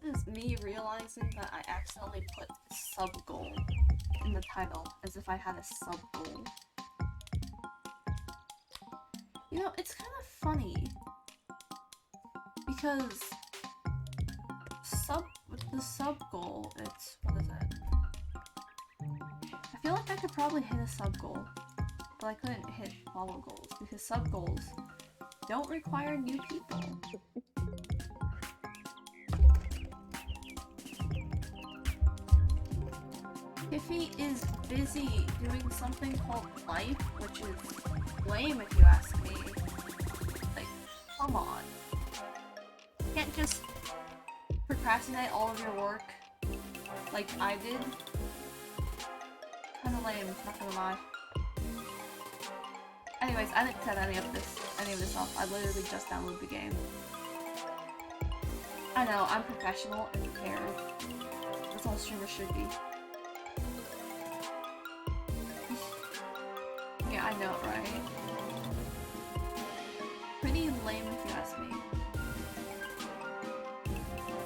is me realizing that I accidentally put sub-goal in the title, as if I had a sub-goal. You know, it's kind of funny, because with the sub-goal, it's, what is it? I feel like I could probably hit a sub-goal, but I couldn't hit follow goals, because sub-goals don't require new people. Iffy is busy doing something called life, which is lame if you ask me. Like, come on. You can't just procrastinate all of your work like I did. Kinda lame, not gonna lie. Anyways, I didn't set any of this up. I literally just downloaded the game. I know, I'm professional and prepared. That's all streamers should be. Yeah, I know, right? Pretty lame if you ask me.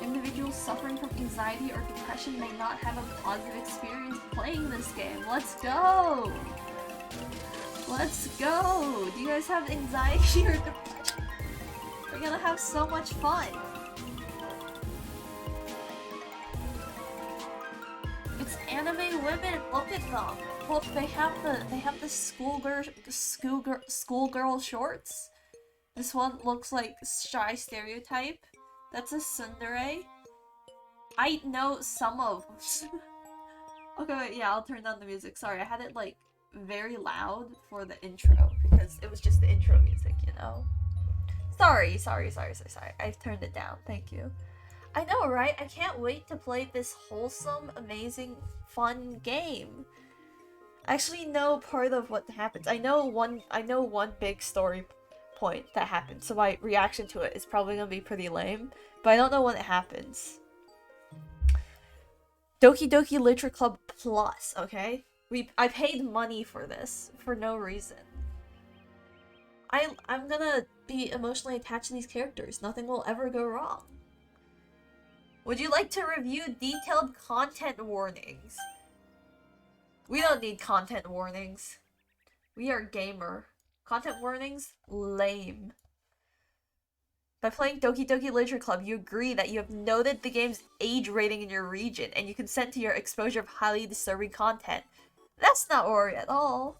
Individuals suffering from anxiety or depression may not have a positive experience playing this game. Let's go! Let's go! Do you guys have anxiety or depression? We're gonna have so much fun! It's anime women! Look at them! Look, they have the schoolgirl shorts. This one looks like shy stereotype. That's a tsundere. I know some of them. Okay, wait, yeah, I'll turn down the music. Sorry, I had it like very loud for the intro because it was just the intro music, you know? Sorry. I've turned it down. Thank you. I know, right? I can't wait to play this wholesome, amazing, fun game. I actually know part of what happens. I know one big story point that happens, so my reaction to it is probably gonna be pretty lame, but I don't know when it happens. Doki Doki Literature Club Plus, okay? I paid money for this for no reason. I'm gonna be emotionally attached to these characters. Nothing will ever go wrong. Would you like to review detailed content warnings? We don't need content warnings. We are gamer. Content warnings? Lame. By playing Doki Doki Literature Club, you agree that you have noted the game's age rating in your region, and you consent to your exposure of highly disturbing content. That's not worry at all.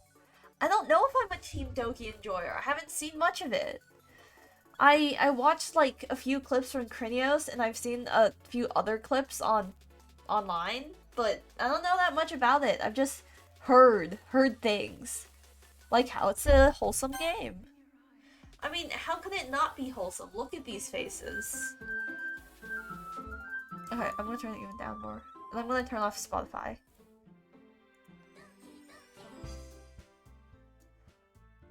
I don't know if I'm a Team Doki enjoyer. I haven't seen much of it. I watched like a few clips from Krinios, and I've seen a few other clips online, but I don't know that much about it. I've just heard things. Like how it's a wholesome game. I mean, how could it not be wholesome? Look at these faces. Okay, I'm gonna turn it even down more. And I'm gonna turn off Spotify.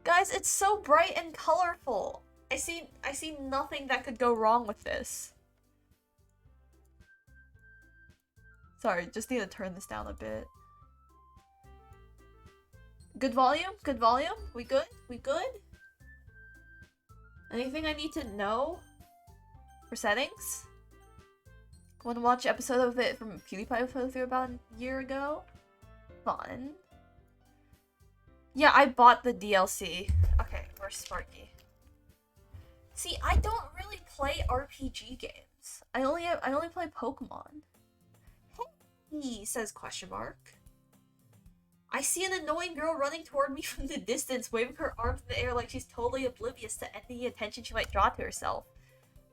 Guys, it's so bright and colorful. I see nothing that could go wrong with this. Sorry, just need to turn this down a bit. Good volume? Good volume? We good? We good? Anything I need to know for settings? Want to watch an episode of it from PewDiePie put through about a year ago? Fun. Yeah, I bought the DLC. Okay, where's Sparky? See, I don't really play RPG games. I only play Pokemon. Hey, says question mark. I see an annoying girl running toward me from the distance, waving her arms in the air like she's totally oblivious to any attention she might draw to herself.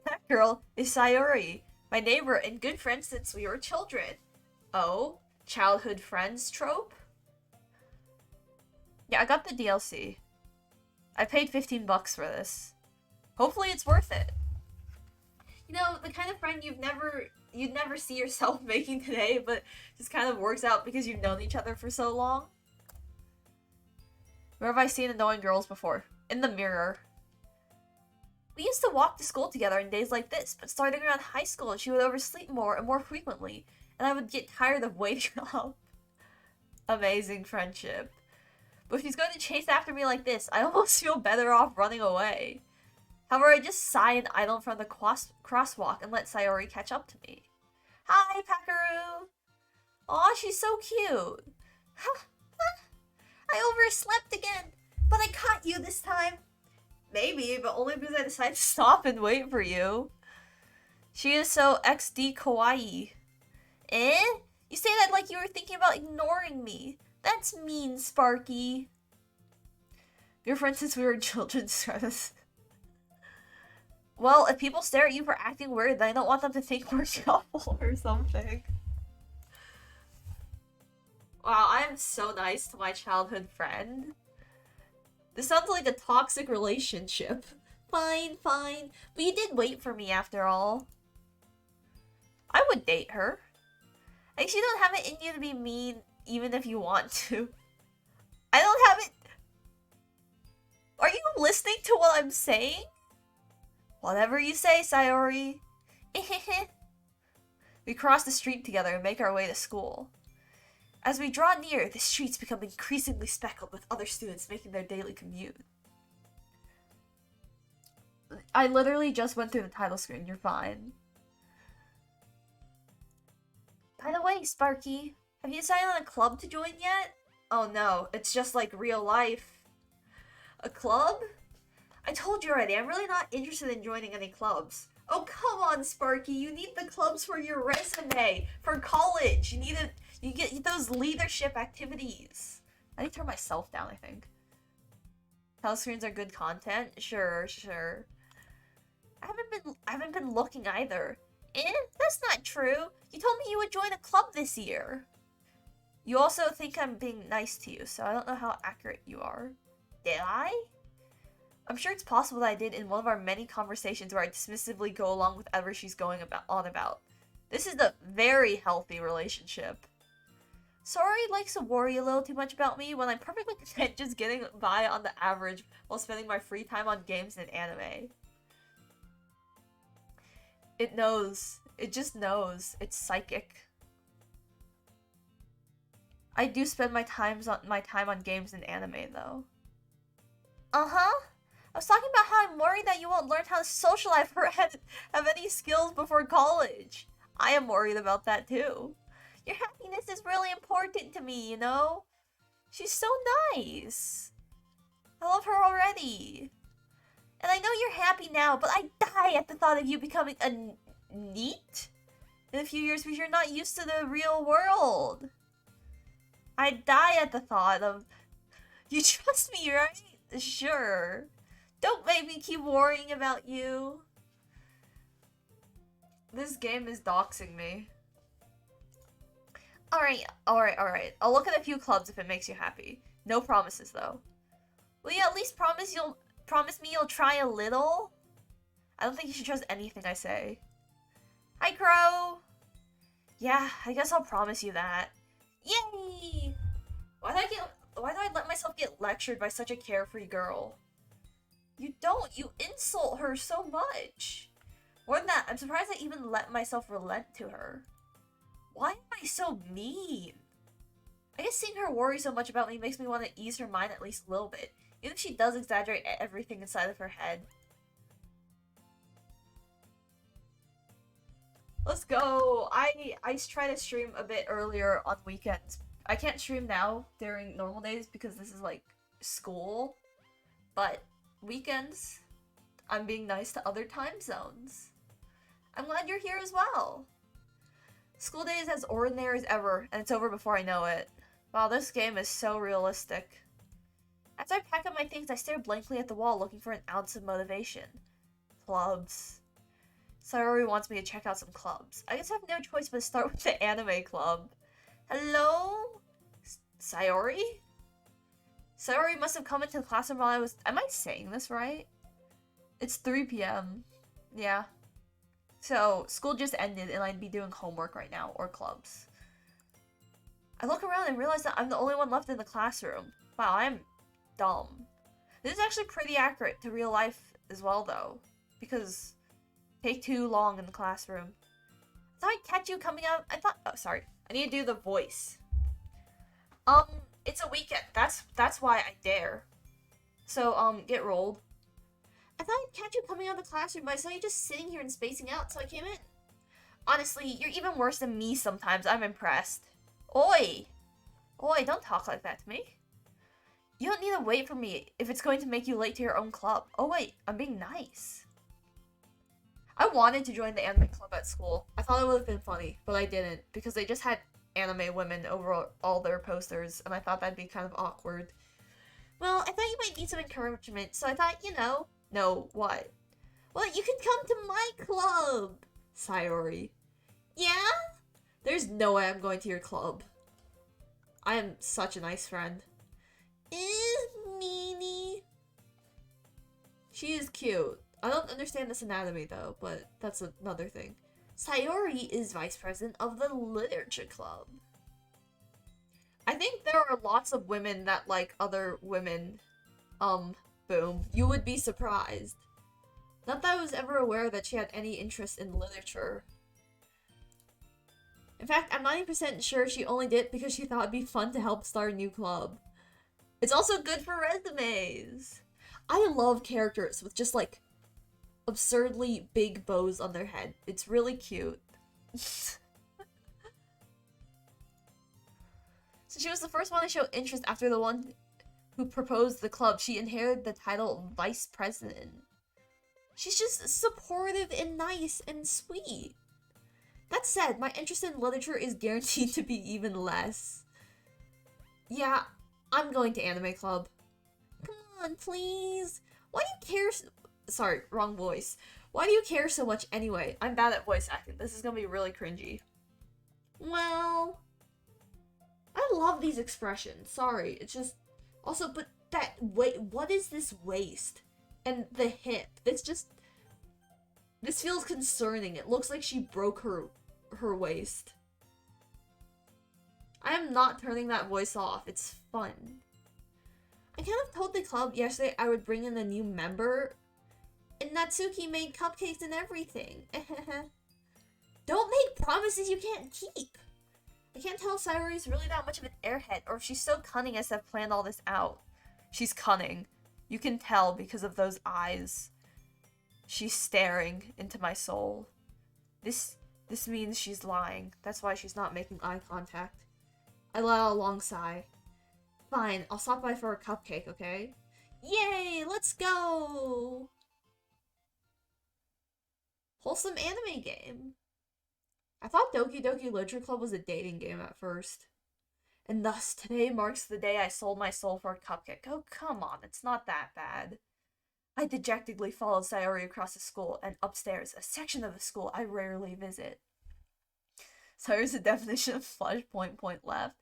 That girl is Sayori, my neighbor and good friend since we were children. Oh, childhood friends trope? Yeah, I got the DLC. I paid 15 bucks for this. Hopefully it's worth it. You know, the kind of friend you'd never see yourself making today, but just kind of works out because you've known each other for so long. Where have I seen annoying girls before? In the mirror. We used to walk to school together in days like this, but starting around high school, she would oversleep more and more frequently, and I would get tired of waiting up. Amazing friendship. But if he's going to chase after me like this, I almost feel better off running away. However, I just sigh and idle in front of the crosswalk and let Sayori catch up to me. Hi, Packaroo. Aw, she's so cute. I overslept again, but I caught you this time. Maybe, but only because I decided to stop and wait for you. She is so XD kawaii. Eh? You say that like you were thinking about ignoring me. That's mean, Sparky. Your friend since we were children, Stratus. Well, if people stare at you for acting weird, then I don't want them to think we're shuffle or something. Wow, I am so nice to my childhood friend. This sounds like a toxic relationship. Fine, fine. But you did wait for me after all. I would date her. I guess you don't have it in you to be mean even if you want to. I don't have it. Are you listening to what I'm saying? Whatever you say, Sayori. We cross the street together and make our way to school. As we draw near, the streets become increasingly speckled with other students making their daily commute. I literally just went through the title screen, you're fine. By the way, Sparky, have you decided on a club to join yet? Oh no, it's just like real life. A club? I told you already, I'm really not interested in joining any clubs. Oh, come on, Sparky, you need the clubs for your resume, for college. You get those leadership activities. I need to turn myself down, I think. Telescreens are good content? Sure. I haven't been looking either. Eh? That's not true. You told me you would join a club this year. You also think I'm being nice to you, so I don't know how accurate you are. Did I? I'm sure it's possible that I did in one of our many conversations where I dismissively go along with whatever she's going on about. This is a very healthy relationship. Sorry likes to worry a little too much about me when I'm perfectly content just getting by on the average while spending my free time on games and anime. It knows. It just knows. It's psychic. I do spend my time on games and anime though. Uh-huh. I was talking about how I'm worried that you won't learn how to socialize or have any skills before college. I am worried about that too. Your happiness is really important to me, you know? She's so nice. I love her already. And I know you're happy now, but I die at the thought of you becoming a NEET in a few years because you're not used to the real world. I die at the thought of... You trust me, right? Sure. Don't make me keep worrying about you. This game is doxing me. Alright. I'll look at a few clubs if it makes you happy. No promises, though. Will you at least promise me you'll try a little? I don't think you should trust anything I say. Hi, Crow! Yeah, I guess I'll promise you that. Yay! Why do I let myself get lectured by such a carefree girl? You don't! You insult her so much! More than that, I'm surprised I even let myself relent to her. Why am I so mean? I guess seeing her worry so much about me makes me want to ease her mind at least a little bit, even if she does exaggerate everything inside of her head. Let's go! I try to stream a bit earlier on weekends. I can't stream now during normal days because this is like school, but weekends, I'm being nice to other time zones. I'm glad you're here as well. School day is as ordinary as ever, and it's over before I know it. Wow, this game is so realistic. As I pack up my things, I stare blankly at the wall looking for an ounce of motivation. Clubs. Sayori wants me to check out some clubs. I guess I have no choice but to start with the anime club. Hello? Sayori? Sayori must have come into the classroom while I was... Am I saying this right? It's 3 p.m. Yeah. So, school just ended and I'd be doing homework right now, or clubs. I look around and realize that I'm the only one left in the classroom. Wow, I'm dumb. This is actually pretty accurate to real life as well, though. Because take too long in the classroom. I thought I'd catch you coming out... Oh, sorry. I need to do the voice. It's a weekend. That's why I dare. So, get rolled. I thought I'd catch you coming out of the classroom, but I saw you just sitting here and spacing out, so I came in. Honestly, you're even worse than me sometimes. I'm impressed. Oi! Oi, don't talk like that to me. You don't need to wait for me if it's going to make you late to your own club. Oh wait, I'm being nice. I wanted to join the anime club at school. I thought it would have been funny, but I didn't because they just had anime women over all their posters, and I thought that'd be kind of awkward. Well, I thought you might need some encouragement, so I thought, you know... No, what? Well, you can come to my club! Sayori. Yeah? There's no way I'm going to your club. I am such a nice friend. Meanie. She is cute. I don't understand this anatomy though, but that's another thing. Sayori is vice president of the literature club. I think there are lots of women that like other women. Boom. You would be surprised. Not that I was ever aware that she had any interest in literature. In fact, I'm 90% sure she only did it because she thought it'd be fun to help start a new club. It's also good for resumes. I love characters with just like absurdly big bows on their head. It's really cute. So she was the first one to show interest after the one who proposed the club. She inherited the title vice president. She's just supportive and nice and sweet. That said, my interest in literature is guaranteed to be even less. Yeah, I'm going to anime club. Come on, please. Why do you care Sorry, wrong voice. Why do you care so much anyway? I'm bad at voice acting. This is gonna be really cringy. Well... I love these expressions. Sorry, it's just... Also, but that... Wait, what is this waist? And the hip? This just... This feels concerning. It looks like she broke her waist. I am not turning that voice off. It's fun. I kind of told the club yesterday I would bring in a new member, and Natsuki made cupcakes and everything. Don't make promises you can't keep. I can't tell if Sayori's really that much of an airhead, or if she's so cunning as to have planned all this out. She's cunning. You can tell because of those eyes. She's staring into my soul. This means she's lying. That's why she's not making eye contact. I let out a long sigh. Fine, I'll stop by for a cupcake, okay? Yay, let's go! Wholesome anime game. I thought Doki Doki Literature Club was a dating game at first. And thus, today marks the day I sold my soul for a cupcake. Oh, come on, it's not that bad. I dejectedly followed Sayori across the school and upstairs, a section of the school I rarely visit. Sayori's the definition of flush point left.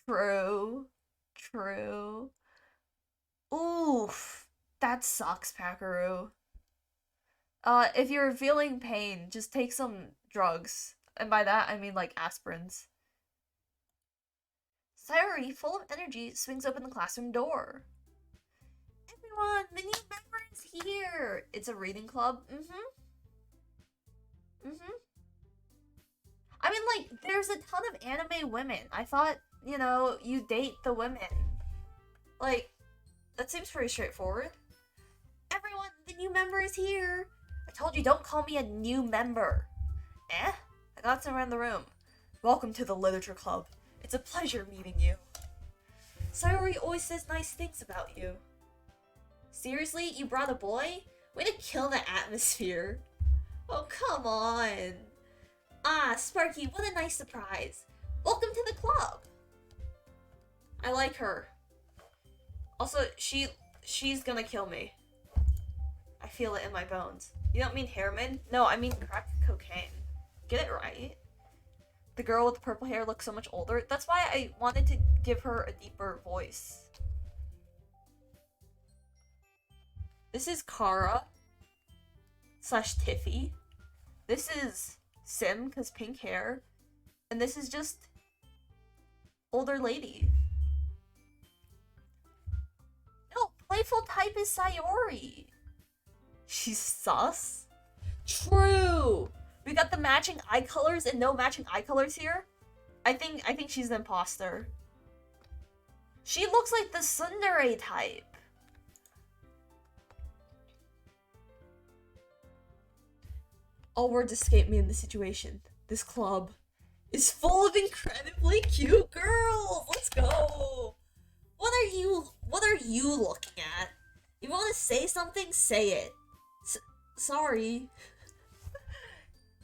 True. True. Oof. That sucks, Pakaru. If you're feeling pain, just take some drugs. And by that, I mean like aspirins. Sayori, full of energy, swings open the classroom door. Everyone, the new member is here! It's a reading club? I mean, like, there's a ton of anime women. I thought, you know, you date the women. Like, that seems pretty straightforward. Everyone, the new member is here! I told you, don't call me a new member. Eh? I glanced around the room. Welcome to the literature club. It's a pleasure meeting you. Sayori always says nice things about you. Seriously? You brought a boy? Way to kill the atmosphere. Oh, come on. Ah, Sparky, what a nice surprise. Welcome to the club. I like her. Also, she's gonna kill me. I feel it in my bones. You don't mean Harriman? No, I mean crack cocaine. Get it right. The girl with the purple hair looks so much older. That's why I wanted to give her a deeper voice. This is Kara / Tiffy. This is Sim, because pink hair. And this is just older lady. No, playful type is Sayori. She's sus? True! We got the matching eye colors and no matching eye colors here. I think she's an imposter. She looks like the tsundere type. All words escape me in this situation. This club is full of incredibly cute girls. Let's go. What are you looking at? You want to say something? Say it. Sorry.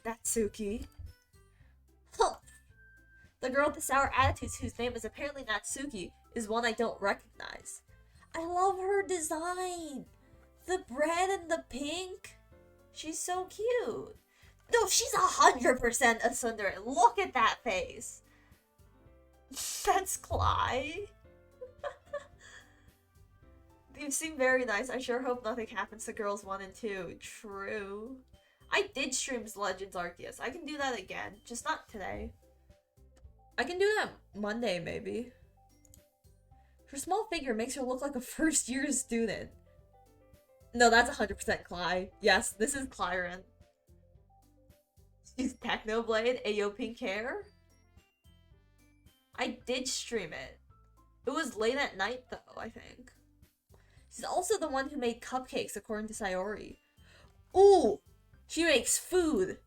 Natsuki. Huh. The girl with the sour attitudes whose name is apparently Natsuki is one I don't recognize. I love her design. The red and the pink. She's so cute. No, she's 100% a tsundere. Look at that face. That's Clyde. You seem very nice. I sure hope nothing happens to girls 1 and 2. True. I did stream Legends Arceus. I can do that again. Just not today. I can do that Monday, maybe. Her small figure makes her look like a first-year student. No, that's 100% Cly. Yes, this is Clyren. She's Technoblade, Ayo Pink Hair. I did stream it. It was late at night, though, I think. She's also the one who made cupcakes, according to Sayori. Ooh! She makes food!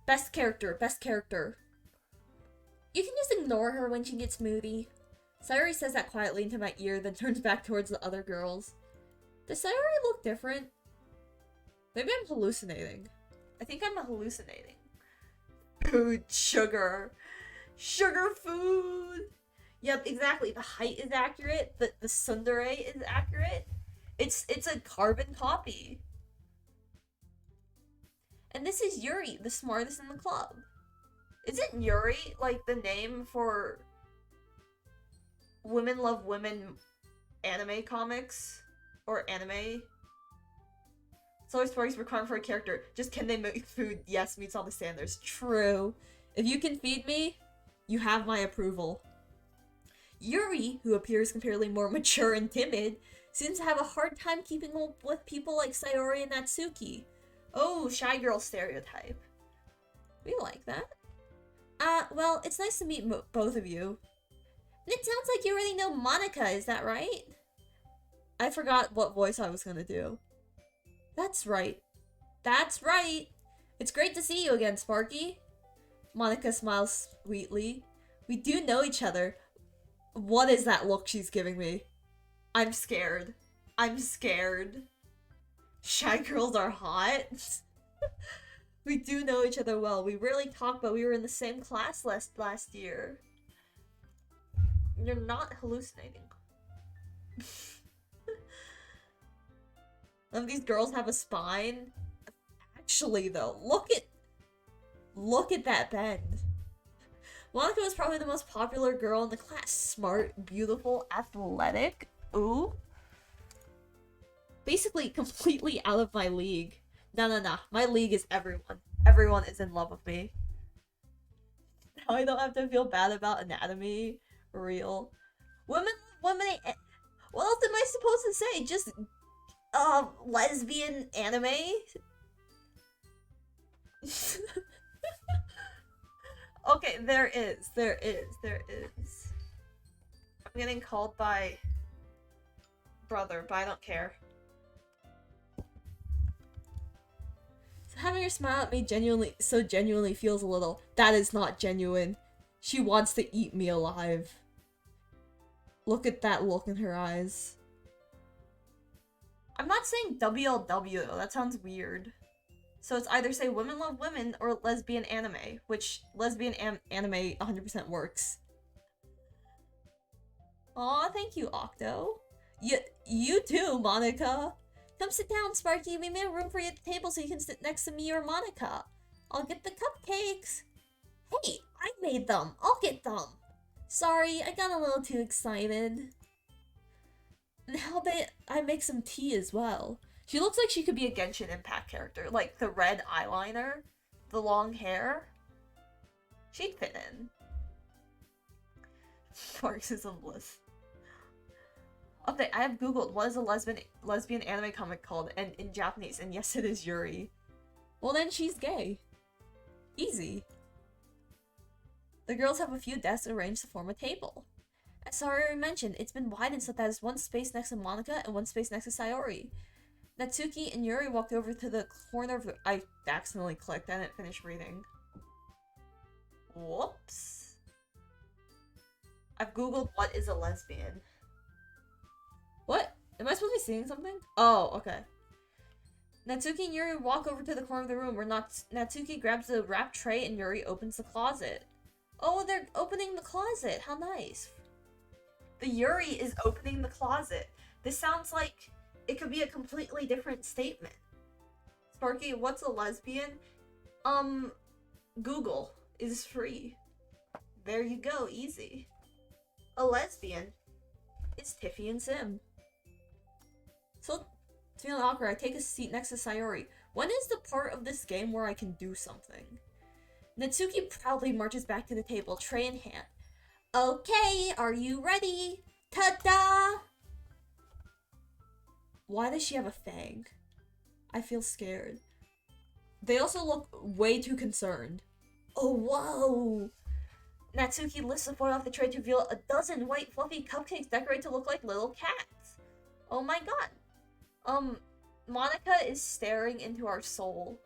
Best character, best character. You can just ignore her when she gets moody. Sayori says that quietly into my ear, then turns back towards the other girls. Does Sayori look different? Maybe I'm hallucinating. I think I'm hallucinating. Food, sugar. Sugar food! Yep, exactly. The height is accurate. The tsundere is accurate. It's a carbon copy. And this is Yuri, the smartest in the club. Isn't Yuri like the name for Women Love Women anime comics? Or anime? It's always stories required for a character. Just can they make food? Yes, meets all the standards. True. If you can feed me, you have my approval. Yuri, who appears comparatively more mature and timid, seems to have a hard time keeping up with people like Sayori and Natsuki. Oh, shy girl stereotype. We like that. Well, it's nice to meet both of you. It sounds like you already know Monica, is that right? I forgot what voice I was gonna do. That's right. That's right! It's great to see you again, Sparky. Monica smiles sweetly. We do know each other. What is that look she's giving me? I'm scared. I'm scared. Shy girls are hot. We do know each other well. We rarely talk, but we were in the same class last year. You're not hallucinating. None of these girls have a spine. Actually, though, look at that bend. Monica was probably the most popular girl in the class. Smart, beautiful, athletic. Ooh. Basically, completely out of my league. No. My league is everyone. Everyone is in love with me. Now I don't have to feel bad about anatomy. Real. Women. What else am I supposed to say? Just, lesbian anime? Okay, there is. I'm getting called by brother, but I don't care. So having her smile at me genuinely feels a little. That is not genuine. She wants to eat me alive. Look at that look in her eyes. I'm not saying WLW though, that sounds weird. So it's either say women love women or lesbian anime, which lesbian anime 100% works. Aw, thank you, Octo. You too, Monica. Come sit down, Sparky. We made a room for you at the table so you can sit next to me or Monica. I'll get the cupcakes. Hey, I made them. I'll get them. Sorry, I got a little too excited. And how about I make some tea as well? She looks like she could be a Genshin Impact character. Like, the red eyeliner, the long hair. She'd fit in. Marxism bliss. Update, I have googled what is a lesbian anime comic called and in Japanese, and yes, it is Yuri. Well then she's gay. Easy. The girls have a few desks arranged to form a table. As Sayori mentioned, it's been widened so that there's one space next to Monica and one space next to Sayori. Natsuki and Yuri walked over to the corner of the... I accidentally clicked. I didn't finish reading. Whoops. I've googled what is a lesbian. What? Am I supposed to be seeing something? Oh, okay. Natsuki and Yuri walk over to the corner of the room where Natsuki grabs the wrap tray and Yuri opens the closet. Oh, they're opening the closet. How nice. The Yuri is opening the closet. This sounds like it could be a completely different statement. Sparky, what's a lesbian? Google is free. There you go, easy. A lesbian is Tiffy and Sim. So, feeling awkward, I take a seat next to Sayori. When is the part of this game where I can do something? Natsuki proudly marches back to the table, tray in hand. Okay, are you ready? Ta-da! Why does she have a fang? I feel scared. They also look way too concerned. Oh, whoa! Natsuki lifts the foil off the tray to reveal a dozen white fluffy cupcakes decorated to look like little cats. Oh my god. Monica is staring into our soul.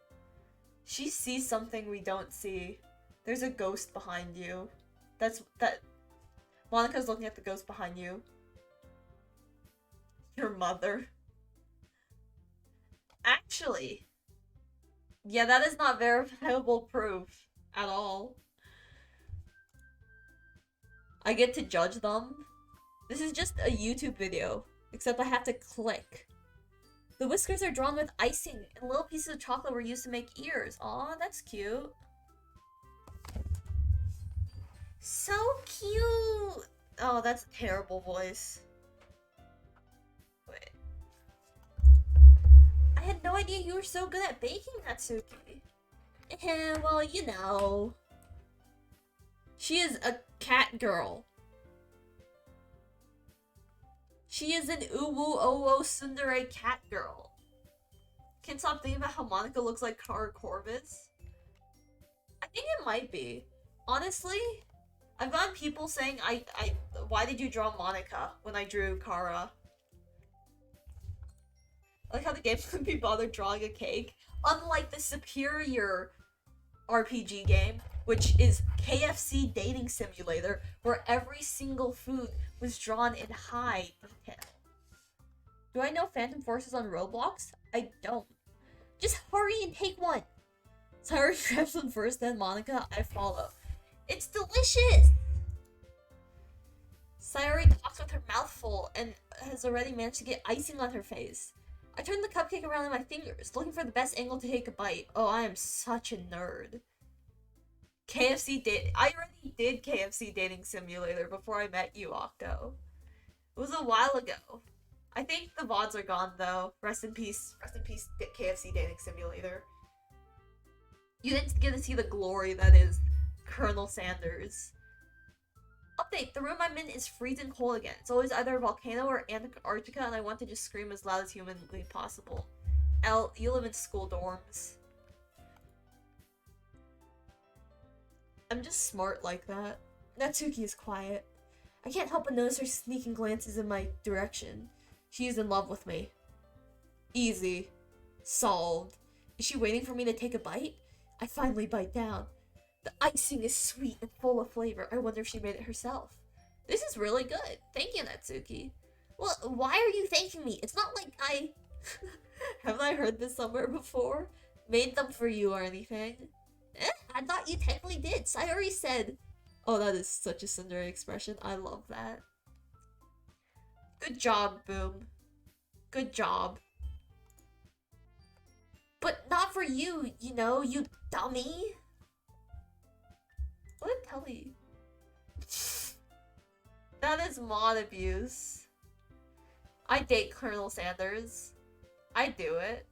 She sees something we don't see. There's a ghost behind you. Monica's looking at the ghost behind you. Your mother. Actually, yeah, that is not verifiable proof at all. I get to judge them. This is just a YouTube video, except I have to click. The whiskers are drawn with icing, and little pieces of chocolate were used to make ears. Aw, that's cute. So cute! Oh, that's a terrible voice. Wait. I had no idea you were so good at baking, Natsuki. Well, you know. She is a cat girl. She is an uwu owo tsundere cat girl. Can't stop thinking about how Monica looks like Kara Corvus. I think it might be. Honestly, I've gotten people saying why did you draw Monica when I drew Kara? I like how the game couldn't be bothered drawing a cake. Unlike the superior RPG game, which is KFC Dating Simulator, where every single food was drawn in high detail. Do I know Phantom Forces on Roblox? I don't. Just hurry and take one! Sayori grabs one first, then Monica, I follow. It's delicious! Sayori talks with her mouth full and has already managed to get icing on her face. I turn the cupcake around in my fingers, looking for the best angle to take a bite. Oh, I am such a nerd. I already did KFC Dating Simulator before I met you, Octo. It was a while ago. I think the VODs are gone, though. Rest in peace, KFC Dating Simulator. You didn't get to see the glory that is Colonel Sanders. Update, the room I'm in is freezing cold again. It's always either a volcano or Antarctica, and I want to just scream as loud as humanly possible. L, you live in school dorms. I'm just smart like that. Natsuki is quiet. I can't help but notice her sneaking glances in my direction. She is in love with me. Easy. Solved. Is she waiting for me to take a bite? I finally bite down. The icing is sweet and full of flavor. I wonder if she made it herself. This is really good. Thank you, Natsuki. Well, why are you thanking me? It's not like I... Haven't I heard this somewhere before? Made them for you or anything? I thought you technically did. Sayori said... Oh, that is such a tsundere expression. I love that. Good job, Boom. Good job. But not for you, you know, you dummy. What a telly. That is mod abuse. I date Colonel Sanders. I do it.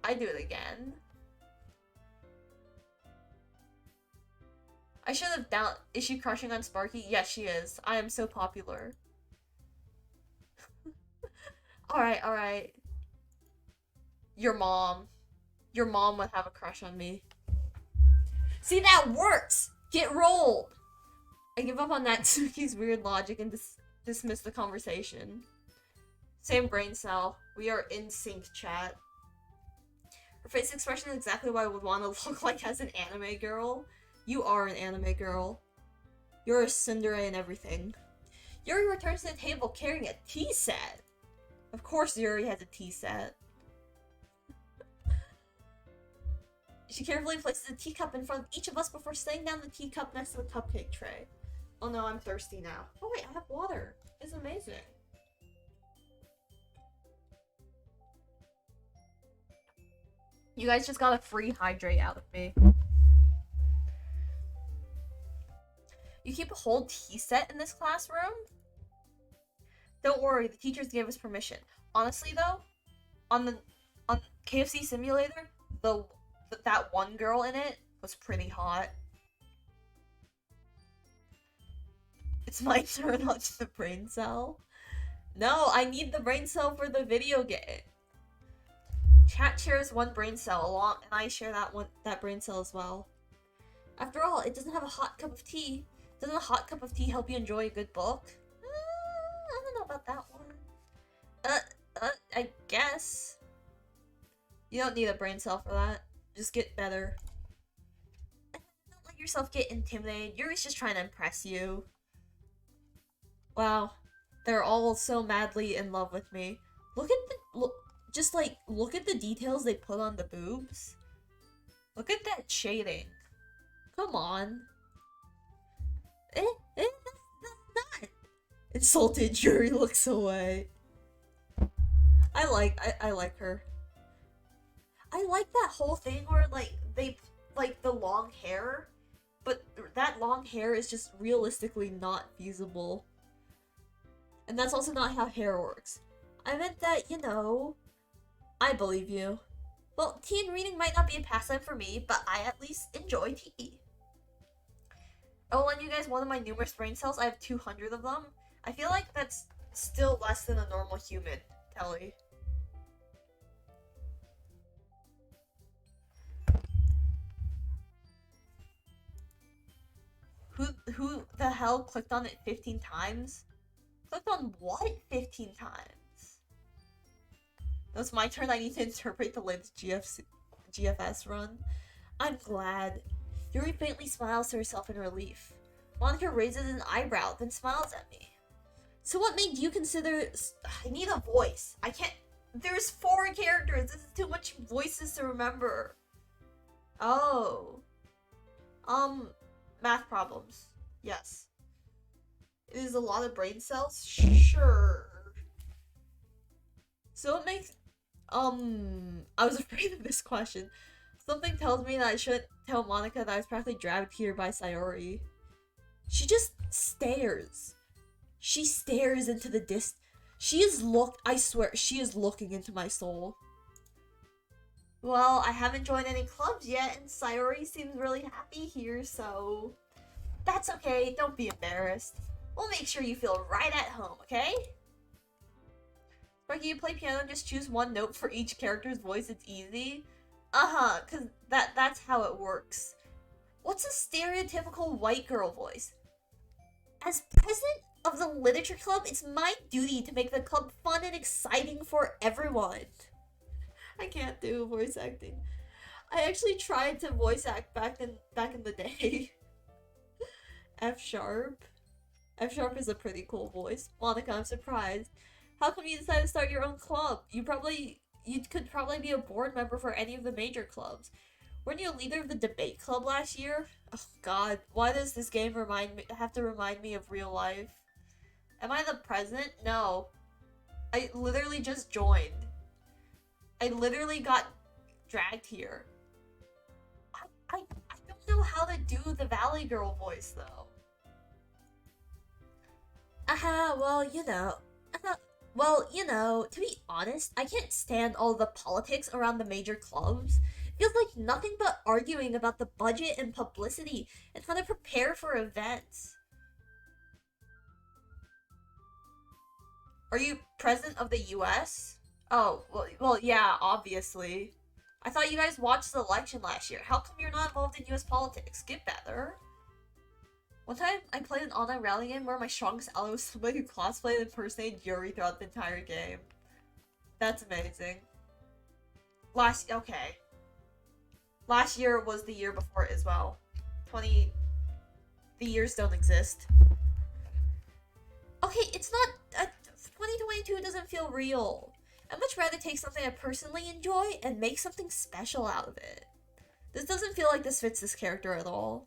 I do it again. I should have down- Is she crushing on Sparky? Yes, she is. I am so popular. Alright, alright. Your mom. Your mom would have a crush on me. See, that works! Get rolled! I give up on Natsuki's weird logic and dismiss the conversation. Same brain cell. We are in sync, chat. Her face expression is exactly what I would want to look like as an anime girl. You are an anime girl. You're a tsundere and everything. Yuri returns to the table carrying a tea set. Of course Yuri has a tea set. She carefully places a teacup in front of each of us before setting down the teacup next to the cupcake tray. Oh no, I'm thirsty now. Oh wait, I have water. It's amazing. You guys just got a free hydrate out of me. You keep a whole tea set in this classroom? Don't worry, the teachers gave us permission. Honestly though, on KFC Simulator, that one girl in it was pretty hot. It's my turn on the brain cell. No, I need the brain cell for the video game. Chat shares one brain cell along, and I share that brain cell as well. After all, it doesn't have a hot cup of tea. Doesn't a hot cup of tea help you enjoy a good book? I don't know about that one. I guess. You don't need a brain cell for that. Just get better. Don't let yourself get intimidated. Yuri's just trying to impress you. Wow. They're all so madly in love with me. Look at the details they put on the boobs. Look at that shading. Come on. That's not. Insulted, Yuri looks away. I like her. I like that whole thing where they the long hair, but that long hair is just realistically not feasible. And that's also not how hair works. I meant that, you know, I believe you. Well, tea and reading might not be a pastime for me, but I at least enjoy tea. I will lend you guys one of my numerous brain cells. I have 200 of them. I feel like that's still less than a normal human, Kelly. Who the hell clicked on it 15 times? Clicked on what 15 times? Now it's my turn. I need to interpret the latest GFS run. I'm glad. Yuri faintly smiles to herself in relief. Monica raises an eyebrow, then smiles at me. So what made you consider... I need a voice. I can't... There's 4 characters. This is too much voices to remember. Oh. Math problems. Yes. It is a lot of brain cells? Sure. So it makes... I was afraid of this question. Something tells me that I shouldn't tell Monica that I was practically dragged here by Sayori. She just stares. She stares into the I swear, she is looking into my soul. Well, I haven't joined any clubs yet, and Sayori seems really happy here, so... That's okay, don't be embarrassed. We'll make sure you feel right at home, okay? Sparky, you play piano and just choose one note for each character's voice, it's easy? Cause that's how it works. What's a stereotypical white girl voice? As president of the literature club, it's my duty to make the club fun and exciting for everyone. I can't do voice acting. I actually tried to voice act back in the day. F sharp. F sharp is a pretty cool voice. Monica, I'm surprised. How come you decided to start your own club? You could probably be a board member for any of the major clubs. Weren't you a leader of the debate club last year? Oh god, why does this game have to remind me of real life? Am I the president? No. I literally just joined. I literally got dragged here. I don't know how to do the Valley Girl voice though. Well, you know, to be honest, I can't stand all the politics around the major clubs. It feels like nothing but arguing about the budget and publicity and how to prepare for events. Are you president of the US? Oh, well, yeah, obviously. I thought you guys watched the election last year. How come you're not involved in US politics? Get better. One time, I played an online rally game where my strongest ally was somebody who cosplayed and impersonated Yuri throughout the entire game. That's amazing. Okay. Last year was the year before it as well. The years don't exist. Okay, it's not, 2022 doesn't feel real. I'd much rather take something I personally enjoy and make something special out of it. This doesn't feel like this fits this character at all.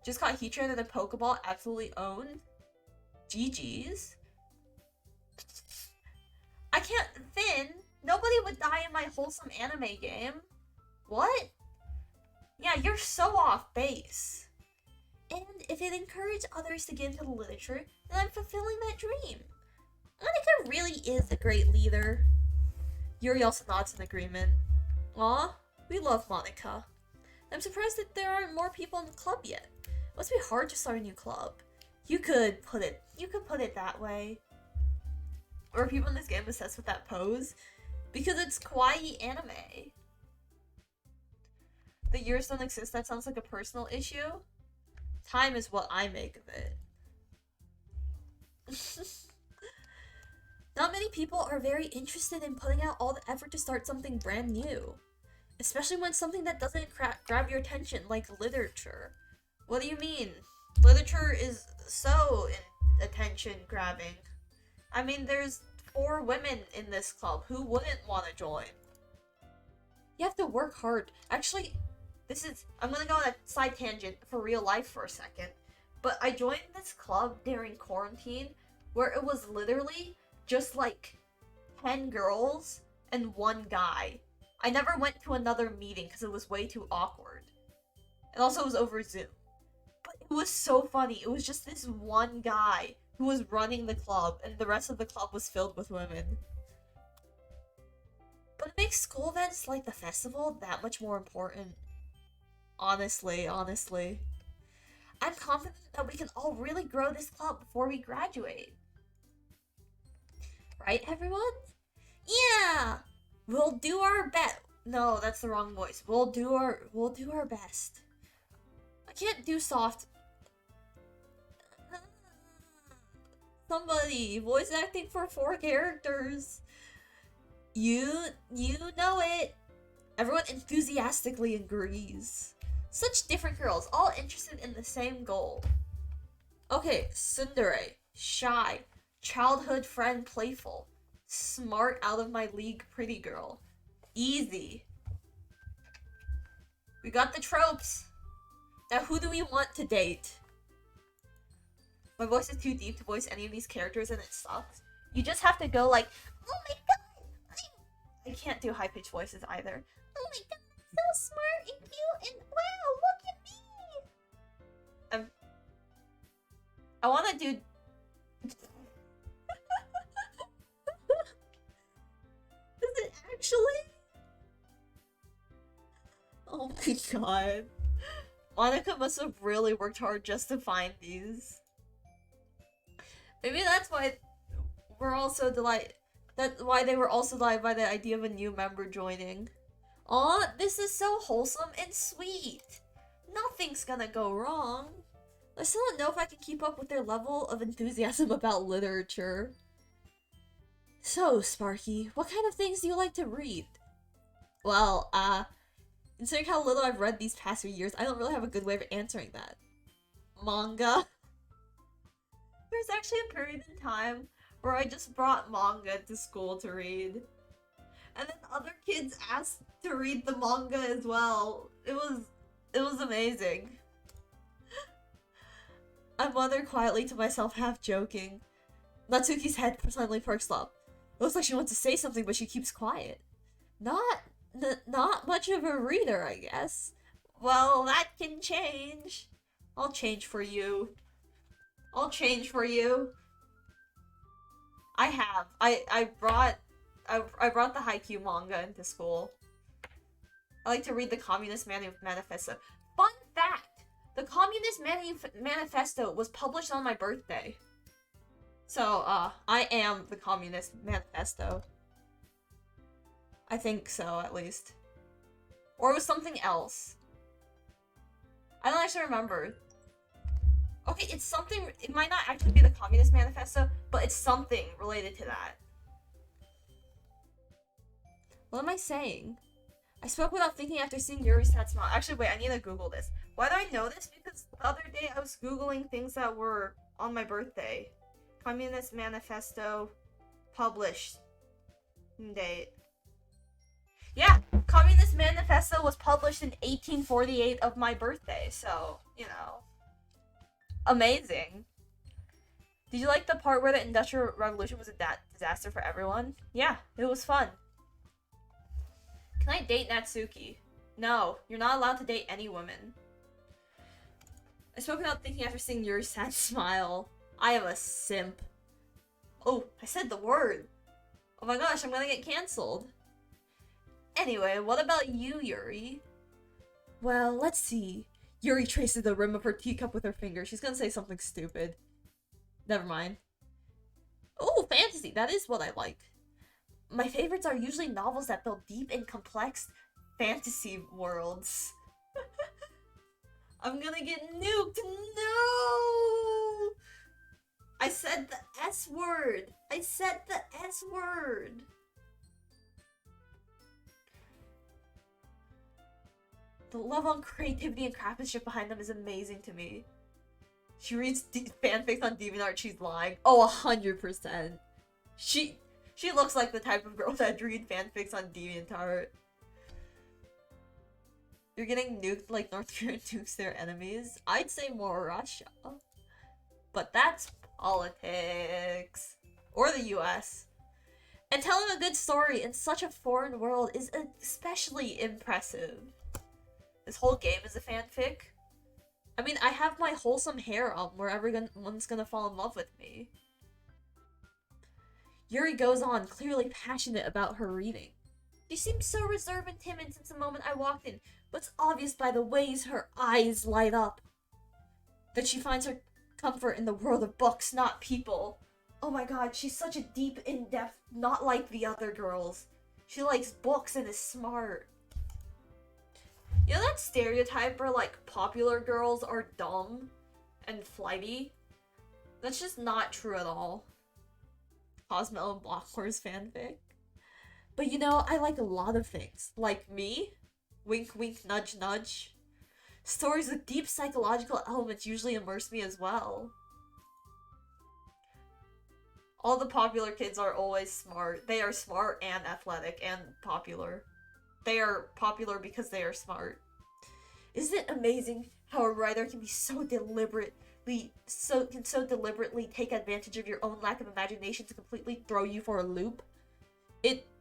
Just caught Heatran and a Pokeball absolutely owned. GG's. I can't, Finn, nobody would die in my wholesome anime game. What? Yeah, you're so off base. And if it encouraged others to get into the literature, then I'm fulfilling that dream. Monica really is a great leader. Yuri also nods in agreement. Aw, we love Monica. I'm surprised that there aren't more people in the club yet. It must be hard to start a new club. You could put it that way. Or are people in this game obsessed with that pose? Because it's kawaii anime. The years don't exist, that sounds like a personal issue. Time is what I make of it. Not many people are very interested in putting out all the effort to start something brand new. Especially when it's something that doesn't grab your attention, like literature. What do you mean? Literature is so attention grabbing. I mean, there's 4 women in this club. Who wouldn't want to join? You have to work hard. Actually, I'm gonna go on a side tangent for real life for a second. But I joined this club during quarantine where it was literally just like 10 girls and 1 guy. I never went to another meeting because it was way too awkward. And also it was over Zoom. But it was so funny. It was just this one guy who was running the club and the rest of the club was filled with women. But it makes school events like the festival that much more important. Honestly. I'm confident that we can all really grow this club before we graduate. Right, everyone? Yeah! We'll do our best. No, that's the wrong voice. We'll do our best. I can't do soft. Somebody, voice acting for 4 characters. You know it. Everyone enthusiastically agrees. Such different girls, all interested in the same goal. Okay, tsundere, shy, childhood friend playful, smart out of my league pretty girl. Easy. We got the tropes. Now who do we want to date? My voice is too deep to voice any of these characters and it sucks. You just have to go like, oh my god! I can't do high-pitched voices either. Oh my god, so smart and cute and wow, look at me! I wanna do... Is it actually? Oh my god. Monica must have really worked hard just to find these. Maybe that's why we're all so delighted. That's why they were also delighted by the idea of a new member joining. Aw, this is so wholesome and sweet. Nothing's gonna go wrong. I still don't know if I can keep up with their level of enthusiasm about literature. So, Sparky, what kind of things do you like to read? Well, considering how little I've read these past few years, I don't really have a good way of answering that. Manga. There's actually a period in time where I just brought manga to school to read. And then other kids asked to read the manga as well. It was amazing. I muttered quietly to myself, half joking. Natsuki's head suddenly perks up. It looks like she wants to say something, but she keeps quiet. Not much of a reader, I guess. Well, that can change. I'll change for you. I'll change for you. I have. I brought the Haikyuu manga into school. I like to read the Communist Manifesto. Fun fact! The Communist Manifesto was published on my birthday. So, I am the Communist Manifesto. I think so, at least. Or it was something else. I don't actually remember. Okay, it's something. It might not actually be the Communist Manifesto, but it's something related to that. What am I saying? I spoke without thinking after seeing Yuri's sad smile. Actually, wait, I need to Google this. Why do I know this? Because the other day I was Googling things that were on my birthday. Communist Manifesto published date. Yeah, Communist Manifesto was published in 1848 of my birthday, so, you know. Amazing. Did you like the part where the Industrial Revolution was a disaster for everyone? Yeah, it was fun. Can I date Natsuki? No, you're not allowed to date any women. I spoke without thinking after seeing your sad smile. I am a simp. Oh, I said the word. Oh my gosh, I'm gonna get cancelled. Anyway, what about you, Yuri? Well, let's see. Yuri traces the rim of her teacup with her finger. She's gonna say something stupid. Never mind. Oh, fantasy. That is what I like. My favorites are usually novels that build deep and complex fantasy worlds. I'm gonna get nuked. No! I said the S word. I said the S word. The level of creativity and craftsmanship behind them is amazing to me. She reads fanfics on DeviantArt, she's lying. Oh, 100%. She looks like the type of girl that read fanfics on DeviantArt. You're getting nuked like North Korea nukes their enemies? I'd say more Russia. But that's politics. Or the US. And telling a good story in such a foreign world is especially impressive. This whole game is a fanfic. I mean, I have my wholesome hair on where everyone's gonna fall in love with me. Yuri goes on, clearly passionate about her reading. She seems so reserved and timid since the moment I walked in, but it's obvious by the ways her eyes light up that she finds her comfort in the world of books, not people. Oh my god, she's such a deep, in-depth, not like the other girls. She likes books and is smart. You know that stereotype where, like, popular girls are dumb and flighty? That's just not true at all. Cosmo and Block Wars fanfic. But you know, I like a lot of things. Like me? Wink wink nudge nudge. Stories with deep psychological elements usually immerse me as well. All the popular kids are always smart. They are smart and athletic and popular. They are popular because they are smart. Isn't it amazing how a writer can be so deliberately take advantage of your own lack of imagination to completely throw you for a loop?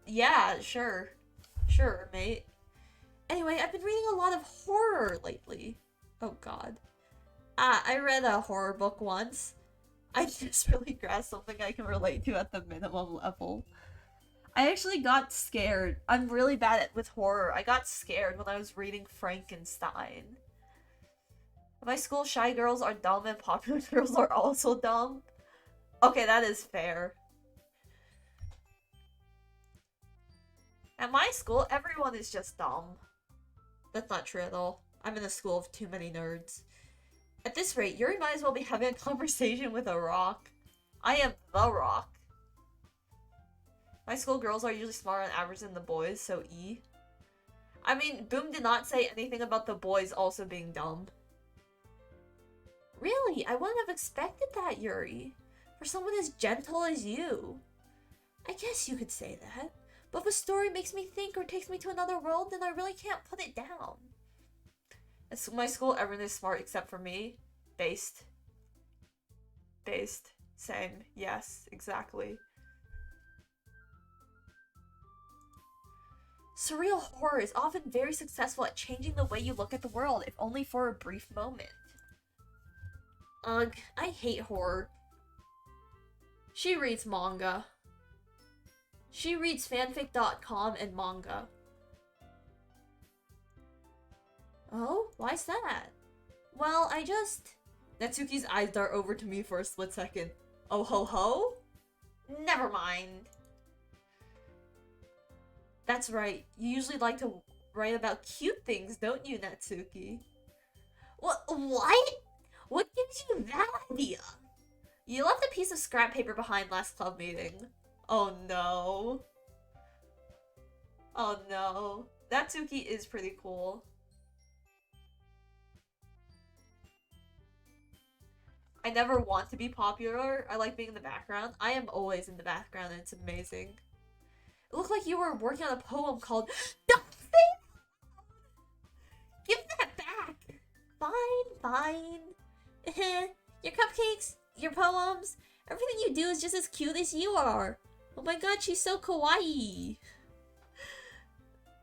Yeah, sure. Sure, mate. Anyway, I've been reading a lot of horror lately. Oh god. I read a horror book once. I just really grasped something I can relate to at the minimum level. I actually got scared. I'm really bad with horror. I got scared when I was reading Frankenstein. At my school, shy girls are dumb and popular girls are also dumb. Okay, that is fair. At my school, everyone is just dumb. That's not true at all. I'm in a school of too many nerds. At this rate, Yuri might as well be having a conversation with a rock. I am the rock. My school girls are usually smarter on average than the boys, so E. I mean, Boom did not say anything about the boys also being dumb. Really? I wouldn't have expected that, Yuri. For someone as gentle as you. I guess you could say that. But if a story makes me think or takes me to another world, then I really can't put it down. At my school, everyone is smart except for me. Based. Same. Yes, exactly. Surreal horror is often very successful at changing the way you look at the world, if only for a brief moment. Ugh, I hate horror. She reads manga. She reads fanfic.com and manga. Oh, why's that? Well, Natsuki's eyes dart over to me for a split second. Oh ho ho? Never mind. That's right. You usually like to write about cute things, don't you, Natsuki? What? What? What gives you that idea? You left a piece of scrap paper behind last club meeting. Oh no. Oh no. Natsuki is pretty cool. I never want to be popular. I like being in the background. I am always in the background and it's amazing. It looked like you were working on a poem called Don't Say Give that back! Fine, fine. Your cupcakes, your poems, everything you do is just as cute as you are. Oh my god, she's so kawaii.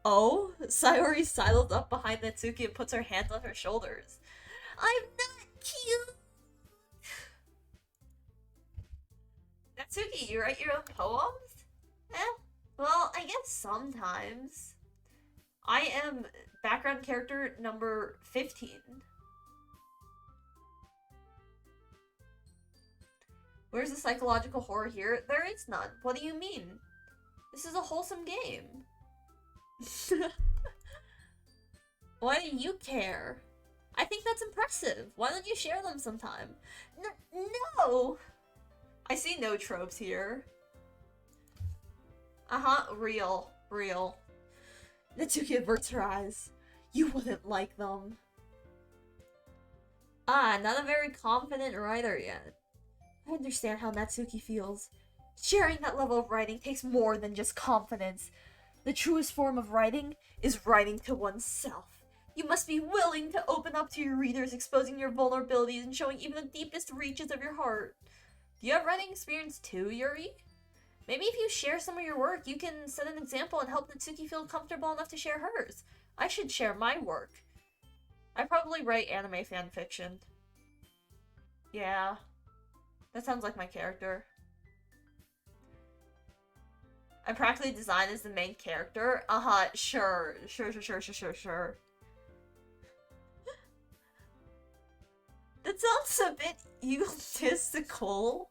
Oh, Sayori sidles up behind Natsuki and puts her hands on her shoulders. I'm not cute! Natsuki, you write your own poems? Well, I guess sometimes. I am background character number 15. Where's the psychological horror here? There is none. What do you mean? This is a wholesome game. Why do you care? I think that's impressive. Why don't you share them sometime? No! I see no tropes here. Real. Real. Natsuki averts her eyes. You wouldn't like them. Ah, not a very confident writer yet. I understand how Natsuki feels. Sharing that level of writing takes more than just confidence. The truest form of writing is writing to oneself. You must be willing to open up to your readers, exposing your vulnerabilities and showing even the deepest reaches of your heart. Do you have writing experience too, Yuri? Maybe if you share some of your work, you can set an example and help Natsuki feel comfortable enough to share hers. I should share my work. I probably write anime fanfiction. Yeah. That sounds like my character. I'm practically designed as the main character? Sure. Sure. That sounds a bit egotistical.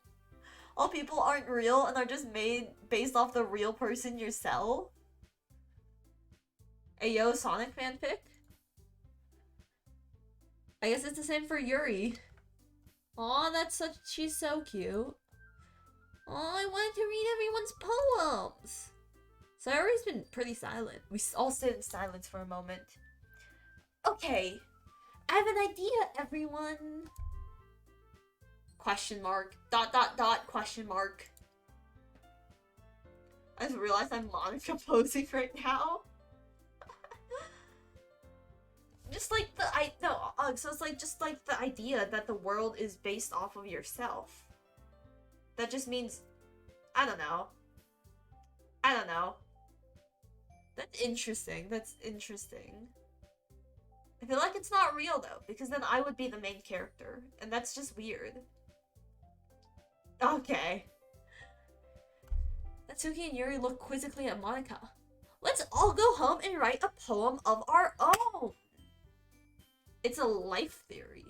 All people aren't real and are just made based off the real person yourself. Ayo, Sonic fanfic? I guess it's the same for Yuri. Aw, she's so cute. Aw, I wanted to read everyone's poems. Sayori's been pretty silent. We all sit in silence for a moment. Okay, I have an idea, everyone. Question mark. ... question mark. I just realized I'm Monica posing right now. Just like so it's like just like the idea that the world is based off of yourself. That just means, I don't know. That's interesting. I feel like it's not real though, because then I would be the main character, and that's just weird. Okay. Natsuki and Yuri look quizzically at Monica. Let's all go home and write a poem of our own! It's a life theory.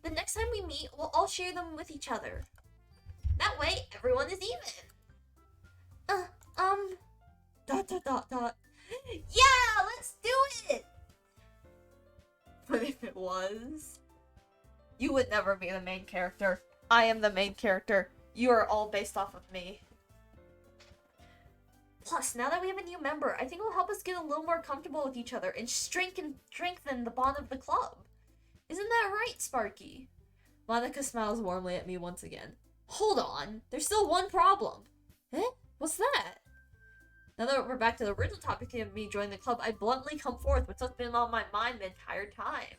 The next time we meet, we'll all share them with each other. That way, everyone is even. Yeah, let's do it! But if it was... You would never be the main character. I am the main character. You are all based off of me. Plus, now that we have a new member, I think it will help us get a little more comfortable with each other and strengthen the bond of the club. Isn't that right, Sparky? Monica smiles warmly at me once again. Hold on, there's still one problem. Eh? What's that? Now that we're back to the original topic of me joining the club, I bluntly come forth with what's been on my mind the entire time.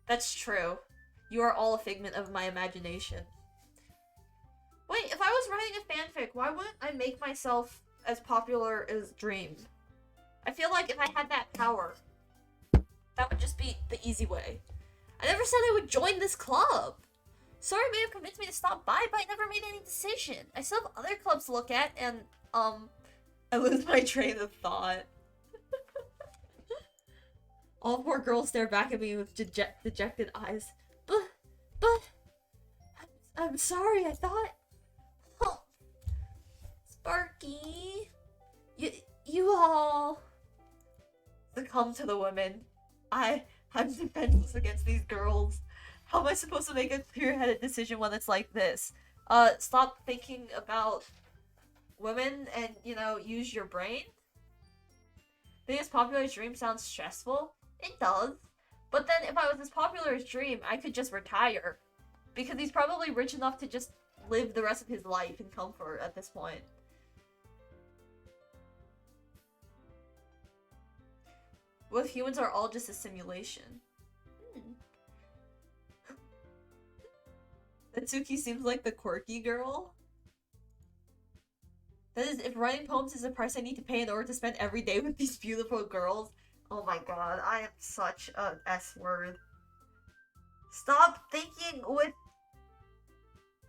That's true. You are all a figment of my imagination. Wait, if I was writing a fanfic, why wouldn't I make myself as popular as Dream? I feel like if I had that power, that would just be the easy way. I never said I would join this club. Sorry may have convinced me to stop by, but I never made any decision. I still have other clubs to look at, and, I lose my train of thought. All four girls stare back at me with dejected eyes. But, I'm sorry, I thought... Oh, Sparky, you all... The succumb to the women. I'm defenseless against these girls. How am I supposed to make a clear-headed decision when it's like this? Stop thinking about women and, you know, use your brain? Being as popular as Dream sounds stressful? It does. But then if I was as popular as Dream, I could just retire. Because he's probably rich enough to just live the rest of his life in comfort at this point. What if humans are all just a simulation? Natsuki seems like the quirky girl. That is, if writing poems is the price I need to pay in order to spend every day with these beautiful girls. Oh my god, I am such an S-word. Stop thinking with...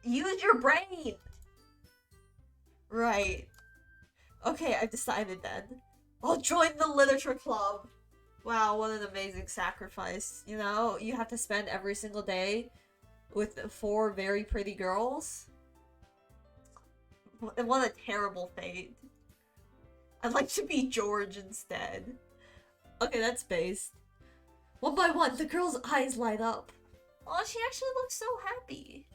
Use your brain! Right. Okay, I've decided then. I'll join the literature club! Wow, what an amazing sacrifice. You know, you have to spend every single day with 4 very pretty girls. What a terrible fate. I'd like to be George instead. Okay, that's based. One by one, the girl's eyes light up. Oh, she actually looks so happy.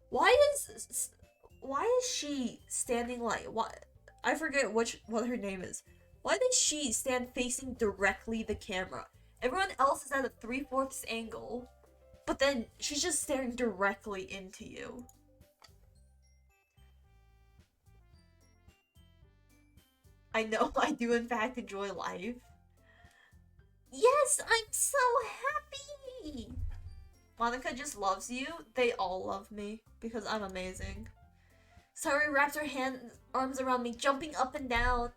Why is she standing like what? I forget what her name is. Why did she stand facing directly the camera? Everyone else is at a 3/4 angle, but then she's just staring directly into you. I know I do in fact enjoy life. Yes, I'm so happy! Monica just loves you. They all love me because I'm amazing. Sayori wraps her arms around me, jumping up and down.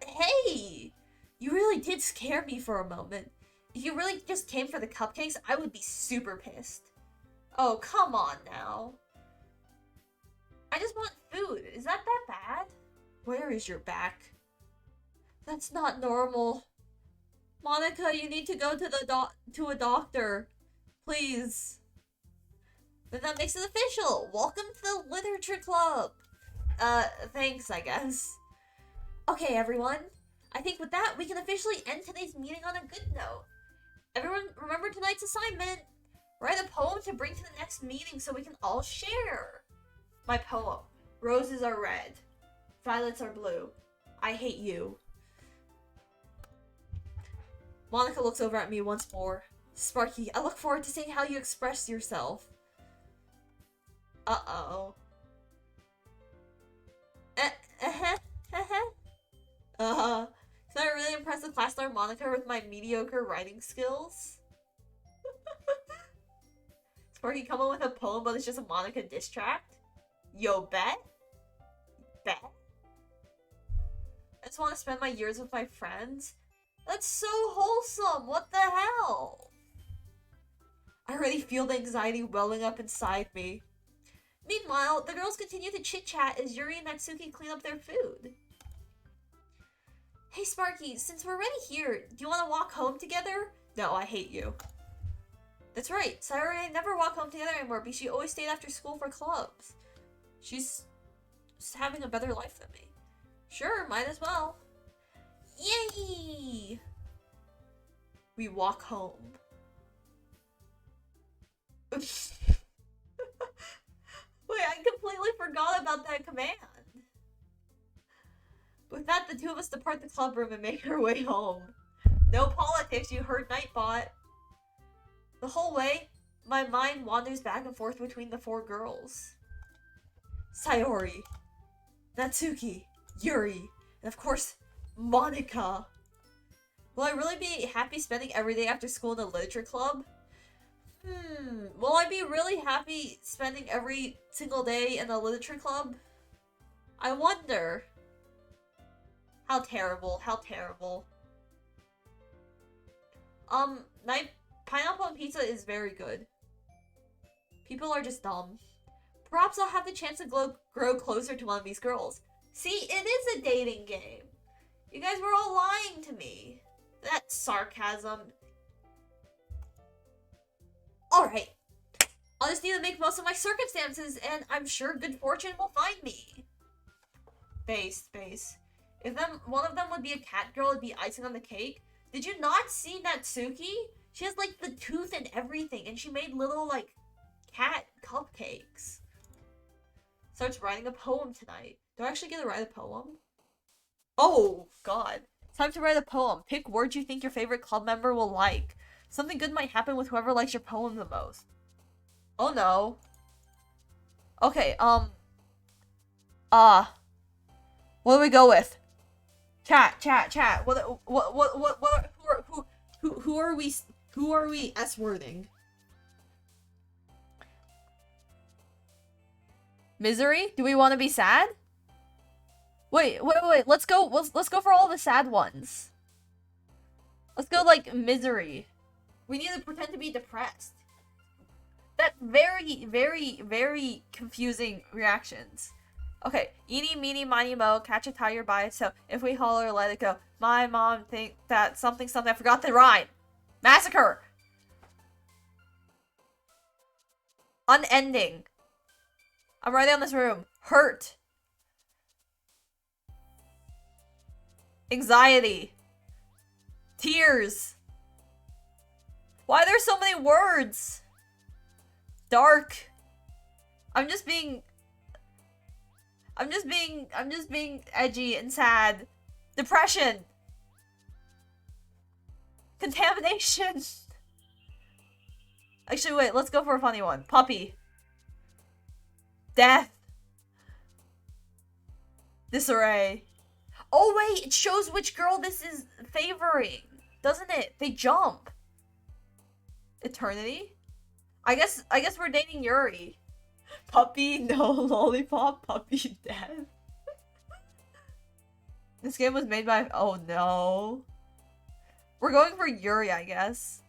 Hey! You really did scare me for a moment. If you really just came for the cupcakes, I would be super pissed. Oh, come on now. I just want food. Is that bad? Where is your back? That's not normal. Monica, you need to go to a doctor. Please. Then that makes it official. Welcome to the literature club. Thanks, I guess. Okay, everyone. I think with that, we can officially end today's meeting on a good note. Everyone, remember tonight's assignment. Write a poem to bring to the next meeting so we can all share. My poem. Roses are red. Violets are blue. I hate you. Monica looks over at me once more. Sparky, I look forward to seeing how you express yourself. Uh-oh. Can I really impress the class star Monica with my mediocre writing skills? Sparky, come up with a poem, but it's just a Monica diss track? Yo, bet? Bet? I just want to spend my years with my friends. That's so wholesome! What the hell? I already feel the anxiety welling up inside me. Meanwhile, the girls continue to chit-chat as Yuri and Natsuki clean up their food. Hey Sparky, since we're already here, do you want to walk home together? No, I hate you. That's right, Sayori and I never walk home together anymore because she always stayed after school for clubs. She's just having a better life than me. Sure, might as well. Yay! We walk home. Wait, I completely forgot about that command. With that, the two of us depart the club room and make our way home. No politics, you heard Nightbot. The whole way, my mind wanders back and forth between the 4 girls. Sayori, Natsuki, Yuri, and of course, Monica. Will I really be happy spending every day after school in the literature club? Will I be really happy spending every single day in the literature club? I wonder. How terrible, how terrible. Pineapple on pizza is very good. People are just dumb. Perhaps I'll have the chance to grow closer to one of these girls. See, it is a dating game. You guys were all lying to me. That's sarcasm. Alright. I'll just need to make most of my circumstances, and I'm sure good fortune will find me. Base. If one of them would be a cat girl, it'd be icing on the cake. Did you not see Natsuki? She has like the tooth and everything, and she made little like cat cupcakes. Starts writing a poem tonight. Do I actually get to write a poem? Oh god. Time to write a poem. Pick words you think your favorite club member will like. Something good might happen with whoever likes your poem the most. Oh no. Okay, what do we go with? Chat. Who are we S-wording? Misery? Do we want to be sad? Wait. Let's go for all the sad ones. Let's go like misery. We need to pretend to be depressed. That's very confusing reactions. Okay, eeny, meeny, miny, mo, catch a tiger by it, so if we holler, let it go. My mom think that something, I forgot the rhyme. Massacre! Unending. I'm writing on this room. Hurt. Anxiety. Tears. Why are there so many words? Dark. I'm just being edgy and sad. Depression. Contamination. Actually, wait, let's go for a funny one. Puppy. Death. Disarray. Oh wait, it shows which girl this is favoring, doesn't it? They jump. Eternity? I guess we're dating Yuri. Puppy, no lollipop, puppy death. This game was made by... Oh no. We're going for Yuri, I guess.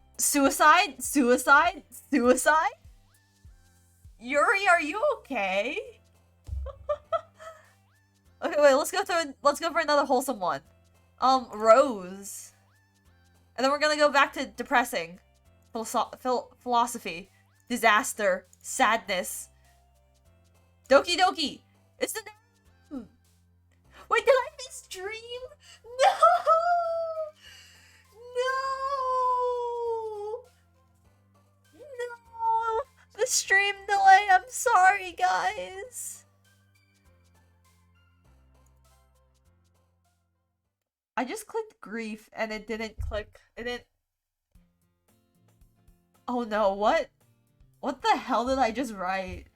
Suicide? Yuri, are you okay? Okay, wait, let's go for another wholesome one. Rose. And then we're gonna go back to depressing. Philosophy. Disaster. Sadness. Doki Doki! It's the name! Wait, did I misstream? No! No! The stream delay, I'm sorry, guys. I just clicked grief and it didn't click. It didn't. Oh no, what? What the hell did I just write?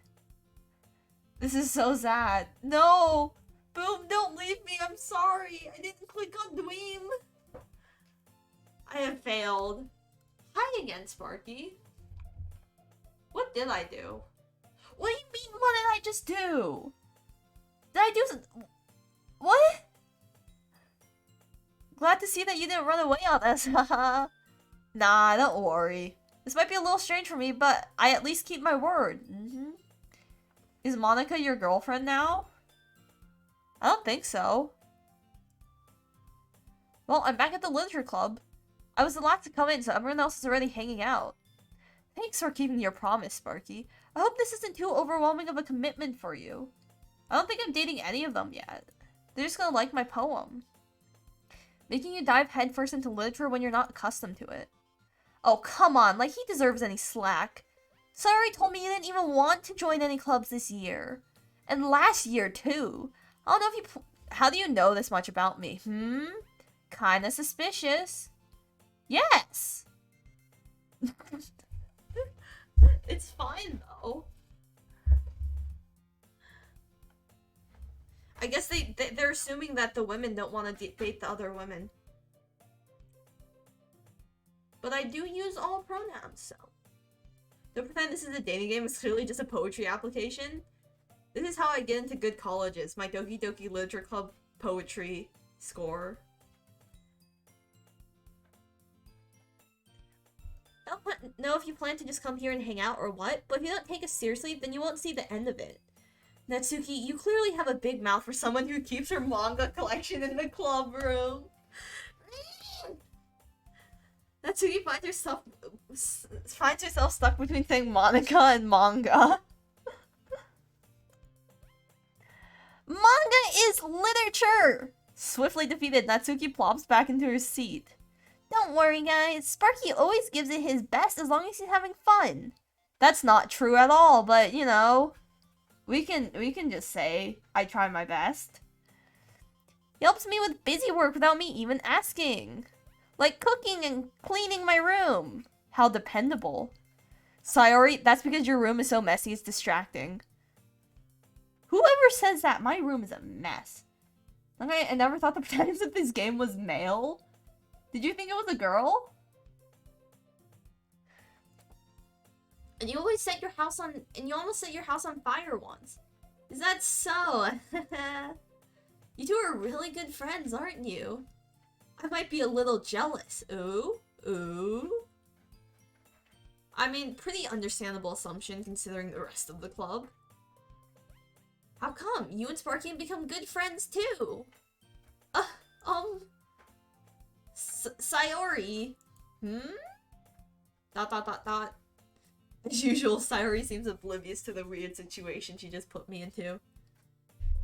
This is so sad. No! Boom, don't leave me, I'm sorry. I didn't click on Dweem. I have failed. Hi again, Sparky. What did I do? What do you mean, what did I just do? Did I do some... What? Glad to see that you didn't run away on us, haha. Nah, don't worry. This might be a little strange for me, but I at least keep my word. Is Monica your girlfriend now? I don't think so. Well, I'm back at the literature club. I was the last to come in, so everyone else is already hanging out. Thanks for keeping your promise, Sparky. I hope this isn't too overwhelming of a commitment for you. I don't think I'm dating any of them yet. They're just gonna like my poem. Making you dive headfirst into literature when you're not accustomed to it. Oh, come on, like he deserves any slack. Sorry told me you didn't even want to join any clubs this year. And last year, too. I don't know if you... How do you know this much about me? Kinda suspicious. Yes! It's fine, though. I guess they're assuming that the women don't want to date the other women. But I do use all pronouns, so. Don't pretend this is a dating game, it's clearly just a poetry application. This is how I get into good colleges, my Doki Doki Literature Club poetry score. I don't know if you plan to just come here and hang out or what, but if you don't take us seriously, then you won't see the end of it. Natsuki, you clearly have a big mouth for someone who keeps her manga collection in the club room. Natsuki finds herself stuck between saying Monica and manga. Manga is literature! Swiftly defeated, Natsuki plops back into her seat. Don't worry, guys. Sparky always gives it his best as long as he's having fun. That's not true at all, but, you know, we can just say I try my best. He helps me with busy work without me even asking. Like cooking and cleaning my room. How dependable. Sayori, that's because your room is so messy it's distracting. Whoever says that, my room is a mess. Okay, I never thought the protagonist of this game was male. Did you think it was a girl? And you always set your house on, and you almost set your house on fire once. Is that so? You two are really good friends, aren't you? I might be a little jealous. Ooh, ooh. I mean, pretty understandable assumption considering the rest of the club. How come? You and Sparky have become good friends too. Sayori. Dot dot dot dot. As usual, Sayori seems oblivious to the weird situation she just put me into.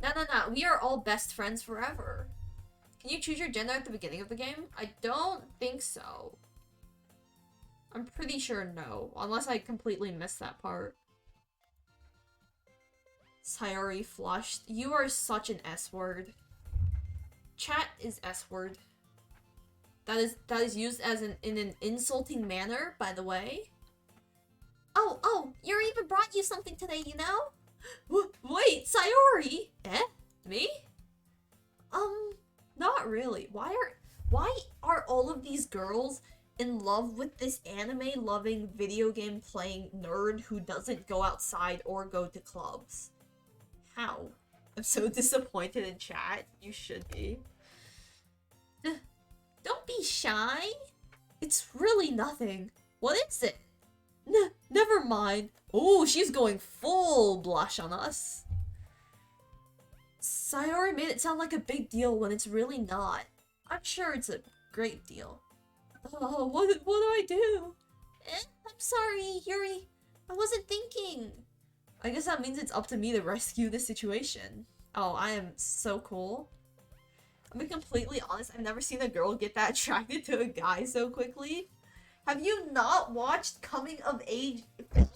No. We are all best friends forever. Can you choose your gender at the beginning of the game? I don't think so. I'm pretty sure no, unless I completely missed that part. Sayori flushed. You are such an S-word. Chat is S-word. That is used as in an insulting manner, by the way. Oh, Yuri even brought you something today, you know? Wait, Sayori? Eh? Me? Not really. Why are all of these girls in love with this anime-loving, video game-playing nerd who doesn't go outside or go to clubs? How? I'm so disappointed in chat. You should be. Don't be shy. It's really nothing. What is it? Never mind. Oh, she's going full blush on us. Sayori made it sound like a big deal when it's really not. I'm sure it's a great deal. Oh, what do I do? I'm sorry, Yuri. I wasn't thinking. I guess that means it's up to me to rescue the situation. Oh, I am so cool. I'm being completely honest, I've never seen a girl get that attracted to a guy so quickly. Have you not watched coming of age films?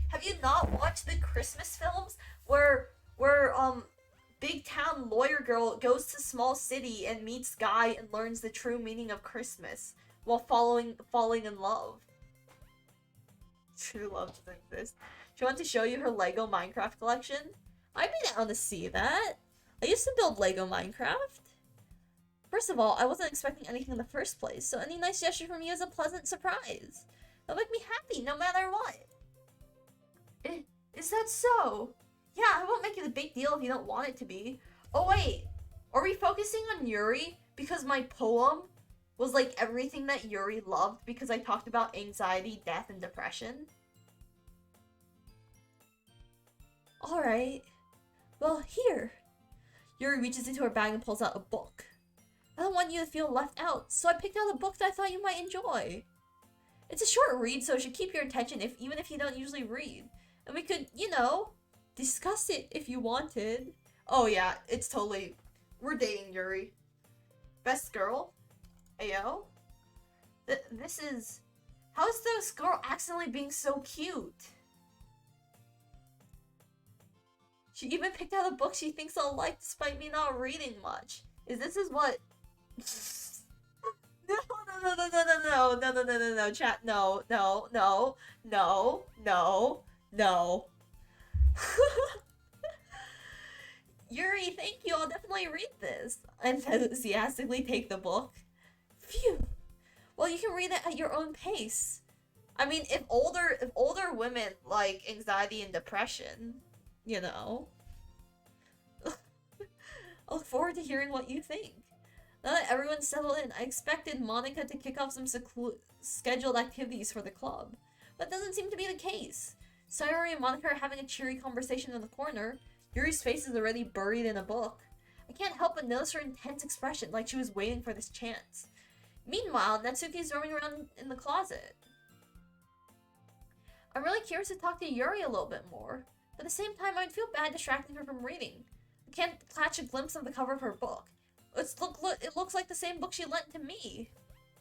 Have you not watched the Christmas films where big town lawyer girl goes to small city and meets guy and learns the true meaning of Christmas while falling in love? True love doesn't exist. She wanted to show you her Lego Minecraft collection. I'd be down to see that. I used to build Lego Minecraft. First of all, I wasn't expecting anything in the first place, so any nice gesture from you is a pleasant surprise. It'll make me happy no matter what. Is that so? Yeah, I won't make it a big deal if you don't want it to be. Oh wait, are we focusing on Yuri because my poem was like everything that Yuri loved because I talked about anxiety, death, and depression? Alright. Well, here. Yuri reaches into her bag and pulls out a book. I don't want you to feel left out, so I picked out a book that I thought you might enjoy. It's a short read, so it should keep your attention even if you don't usually read. And we could, you know, discuss it if you wanted. Oh yeah, it's totally... We're dating Yuri. Best girl? Ayo? This is... How is this girl accidentally being so cute? She even picked out a book she thinks I'll like despite me not reading much. This is what... No, chat, no. Yuri, thank you, I'll definitely read this. I enthusiastically take the book. Phew. Well, you can read it at your own pace. I mean, if older women like anxiety and depression, you know. I look forward to hearing what you think. Now that everyone's settled in, I expected Monica to kick off some scheduled activities for the club. But that doesn't seem to be the case. Sayori and Monica are having a cheery conversation in the corner. Yuri's face is already buried in a book. I can't help but notice her intense expression, like she was waiting for this chance. Meanwhile, Natsuki's roaming around in the closet. I'm really curious to talk to Yuri a little bit more. But at the same time, I'd feel bad distracting her from reading. I can't catch a glimpse of the cover of her book. It looks like the same book she lent to me.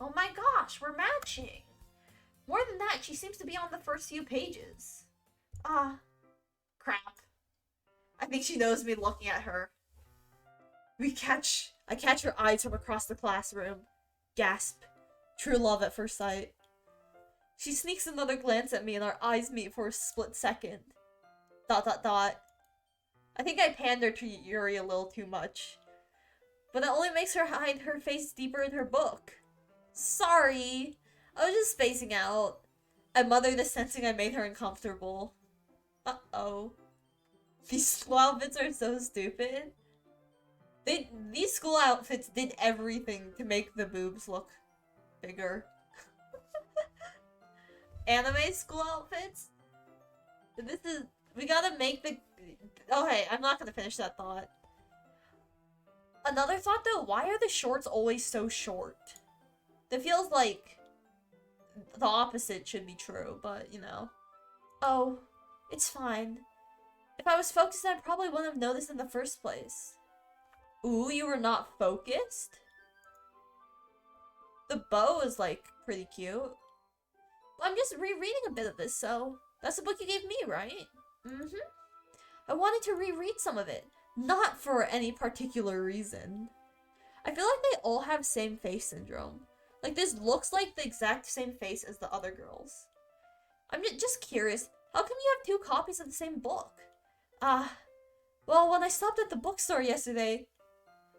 Oh my gosh, we're matching. More than that, she seems to be on the first few pages. Ah, crap. I think she knows me looking at her. I catch her eyes from across the classroom. Gasp. True love at first sight. She sneaks another glance at me and our eyes meet for a split second. ... I think I pandered to Yuri a little too much. But that only makes her hide her face deeper in her book. Sorry. I was just spacing out. I mothered the sensing I made her uncomfortable. Uh-oh. These school outfits are so stupid. These school outfits did everything to make the boobs look bigger. Anime school outfits? We gotta make the... Okay, I'm not gonna finish that thought. Another thought though, why are the shorts always so short? That feels like the opposite should be true, but you know. Oh, it's fine. If I was focused, I probably wouldn't have noticed in the first place. Ooh, you were not focused? The bow is like pretty cute. Well, I'm just rereading a bit of this, so that's the book you gave me, right? Mm-hmm. I wanted to reread some of it. Not for any particular reason. I feel like they all have same face syndrome. Like, this looks like the exact same face as the other girls. I'm just curious, how come you have 2 copies of the same book? Well, when I stopped at the bookstore yesterday...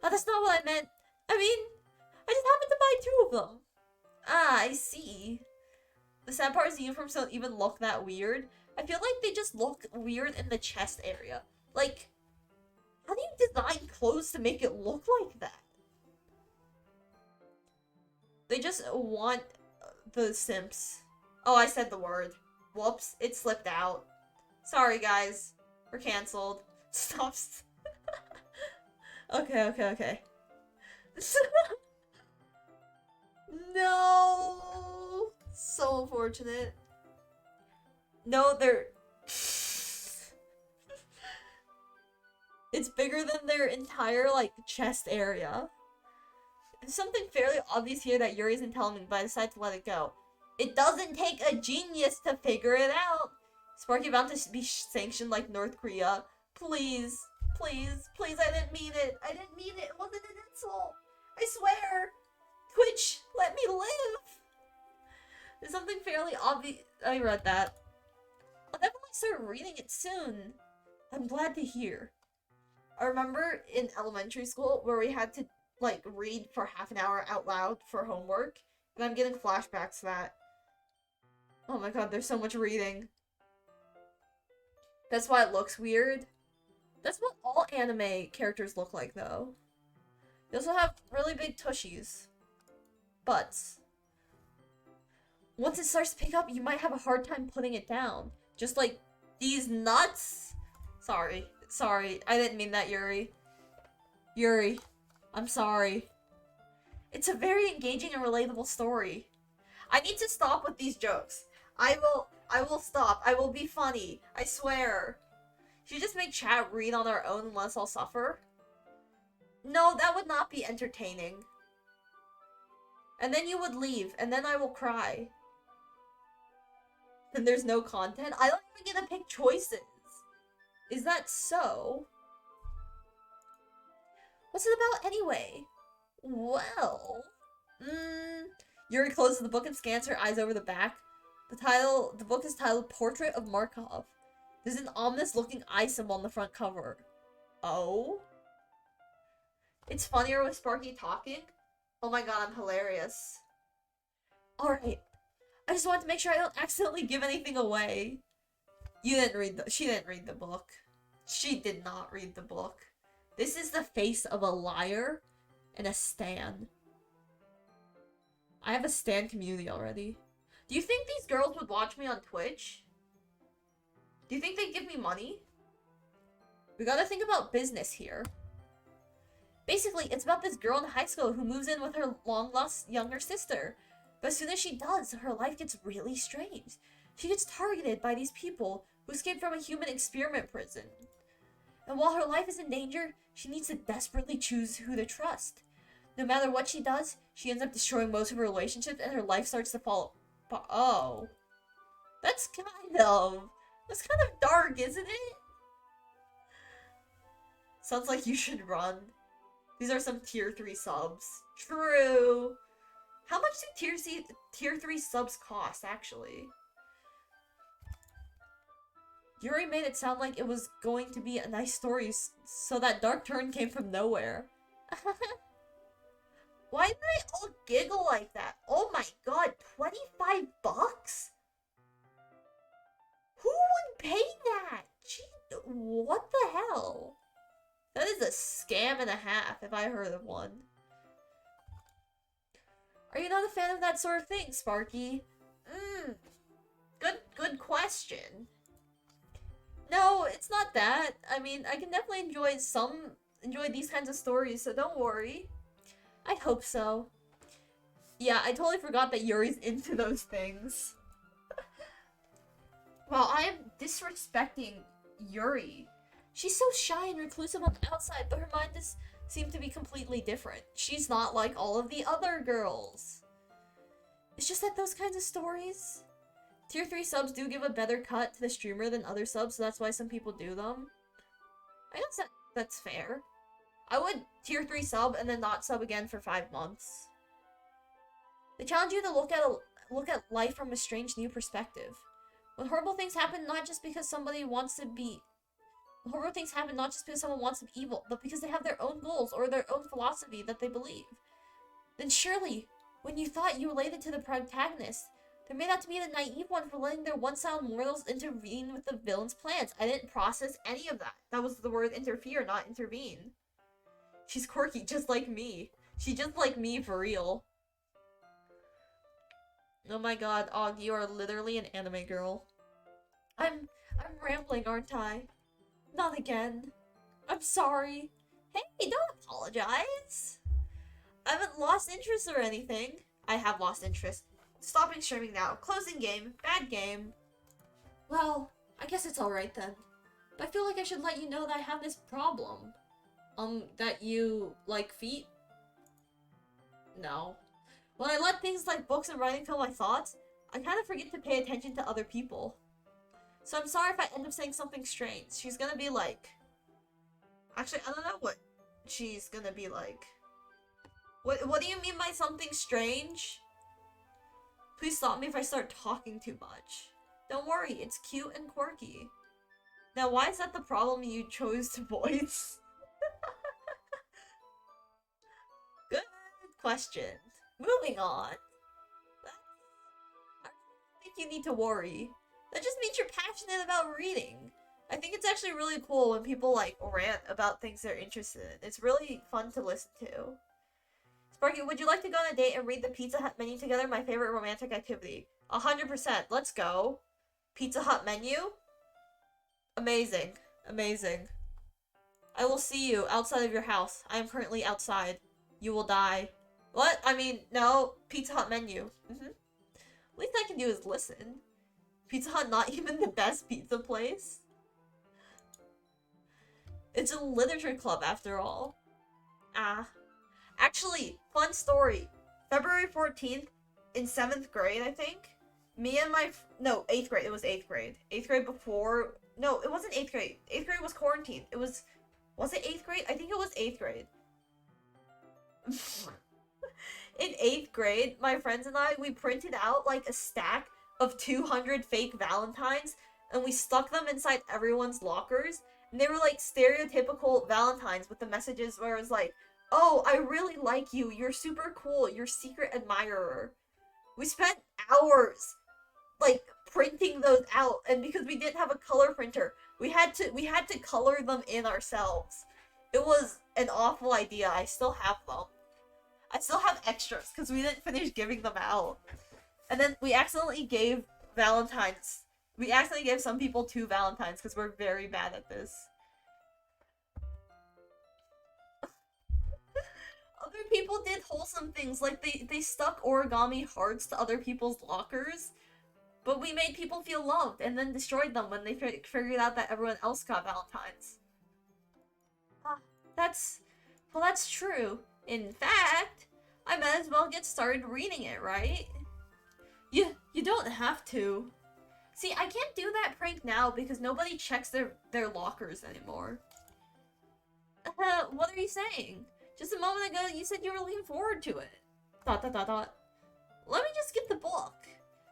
that's not what I meant. I mean, I just happened to buy 2 of them. I see. The sad part is the uniforms don't even look that weird. I feel like they just look weird in the chest area. Like, how do you design clothes to make it look like that? They just want the simps. Oh, I said the word. Whoops, it slipped out. Sorry, guys. We're canceled. Stop. Okay. No! So unfortunate. No, they're... It's bigger than their entire, like, chest area. There's something fairly obvious here that Yuri isn't telling me, but I decided to let it go. It doesn't take a genius to figure it out. Sparky about to be sanctioned like North Korea. Please, please, please, I didn't mean it. I didn't mean it. It wasn't an insult. I swear. Twitch, let me live. There's something fairly obvious. I read that. I'll definitely start reading it soon. I'm glad to hear. I remember in elementary school where we had to, like, read for half an hour out loud for homework. And I'm getting flashbacks to that. Oh my god, there's so much reading. That's why it looks weird. That's what all anime characters look like, though. They also have really big tushies. Butts. Once it starts to pick up, you might have a hard time putting it down. Just like these nuts. Sorry, I didn't mean that, Yuri. Yuri, I'm sorry. It's a very engaging and relatable story. I need to stop with these jokes. I will stop. I will be funny. I swear. Should you just make chat read on our own unless I'll suffer? No, that would not be entertaining. And then you would leave, and then I will cry. And there's no content? I don't even get to pick choices. Is that so? What's it about anyway? Well... Yuri closes the book and scans her eyes over the back. The book is titled Portrait of Markov. There's an ominous-looking eye symbol on the front cover. Oh? It's funnier with Sparky talking? Oh my god, I'm hilarious. Alright. I just wanted to make sure I don't accidentally give anything away. She didn't read the book. She did not read the book. This is the face of a liar and a stan. I have a stan community already. Do you think these girls would watch me on Twitch? Do you think they'd give me money? We gotta think about business here. Basically, it's about this girl in high school who moves in with her long-lost younger sister. But as soon as she does, her life gets really strange. She gets targeted by these people who escaped from a human experiment prison. And while her life is in danger, she needs to desperately choose who to trust. No matter what she does, she ends up destroying most of her relationships and her life starts to fall. Oh. That's kind of dark, isn't it? Sounds like you should run. These are some tier 3 subs. True. How much do tier 3 subs cost, actually? Yuri made it sound like it was going to be a nice story, so that dark turn came from nowhere. Why did they all giggle like that? Oh my god, 25 bucks? Who would pay that? Gee, what the hell? That is a scam and a half, if I heard of one. Are you not a fan of that sort of thing, Sparky? Good question. No, it's not that. I mean, I can definitely enjoy these kinds of stories, so don't worry. I hope so. Yeah, I totally forgot that Yuri's into those things. Well, I am disrespecting Yuri. She's so shy and reclusive on the outside, but her mind does seem to be completely different. She's not like all of the other girls. It's just that those kinds of stories... Tier 3 subs do give a better cut to the streamer than other subs, so that's why some people do them. I guess that's fair. I would tier 3 sub and then not sub again for 5 months. They challenge you to look at life from a strange new perspective. When horrible things happen, not just because somebody wants to be... Horrible things happen not just because someone wants to be evil, but because they have their own goals or their own philosophy that they believe. Then surely, when you thought you related to the protagonist, there may not be the naive one for letting their one-sided mortals intervene with the villain's plans. I didn't process any of that. That was the word interfere, not intervene. She's quirky, just like me. She's just like me for real. Oh my god, Og, you are literally an anime girl. I'm rambling, aren't I? Not again. I'm sorry. Hey, don't apologize. I haven't lost interest or anything. I have lost interest. Stopping streaming now. Closing game. Bad game. Well, I guess it's alright then. But I feel like I should let you know that I have this problem. That you like feet? No. When I let things like books and writing fill my thoughts, I kind of forget to pay attention to other people. So I'm sorry if I end up saying something strange. She's gonna be like... Actually, I don't know what she's gonna be like. What do you mean by something strange? Please stop me if I start talking too much. Don't worry, it's cute and quirky. Now, why is that the problem you chose to voice? Good question. Moving on. I don't think you need to worry. That just means you're passionate about reading. I think it's actually really cool when people like rant about things they're interested in. It's really fun to listen to. Sparky, would you like to go on a date and read the Pizza Hut menu together? My favorite romantic activity. 100%. Let's go. Pizza Hut menu? Amazing. Amazing. I will see you outside of your house. I am currently outside. You will die. What? I mean, no. Pizza Hut menu. Least I can do is listen. Pizza Hut not even the best pizza place? It's a literature club after all. Actually, fun story. February 14th, in 7th grade, I think, me and my... No, 8th grade. It was 8th grade. 8th grade before... No, it wasn't 8th grade. 8th grade was quarantine. It was... Was it 8th grade? I think it was 8th grade. In 8th grade, my friends and I, we printed out, like, a stack of 200 fake Valentines, and we stuck them inside everyone's lockers, and they were, like, stereotypical Valentines with the messages where it was like, oh, I really like you, you're super cool, you're secret admirer. We spent hours, like, printing those out, and because we didn't have a color printer, we had to color them in ourselves. It was an awful idea. I still have them. I still have extras, because we didn't finish giving them out. And then we accidentally gave Valentines. We accidentally gave some people 2 Valentines, because we're very bad at this. Other people did wholesome things, like they stuck origami hearts to other people's lockers, but we made people feel loved and then destroyed them when they figured out that everyone else got Valentines. Well, that's true. In fact, I might as well get started reading it, right? You don't have to. See, I can't do that prank now because nobody checks their lockers anymore. What are you saying? Just a moment ago, you said you were looking forward to it. Dot dot dot dot. Let me just get the book.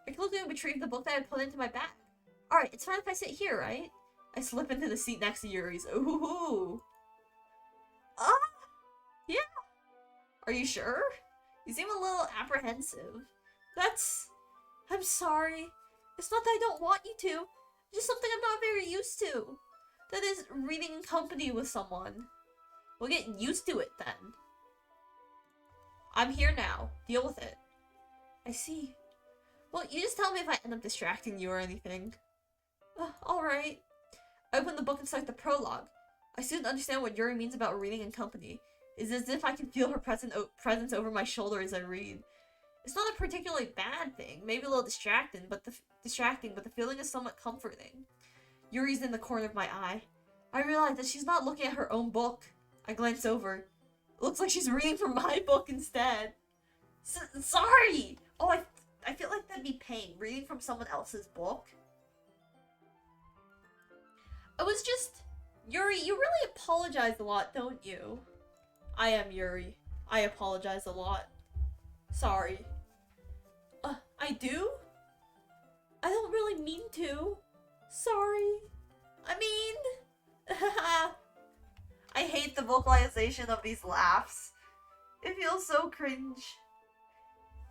I quickly retrieve the book that I put into my bag. Alright, it's fine if I sit here, right? I slip into the seat next to Yuri's. Ooh. Ah! Yeah. Are you sure? You seem a little apprehensive. I'm sorry. It's not that I don't want you to. It's just something I'm not very used to. That is, reading in company with someone. We'll get used to it then. I'm here now. Deal with it. I see. Well, you just tell me if I end up distracting you or anything. Alright. I open the book and start the prologue. I soon understand what Yuri means about reading in company. It's as if I can feel her presence over my shoulder as I read. It's not a particularly bad thing, maybe a little distracting, but the feeling is somewhat comforting. Yuri's in the corner of my eye. I realize that she's not looking at her own book. I glance over. It looks like she's reading from my book instead. Sorry! Oh, I feel like that'd be pain, reading from someone else's book. I was just... Yuri, you really apologize a lot, don't you? I am Yuri. I apologize a lot. Sorry. I do? I don't really mean to. Sorry. I mean... I hate the vocalization of these laughs. It feels so cringe.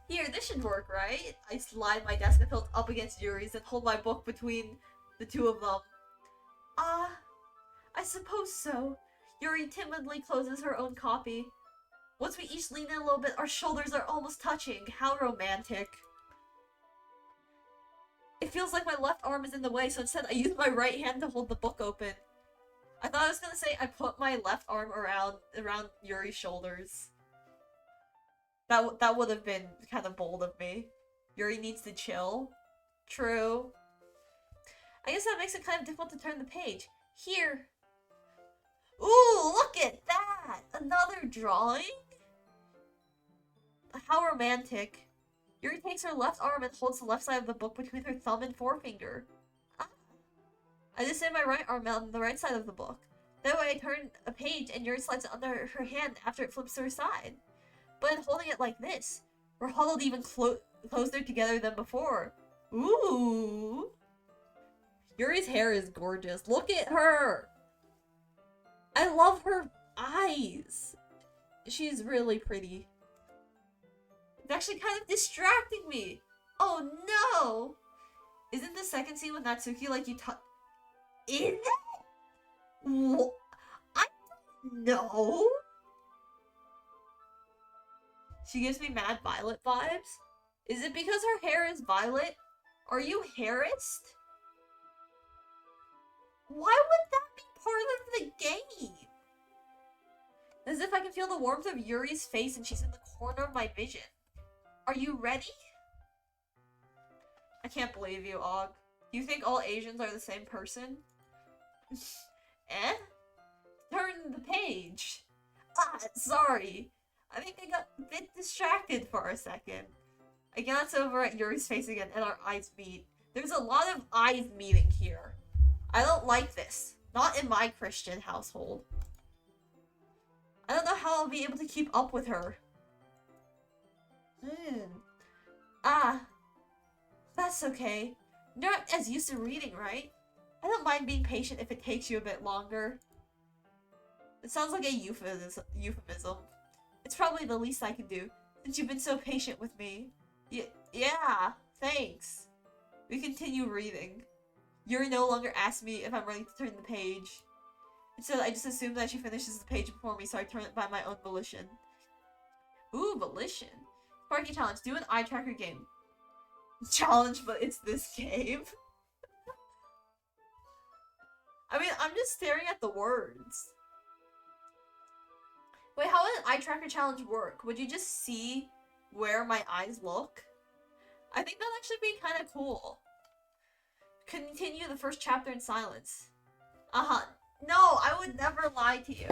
Here, this should work, right? I slide my desk tilt up against Yuri's and hold my book between the two of them. I suppose so. Yuri timidly closes her own copy. Once we each lean in a little bit, our shoulders are almost touching. How romantic. It feels like my left arm is in the way, so instead I use my right hand to hold the book open. I thought I was gonna say I put my left arm around Yuri's shoulders. That would have been kind of bold of me. Yuri needs to chill. True. I guess that makes it kind of difficult to turn the page. Here. Ooh, look at that! Another drawing? How romantic. Yuri takes her left arm and holds the left side of the book between her thumb and forefinger. I just lay my right arm on the right side of the book. That way I turn a page and Yuri slides it under her hand after it flips to her side. But in holding it like this, we're huddled even closer together than before. Ooh! Yuri's hair is gorgeous. Look at her! I love her eyes. She's really pretty. It's actually kind of distracting me. Oh no! Isn't the second scene with Natsuki like you Is it? What? I don't know. She gives me Mad Violet vibes. Is it because her hair is violet? Are you hairist? Why would that be part of the game? As if I can feel the warmth of Yuri's face and she's in the corner of my vision. Are you ready? I can't believe you, Og. Do you think all Asians are the same person? Eh? Turn the page. Sorry. I think I got a bit distracted for a second. I glance over at Yuri's face again and our eyes meet. There's a lot of eyes meeting here. I don't like this. Not in my Christian household. I don't know how I'll be able to keep up with her. That's okay. You're not as used to reading, right? I don't mind being patient if it takes you a bit longer. It sounds like a euphemism. It's probably the least I can do, since you've been so patient with me. Yeah, thanks. We continue reading. Yuri no longer asks me if I'm ready to turn the page. Instead, I just assume that she finishes the page before me, so I turn it by my own volition. Ooh, volition. Sparky challenge. Do an eye tracker game. Challenge, but it's this game. I mean, I'm just staring at the words. Wait, how would an eye tracker challenge work? Would you just see where my eyes look? I think that'd actually be kind of cool. Continue the first chapter in silence. No, I would never lie to you.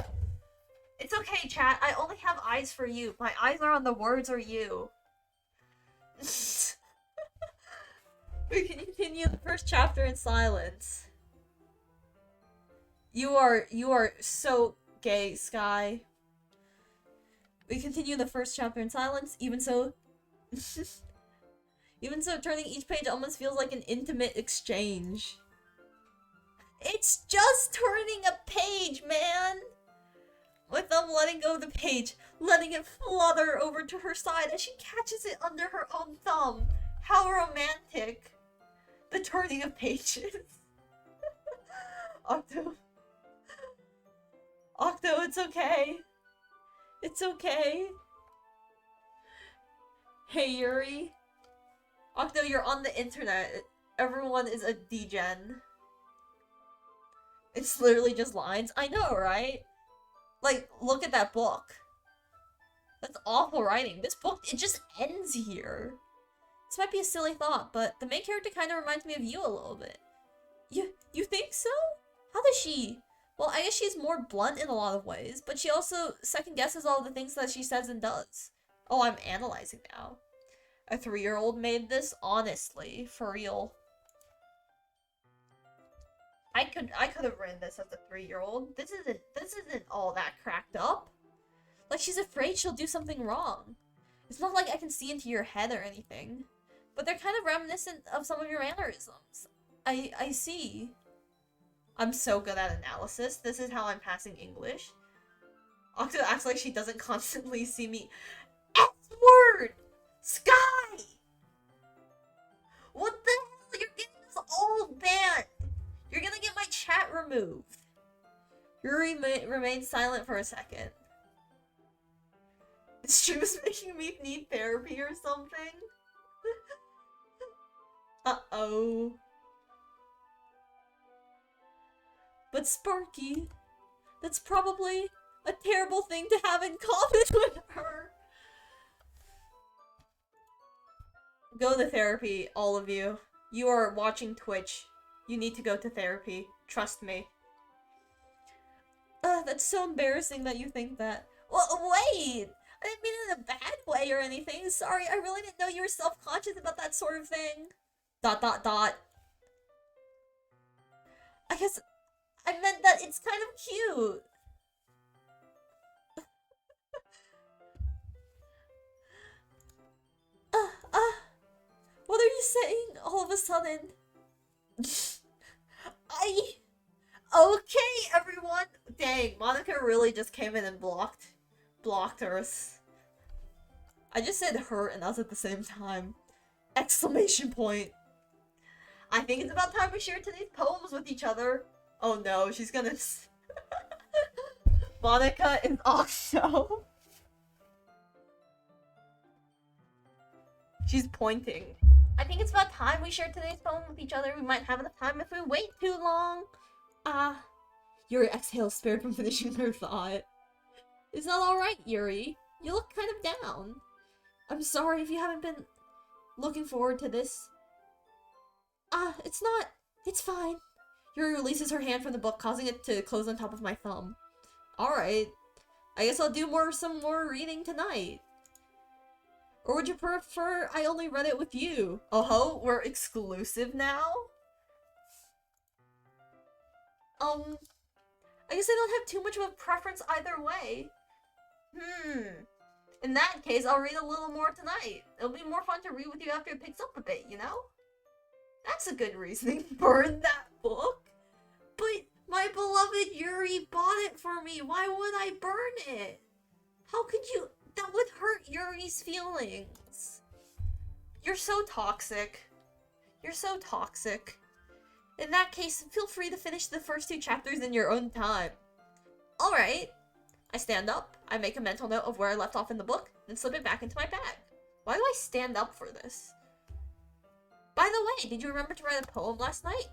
It's okay, chat. I only have eyes for you. My eyes are on the words or you. We can continue the first chapter in silence. You are so gay, Sky. We continue the first chapter in silence, even so even so turning each page almost feels like an intimate exchange. It's just turning a page, man! My thumb letting go of the page, letting it flutter over to her side as she catches it under her own thumb. How romantic. The turning of pages. Octo, it's okay. It's okay. Hey, Yuri. Octo, you're on the internet. Everyone is a degen. It's literally just lines. I know, right? Like, look at that book. That's awful writing. This book, it just ends here. This might be a silly thought, but the main character kind of reminds me of you a little bit. You think so? How does she? Well, I guess she's more blunt in a lot of ways, but she also second guesses all the things that she says and does. Oh, I'm analyzing now. A 3-year-old made this? Honestly, for real. I could have written this as a 3-year-old. This isn't all that cracked up. Like, she's afraid she'll do something wrong. It's not like I can see into your head or anything. But they're kind of reminiscent of some of your mannerisms. I see. I'm so good at analysis. This is how I'm passing English. Octo acts like she doesn't constantly see me. S-word! Sky! What the hell? You're getting us all banned! You're gonna get my chat removed. Yuri remained silent for a second. Is streams making me need therapy or something? Uh-oh. But Sparky, that's probably a terrible thing to have in common with her. Go to therapy, all of you. You are watching Twitch. You need to go to therapy. Trust me. That's so embarrassing that you think that. Well, wait! I didn't mean it in a bad way or anything. Sorry, I really didn't know you were self-conscious about that sort of thing. ... I guess I meant that it's kind of cute. What are you saying all of a sudden? Okay, everyone. Dang, Monica really just came in and blocked us. I just said her and us at the same time. Exclamation point. I think it's about time we share today's poems with each other. Oh no, she's gonna... Monica is Octo. She's pointing. I think it's about time we share today's poem with each other. We might have enough time if we wait too long. Yuri exhales, spared from finishing her thought. Is that alright, Yuri? You look kind of down. I'm sorry if you haven't been looking forward to this. It's not. It's fine. Yuri releases her hand from the book, causing it to close on top of my thumb. Alright. I guess I'll do some more reading tonight. Or would you prefer I only read it with you? Oh ho, we're exclusive now? I guess I don't have too much of a preference either way. In that case, I'll read a little more tonight. It'll be more fun to read with you after it picks up a bit, you know? That's a good reasoning. Burn that book? But my beloved Yuri bought it for me. Why would I burn it? How could you? That would hurt Yuri's feelings. You're so toxic. You're so toxic. In that case, feel free to finish the first 2 chapters in your own time. Alright. I stand up, I make a mental note of where I left off in the book, then slip it back into my bag. Why do I stand up for this? By the way, did you remember to write a poem last night?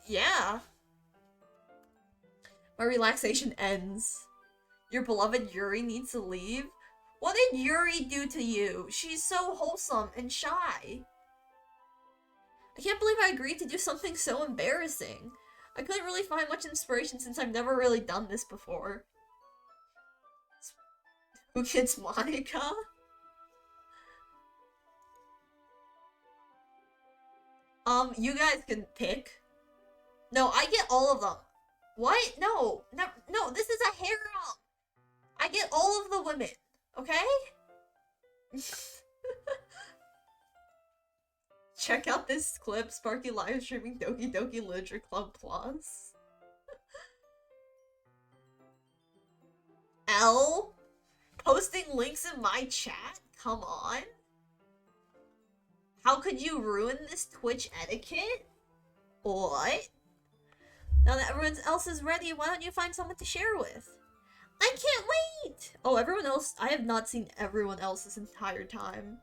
Yeah. My relaxation ends. Your beloved Yuri needs to leave? What did Yuri do to you? She's so wholesome and shy. I can't believe I agreed to do something so embarrassing. I couldn't really find much inspiration since I've never really done this before. Who gets Monica? You guys can pick. No, I get all of them. What? No. No, this is a harem. I get all of the women. Okay? Check out this clip, Sparky live streaming Doki Doki Literature Club Plus. L? Posting links in my chat? Come on. How could you ruin this Twitch etiquette? What? Now that everyone else is ready, why don't you find someone to share with? I can't wait! Oh, everyone else? I have not seen everyone else this entire time.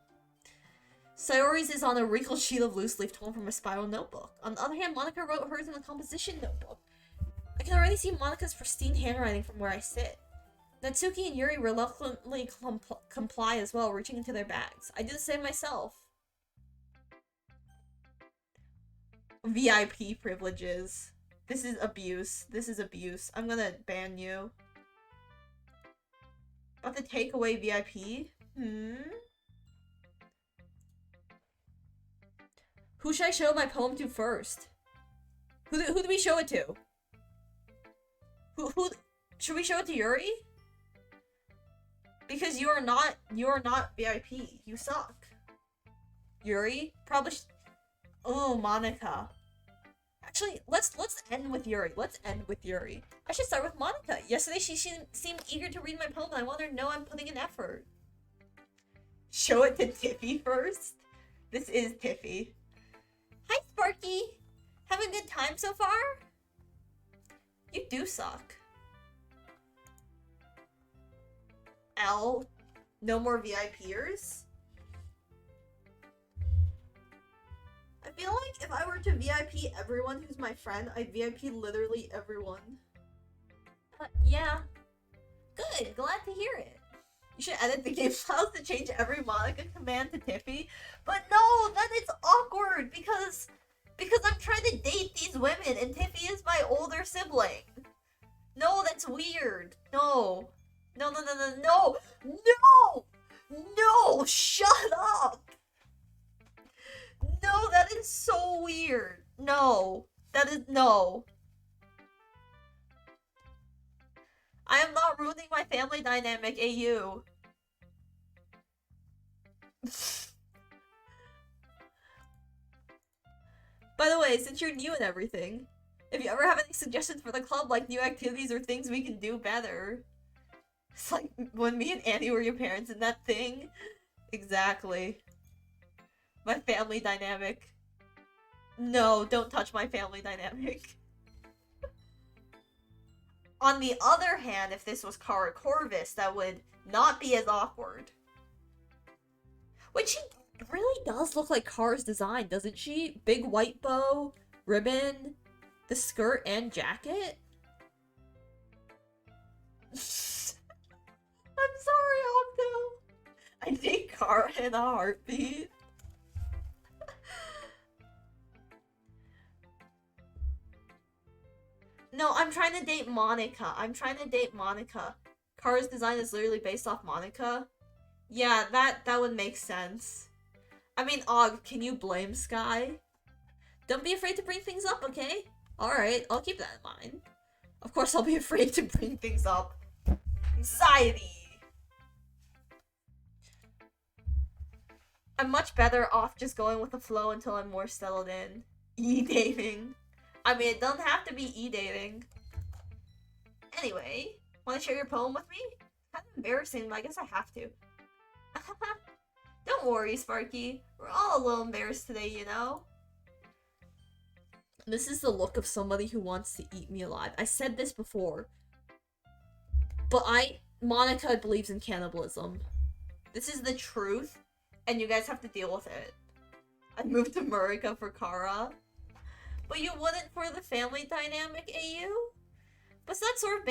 Sayori's is on a wrinkled sheet of loose leaf torn from a spiral notebook. On the other hand, Monica wrote hers in a composition notebook. I can already see Monica's pristine handwriting from where I sit. Natsuki and Yuri reluctantly comply as well, reaching into their bags. I do the same myself. VIP privileges. This is abuse. This is abuse. I'm gonna ban you. About to take away VIP? Who should I show my poem to first? Who do we show it to? Who should we show it to Yuri? Because you are not VIP. You suck. Yuri? Probably oh, Monica. Actually, let's end with Yuri. Let's end with Yuri. I should start with Monica. Yesterday she seemed eager to read my poem and I want her to know I'm putting in effort. Show it to Tiffy first? This is Tiffy. Hi, Sparky! Having a good time so far? You do suck. L. No more VIPers? I feel like if I were to VIP everyone who's my friend, I'd VIP literally everyone. Yeah. Good, glad to hear it. You should edit the game files to change every Monica command to Tiffy. But no, then it's awkward because I'm trying to date these women and Tiffy is my older sibling. No, that's weird. No. No, shut up. No, that is so weird. No. That is no. I am not ruining my family dynamic, AU. By the way, since you're new and everything, if you ever have any suggestions for the club, like new activities or things we can do better. It's like when me and Annie were your parents in that thing. Exactly. My family dynamic. No, don't touch my family dynamic. On the other hand, if this was Kara Corvus, that would not be as awkward. Which she really does look like Kara's design, doesn't she? Big white bow, ribbon, the skirt and jacket. I'm sorry, Octo. I date Kara in a heartbeat. No, I'm trying to date Monica. Kara's design is literally based off Monica. Yeah, that would make sense. I mean, Og, can you blame Sky? Don't be afraid to bring things up, okay? Alright, I'll keep that in mind. Of course I'll be afraid to bring things up. Anxiety! I'm much better off just going with the flow until I'm more settled in. E-dating. I mean, it doesn't have to be e-dating. Anyway, want to share your poem with me? Kind of embarrassing, but I guess I have to. Don't worry, Sparky. We're all a little embarrassed today, you know? This is the look of somebody who wants to eat me alive. I said this before. But Monica believes in cannibalism. This is the truth, and you guys have to deal with it. I'd move to Murica for Kara. But you wouldn't for the family dynamic, AU? But it's that sort of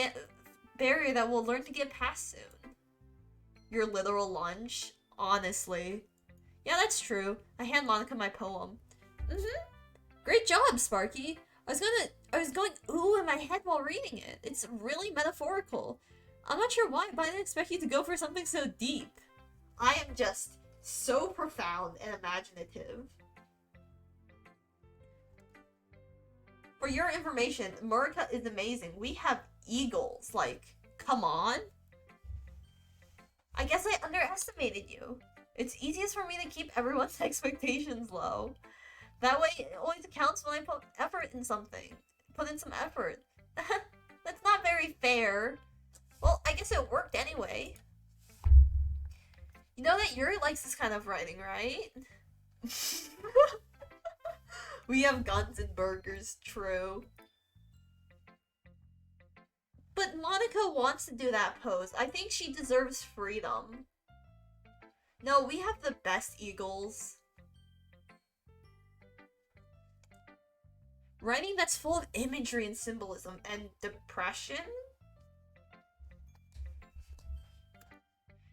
barrier that we'll learn to get past soon. Your literal lunch? Honestly. Yeah, that's true. I hand Monica my poem. Great job, Sparky. I was going ooh in my head while reading it. It's really metaphorical. I'm not sure why, but I didn't expect you to go for something so deep. I am just so profound and imaginative. For your information, Murica is amazing. We have eagles. Like, come on. I guess I underestimated you. It's easiest for me to keep everyone's expectations low. That way, it always counts when I put effort in something. Put in some effort. That's not very fair. Well, I guess it worked anyway. You know that Yuri likes this kind of writing, right? We have guns and burgers, true. But Monica wants to do that pose. I think she deserves freedom. No, we have the best eagles. Writing that's full of imagery and symbolism and depression?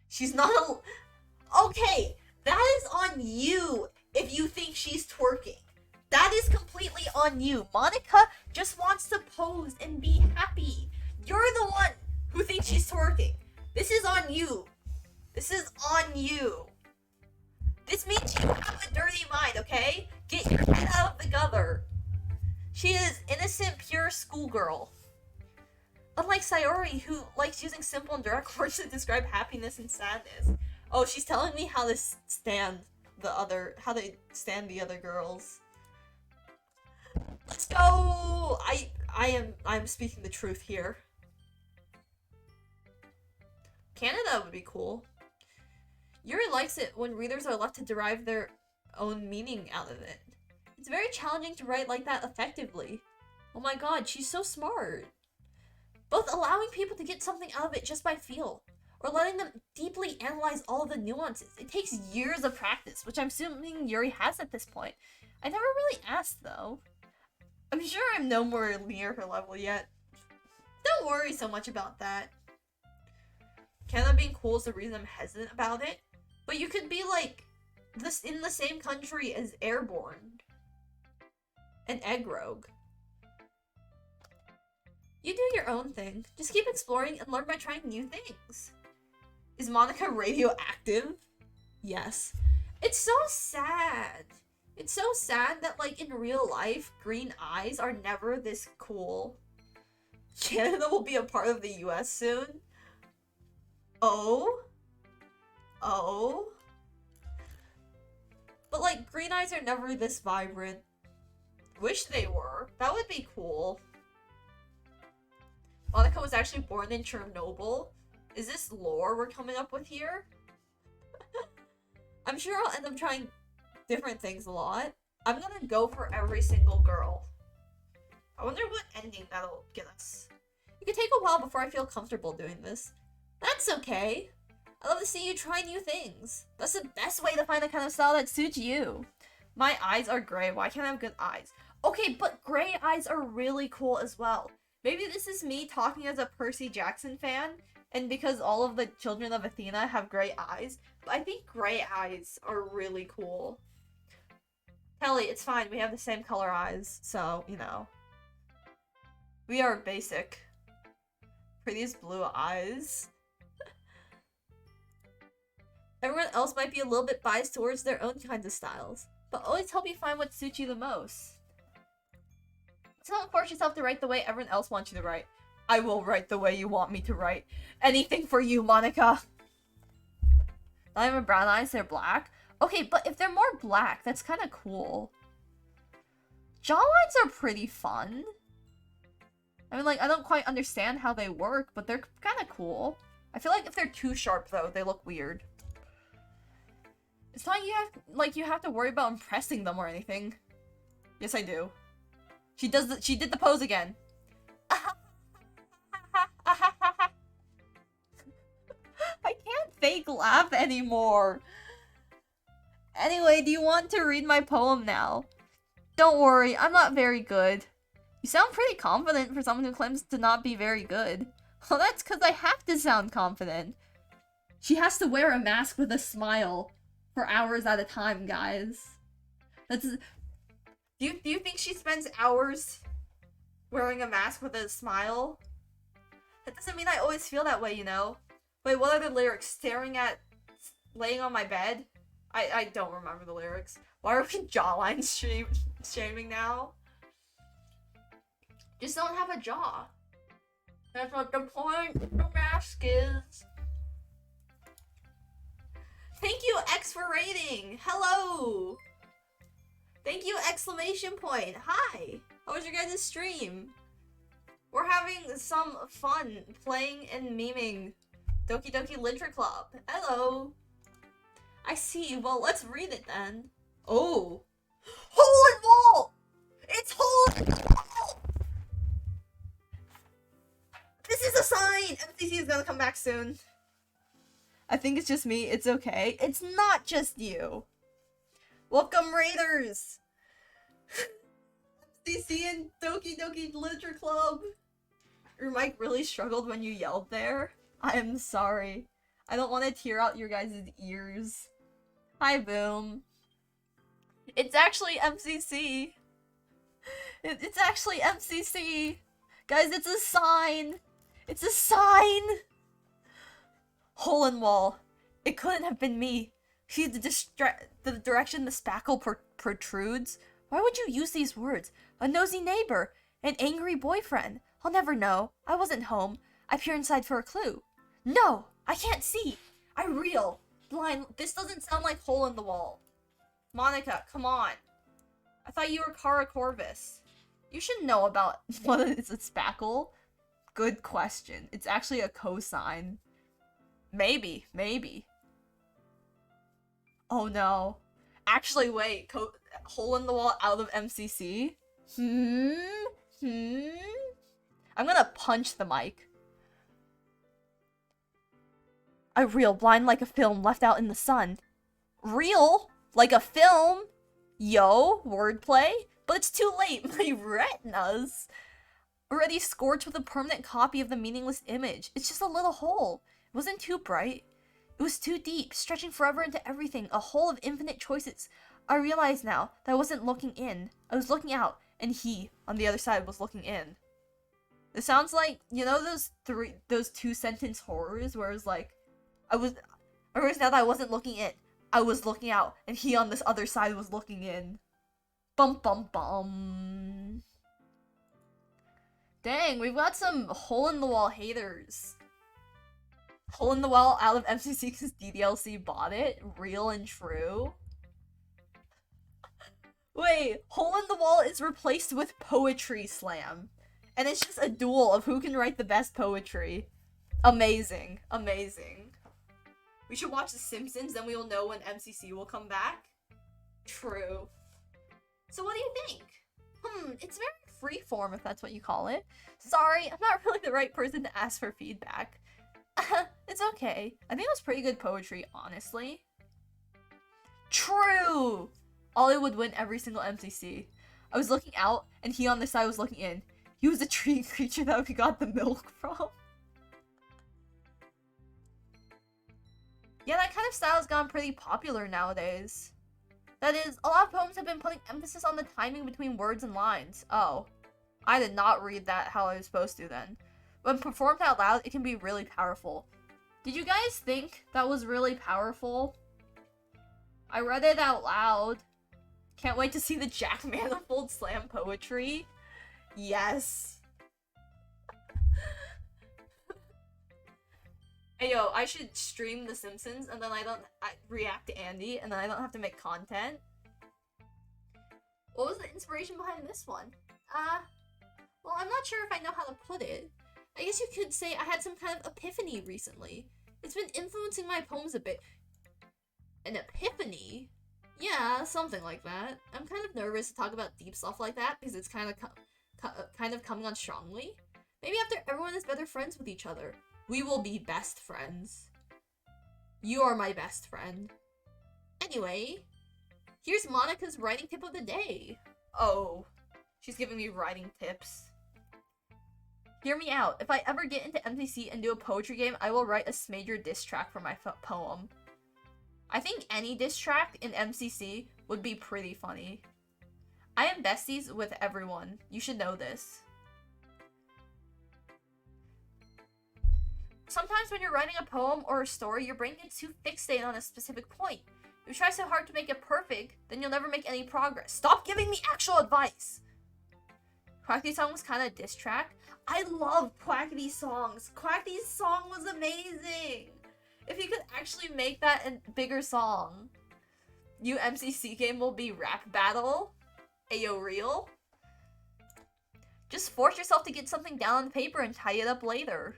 She's not a... Okay, that is on you if you think she's twerking. That is completely on you. Monica just wants to pose and be happy. You're the one who thinks she's twerking. This is on you. This is on you. This means you have a dirty mind, okay? Get your head out of the gutter. She is innocent, pure schoolgirl. Unlike Sayori, who likes using simple and direct words to describe happiness and sadness. Oh, she's telling me how to stand the other girls. Let's go! I'm speaking the truth here. Canada would be cool. Yuri likes it when readers are left to derive their own meaning out of it. It's very challenging to write like that effectively. Oh my god, she's so smart. Both allowing people to get something out of it just by feel, or letting them deeply analyze all of the nuances. It takes years of practice, which I'm assuming Yuri has at this point. I never really asked, though. I'm sure I'm no more near her level yet. Don't worry so much about that. Canada being cool is the reason I'm hesitant about it, but you could be, like, this in the same country as Airborne. And Egg Rogue. You do your own thing. Just keep exploring and learn by trying new things. Is Monica radioactive? Yes. It's so sad. It's so sad that, like, in real life, green eyes are never this cool. Canada will be a part of the US soon. Oh? Oh? But, like, green eyes are never this vibrant. Wish they were. That would be cool. Monica was actually born in Chernobyl. Is this lore we're coming up with here? I'm sure I'll end up trying different things a lot. I'm gonna go for every single girl. I wonder what ending that'll get us. It could take a while before I feel comfortable doing this. That's okay. I love to see you try new things. That's the best way to find the kind of style that suits you. My eyes are gray. Why can't I have good eyes? Okay, but gray eyes are really cool as well. Maybe this is me talking as a Percy Jackson fan, and because all of the children of Athena have gray eyes, but I think gray eyes are really cool. Kelly, it's fine, we have the same color eyes, so, you know. We are basic. Prettiest blue eyes. Everyone else might be a little bit biased towards their own kinds of styles, but always help you find what suits you the most. So don't force yourself to write the way everyone else wants you to write. I will write the way you want me to write. Anything for you, Monica. Not even brown eyes, they're black. Okay, but if they're more black, that's kind of cool. Jawlines are pretty fun. I mean, like, I don't quite understand how they work, but they're kind of cool. I feel like if they're too sharp, though, they look weird. It's not you have to worry about impressing them or anything. Yes, I do. She did the pose again. I can't fake laugh anymore. Anyway, do you want to read my poem now? Don't worry, I'm not very good. You sound pretty confident for someone who claims to not be very good. Well, that's because I have to sound confident. She has to wear a mask with a smile for hours at a time, guys. That's... Do you think she spends hours wearing a mask with a smile? That doesn't mean I always feel that way, you know? Wait, what are the lyrics? Staring at... laying on my bed? I don't remember the lyrics. Why are we jawline shaming now? Just don't have a jaw. That's what the point of the mask is. Thank you, X, for rating! Hello! Thank you, exclamation point! Hi! How was your guys' stream? We're having some fun playing and memeing Doki Doki Literature Club. Hello! I see. Well, let's read it then. Oh! Hole in wall! It's hole in wall! This is a sign! MCC is gonna come back soon. I think it's just me. It's okay. It's not just you. Welcome, Raiders! MCC and Doki Doki Literature Club. Your mic really struggled when you yelled there. I am sorry. I don't want to tear out your guys' ears. Hi, Boom. It's actually MCC. It's actually MCC. Guys, it's a sign. It's a sign. Hole in wall. It couldn't have been me. See the direction the spackle protrudes? Why would you use these words? A nosy neighbor. An angry boyfriend. I'll never know. I wasn't home. I peer inside for a clue. No! I can't see! I reel. Blind. This doesn't sound like hole in the wall. Monica, come on. I thought you were Kara Corvus. You should know about what is a spackle. Good question. It's actually a cosine. Maybe. Oh no. Actually, wait. Hole in the wall out of MCC? I'm gonna punch the mic. I reel blind like a film left out in the sun. Reel? Like a film? Yo, wordplay? But it's too late, my retinas. Already scorched with a permanent copy of the meaningless image. It's just a little hole. It wasn't too bright. It was too deep, stretching forever into everything, a hole of infinite choices. I realize now that I wasn't looking in. I was looking out, and he, on the other side, was looking in. It sounds like, you know those two-sentence horrors where it's like, I realized now that I wasn't looking in. I was looking out, and he on this other side was looking in. Bum bum bum. Dang, we've got some hole-in-the-wall haters. Hole-in-the-wall out of MCC because DDLC bought it? Real and true? Wait, hole-in-the-wall is replaced with Poetry Slam. And it's just a duel of who can write the best poetry. Amazing. Amazing. We should watch The Simpsons, then we will know when MCC will come back. True. So what do you think? It's very freeform, if that's what you call it. Sorry, I'm not really the right person to ask for feedback. It's okay. I think it was pretty good poetry, honestly. True! Ollie would win every single MCC. I was looking out, and he on this side was looking in. He was a tree creature that we got the milk from. Yeah, that kind of style has gone pretty popular nowadays. That is, a lot of poems have been putting emphasis on the timing between words and lines. Oh. I did not read that how I was supposed to then. When performed out loud, it can be really powerful. Did you guys think that was really powerful? I read it out loud. Can't wait to see the Jack Manifold slam poetry. Yes. Hey yo, I should stream The Simpsons and then I react to Andy and then I don't have to make content. What was the inspiration behind this one? Well, I'm not sure if I know how to put it. I guess you could say I had some kind of epiphany recently. It's been influencing my poems a bit. An epiphany? Yeah, something like that. I'm kind of nervous to talk about deep stuff like that because it's kind of coming on strongly. Maybe after everyone is better friends with each other. We will be best friends. You are my best friend. Anyway, here's Monica's writing tip of the day. Oh, she's giving me writing tips. Hear me out. If I ever get into MCC and do a poetry game, I will write a major diss track for my poem. I think any diss track in MCC would be pretty funny. I am besties with everyone. You should know this. Sometimes when you're writing a poem or a story, your brain gets too fixated on a specific point. If you try so hard to make it perfect, then you'll never make any progress. Stop giving me actual advice! Quackity's song was kind of a diss track. I love Quackity's songs. Quackity's song was amazing! If you could actually make that a bigger song. New MCC game will be rap battle. Ayo real. Just force yourself to get something down on paper and tie it up later.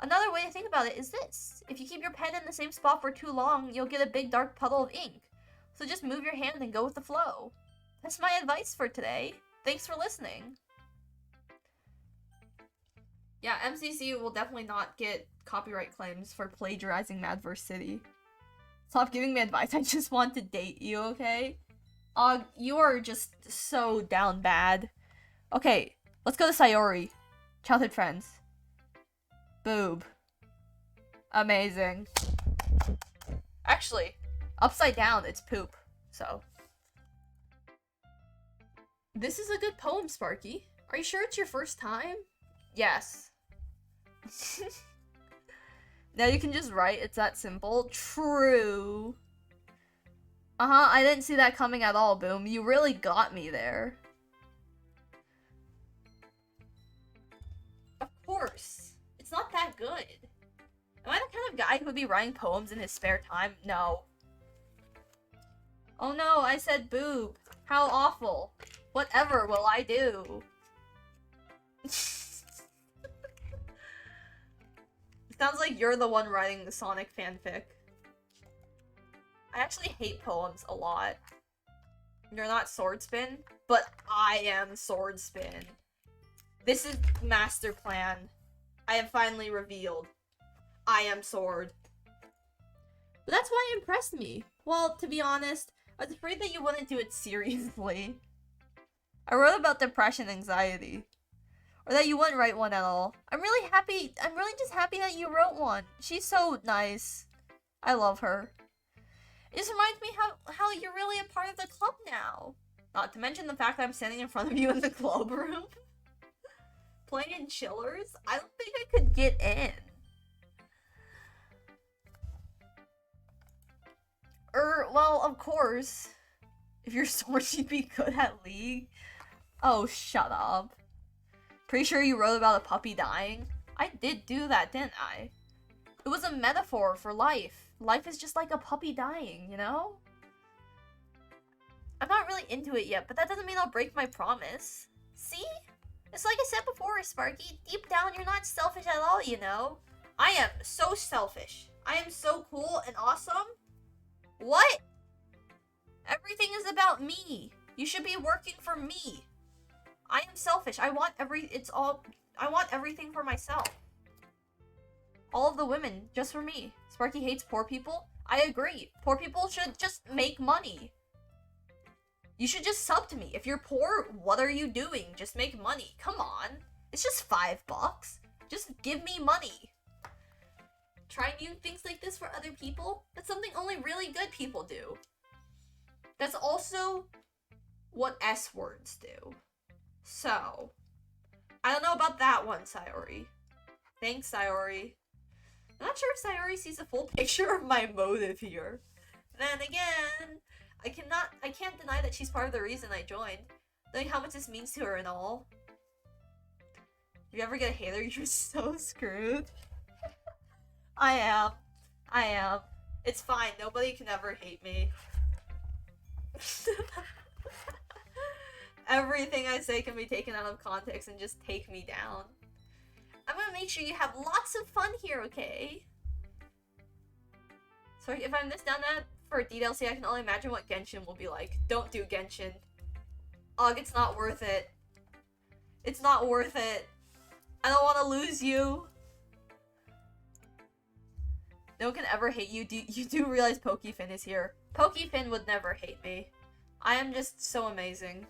Another way to think about it is this. If you keep your pen in the same spot for too long, you'll get a big dark puddle of ink. So just move your hand and go with the flow. That's my advice for today. Thanks for listening. Yeah, MCC will definitely not get copyright claims for plagiarizing Madverse City. Stop giving me advice, I just want to date you, okay? You are just so down bad. Okay, let's go to Sayori. Childhood friends. Boob. Amazing. Actually, upside down, it's poop, so. This is a good poem, Sparky. Are you sure it's your first time? Yes. Now you can just write, it's that simple. True. I didn't see that coming at all, Boom. You really got me there. Of course. It's not that good. Am I the kind of guy who would be writing poems in his spare time? No. Oh no, I said boob. How awful. Whatever will I do? Sounds like you're the one writing the Sonic fanfic. I actually hate poems a lot. You're not Swordspin, but I am Swordspin. This is master plan. I have finally revealed. I am Sword. But that's why it impressed me. Well, to be honest, I was afraid that you wouldn't do it seriously. I wrote about depression and anxiety. Or that you wouldn't write one at all. I'm really just happy that you wrote one. She's so nice. I love her. It just reminds me how you're really a part of the club now. Not to mention the fact that I'm standing in front of you in the club room. Playing in chillers? I don't think I could get in. Well, of course. If you're Sword, you'd be good at League. Oh, shut up. Pretty sure you wrote about a puppy dying? I did do that, didn't I? It was a metaphor for life. Life is just like a puppy dying, you know? I'm not really into it yet, but that doesn't mean I'll break my promise. See? It's like I said before, Sparky. Deep down, you're not selfish at all, you know? I am so selfish. I am so cool and awesome. What? Everything is about me. You should be working for me. I am selfish. I want everything for myself. All of the women, just for me. Sparky hates poor people. I agree. Poor people should just make money. You should just sub to me. If you're poor, what are you doing? Just make money. Come on. It's just $5. Just give me money. Try new things like this for other people? That's something only really good people do. That's also what S words do. So, I don't know about that one, Sayori. Thanks, Sayori. I'm not sure if Sayori sees a full picture of my motive here. Then again, I can't deny that she's part of the reason I joined. Knowing how much this means to her and all. If you ever get a hater, you're so screwed. I am. It's fine, nobody can ever hate me. Everything I say can be taken out of context and just take me down. I'm gonna make sure you have lots of fun here, okay? So if I miss down that for DDLC, I can only imagine what Genshin will be like. Don't do Genshin. Ugh, it's not worth it. It's not worth it. I don't want to lose you. No one can ever hate you. You do realize Pokefin is here. Pokefin would never hate me. I am just so amazing.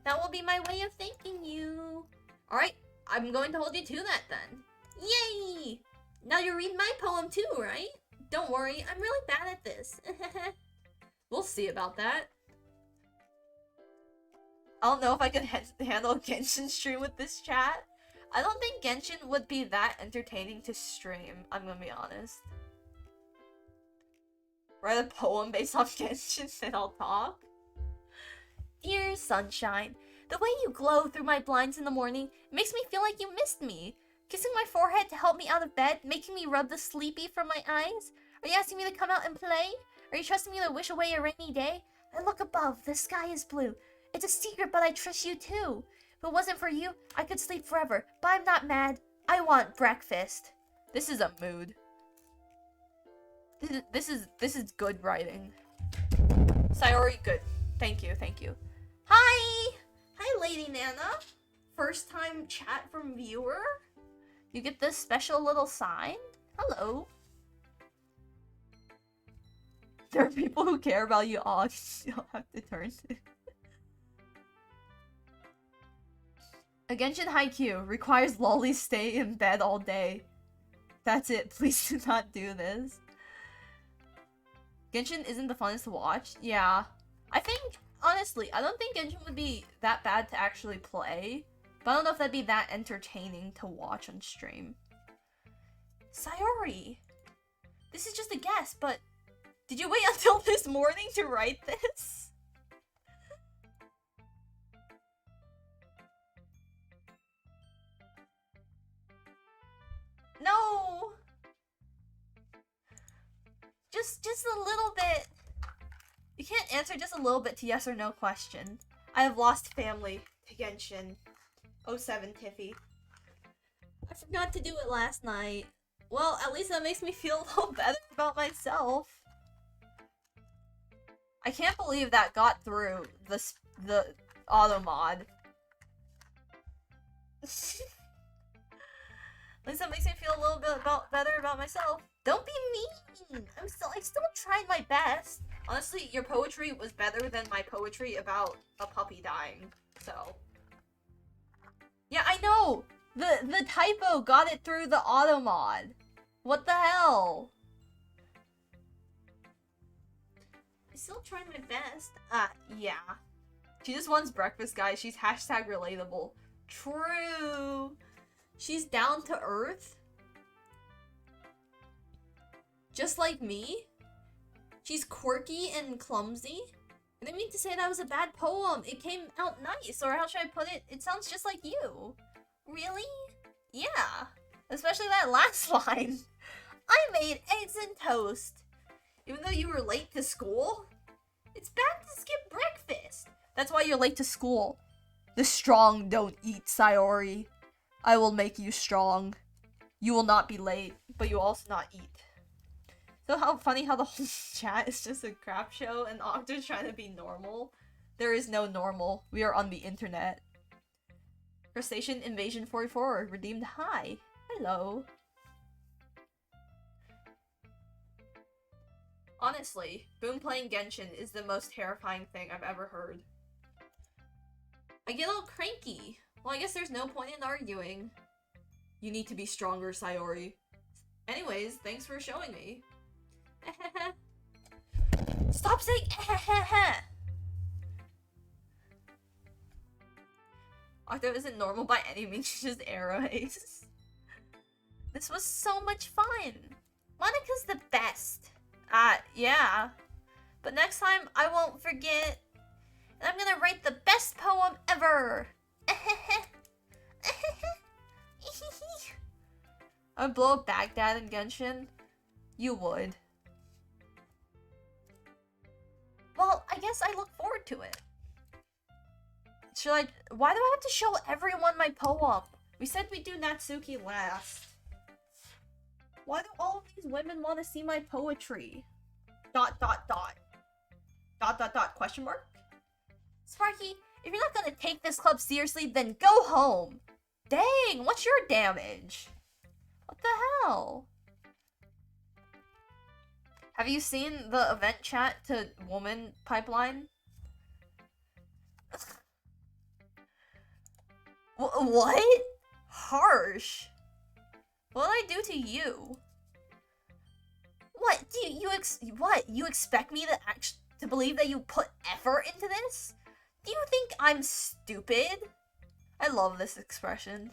That will be my way of thanking you. Alright, I'm going to hold you to that then. Yay! Now you read my poem too, right? Don't worry, I'm really bad at this. We'll see about that. I don't know if I can handle a Genshin stream with this chat. I don't think Genshin would be that entertaining to stream, I'm gonna be honest. Write a poem based off Genshin and I'll talk. Dear sunshine, the way you glow through my blinds in the morning makes me feel like you missed me. Kissing my forehead to help me out of bed, making me rub the sleepy from my eyes? Are you asking me to come out and play? Are you trusting me to wish away a rainy day? I look above, the sky is blue. It's a secret, but I trust you too. If it wasn't for you, I could sleep forever, but I'm not mad. I want breakfast. This is a mood. This is good writing. Sayori, good. Thank you, thank you. Hi! Hi, Lady Nana. First time chat from viewer. You get this special little sign. Hello. There are people who care about you all. You'll have to turn to. A Genshin Haikyuu requires lollies stay in bed all day. That's it. Please do not do this. Genshin isn't the funnest to watch. Yeah. I think, honestly, I don't think Genshin would be that bad to actually play. But I don't know if that'd be that entertaining to watch on stream. Sayori! This is just a guess, but did you wait until this morning to write this? No! Just a little bit. You can't answer just a little bit to yes or no question. I have lost family to Genshin. 07 Tiffy. I forgot to do it last night. Well, at least that makes me feel a little better about myself. I can't believe that got through the auto mod. At least that makes me feel a little bit better about myself. Don't be mean! I still tried my best. Honestly, your poetry was better than my poetry about a puppy dying, so. Yeah, I know! The typo got it through the auto mod. What the hell? I still tried my best. Yeah. She just wants breakfast, guys. She's hashtag relatable. True. She's down to earth. Just like me. She's quirky and clumsy. I didn't mean to say that was a bad poem. It came out nice, or how should I put it? It sounds just like you. Really? Yeah. Especially that last line. I made eggs and toast. Even though you were late to school? It's bad to skip breakfast. That's why you're late to school. The strong don't eat, Sayori. I will make you strong. You will not be late, but you will also not eat. So how funny how the whole chat is just a crap show and Octa's trying to be normal. There is no normal. We are on the internet. Crustacean Invasion 44 redeemed hi. Hello. Honestly, Boom playing Genshin is the most terrifying thing I've ever heard. I get all cranky. Well, I guess there's no point in arguing. You need to be stronger, Sayori. Anyways, thanks for showing me. Stop saying Octo isn't normal by any means, she's just arrows. This was so much fun. Monica's the best. Yeah. But next time, I won't forget. And I'm gonna write the best poem ever. I would blow up Baghdad in Genshin. You would. Well, I guess I look forward to it. Should I? Why do I have to show everyone my poem? We said we'd do Natsuki last. Why do all of these women want to see my poetry? ... Question mark? Sparky, if you're not gonna take this club seriously, then go home. Dang, what's your damage? What the hell? Have you seen the event chat to woman pipeline? What? Harsh. What did I do to you? What do you expect me to believe that you put effort into this? Do you think I'm stupid? I love this expression.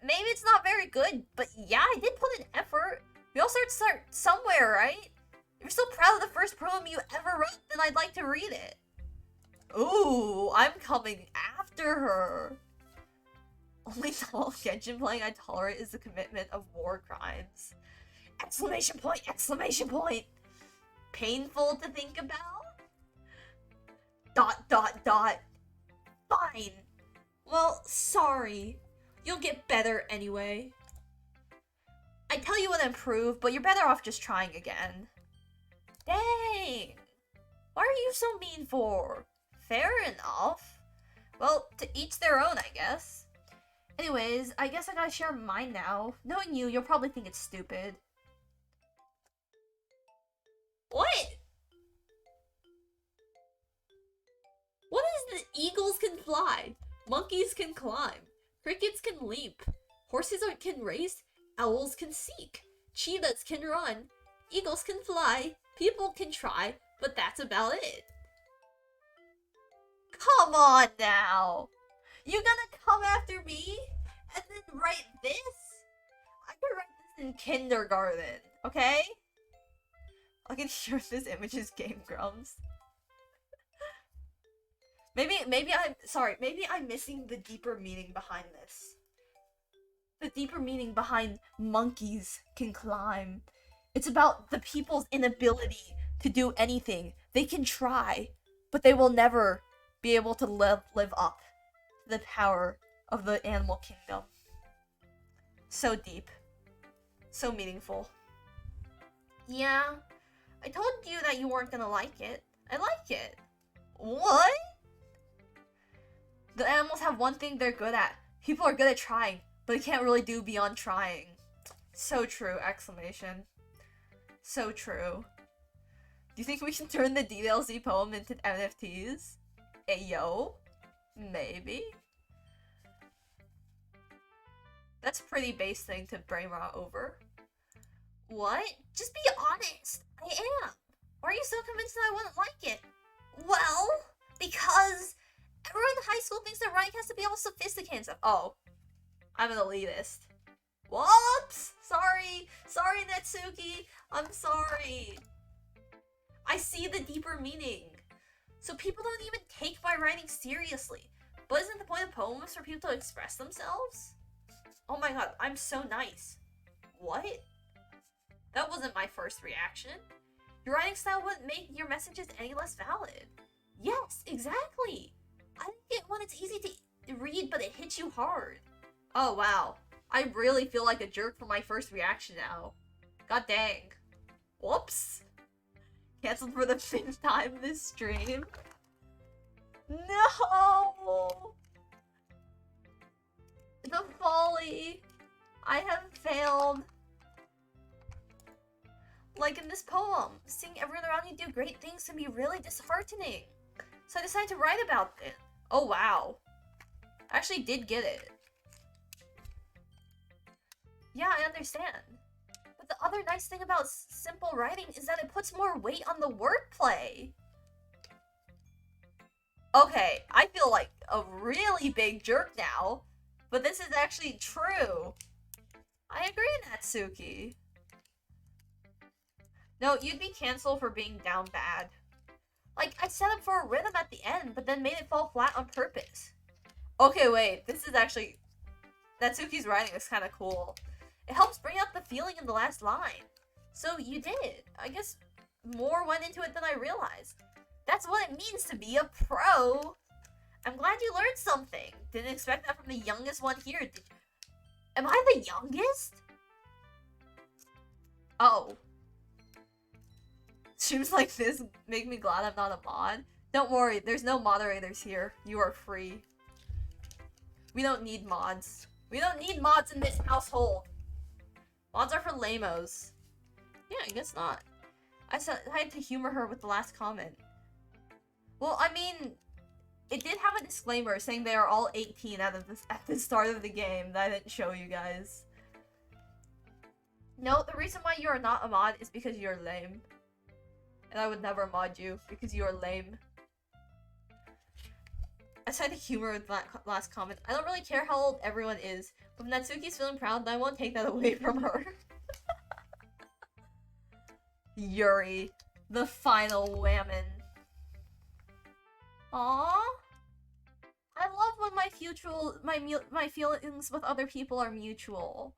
maybe it's not very good, but yeah, I did put in effort. We all start somewhere, right? If you're still proud of the first poem you ever wrote, then I'd like to read it. Ooh, I'm coming after her. Only while Genshin playing I tolerate is the commitment of war crimes. Exclamation point! Exclamation point! Painful to think about? Dot dot dot. Fine. Well, sorry. You'll get better anyway. I tell you to improve, but you're better off just trying again. Dang! Why are you so mean for? Fair enough. Well, to each their own, I guess. Anyways, I guess I gotta share mine now. Knowing you, you'll probably think it's stupid. What? What is the eagles can fly? Monkeys can climb. Crickets can leap. Horses can race. Owls can seek. Cheetahs can run. Eagles can fly. People can try, but that's about it. Come on now! You gonna come after me? And then write this? I could write this in kindergarten, okay? I can hear this image is Game Grumps. Maybe I'm missing the deeper meaning behind this. The deeper meaning behind monkeys can climb. It's about the people's inability to do anything. They can try, but they will never be able to live up to the power of the animal kingdom. So deep. So meaningful. Yeah, I told you that you weren't gonna like it. I like it. What? The animals have one thing they're good at. People are good at trying, but they can't really do beyond trying. So true! Exclamation. So true. Do you think we can turn the DDLZ poem into NFTs? Ayo? Maybe? That's a pretty base thing to brain rot over. What? Just be honest! I am! Why are you so convinced that I wouldn't like it? Well, because everyone in high school thinks that writing has to be all sophisticated and stuff. Oh. I'm an elitist. Whoops! Sorry! Sorry, Netsuki! I'm sorry! I see the deeper meaning. So people don't even take my writing seriously. But isn't the point of poems for people to express themselves? Oh my god, I'm so nice. What? That wasn't my first reaction. Your writing style wouldn't make your messages any less valid. Yes, exactly! I get when it's easy to read, but it hits you hard. Oh wow. I really feel like a jerk for my first reaction now. God dang. Whoops. Cancelled for the 5th time this stream. No! The folly. I have failed. Like in this poem, seeing everyone around you do great things can be really disheartening. So I decided to write about it. Oh wow. I actually did get it. Yeah, I understand. But the other nice thing about simple writing is that it puts more weight on the wordplay. Okay, I feel like a really big jerk now, but this is actually true. I agree, Natsuki. No, you'd be canceled for being down bad. Like, I set up for a rhythm at the end, but then made it fall flat on purpose. Okay, wait, this is actually... Natsuki's writing is kind of cool. It helps bring out the feeling in the last line. So you did. I guess more went into it than I realized. That's what it means to be a pro. I'm glad you learned something. Didn't expect that from the youngest one here. Did you... Am I the youngest? Oh. Streams like this make me glad I'm not a mod. Don't worry, there's no moderators here. You are free. We don't need mods. We don't need mods in this household. Mods are for lamos. Yeah, I guess not. I had to humor her with the last comment. Well, I mean, it did have a disclaimer saying they are all 18 at the start of the game that I didn't show you guys. No, the reason why you are not a mod is because you're lame. And I would never mod you because you are lame. I tried to humor that last comment. I don't really care how old everyone is, but if Natsuki's feeling proud, then I won't take that away from her. Yuri, the final whammon. Aww. I love when my feelings with other people are mutual. ...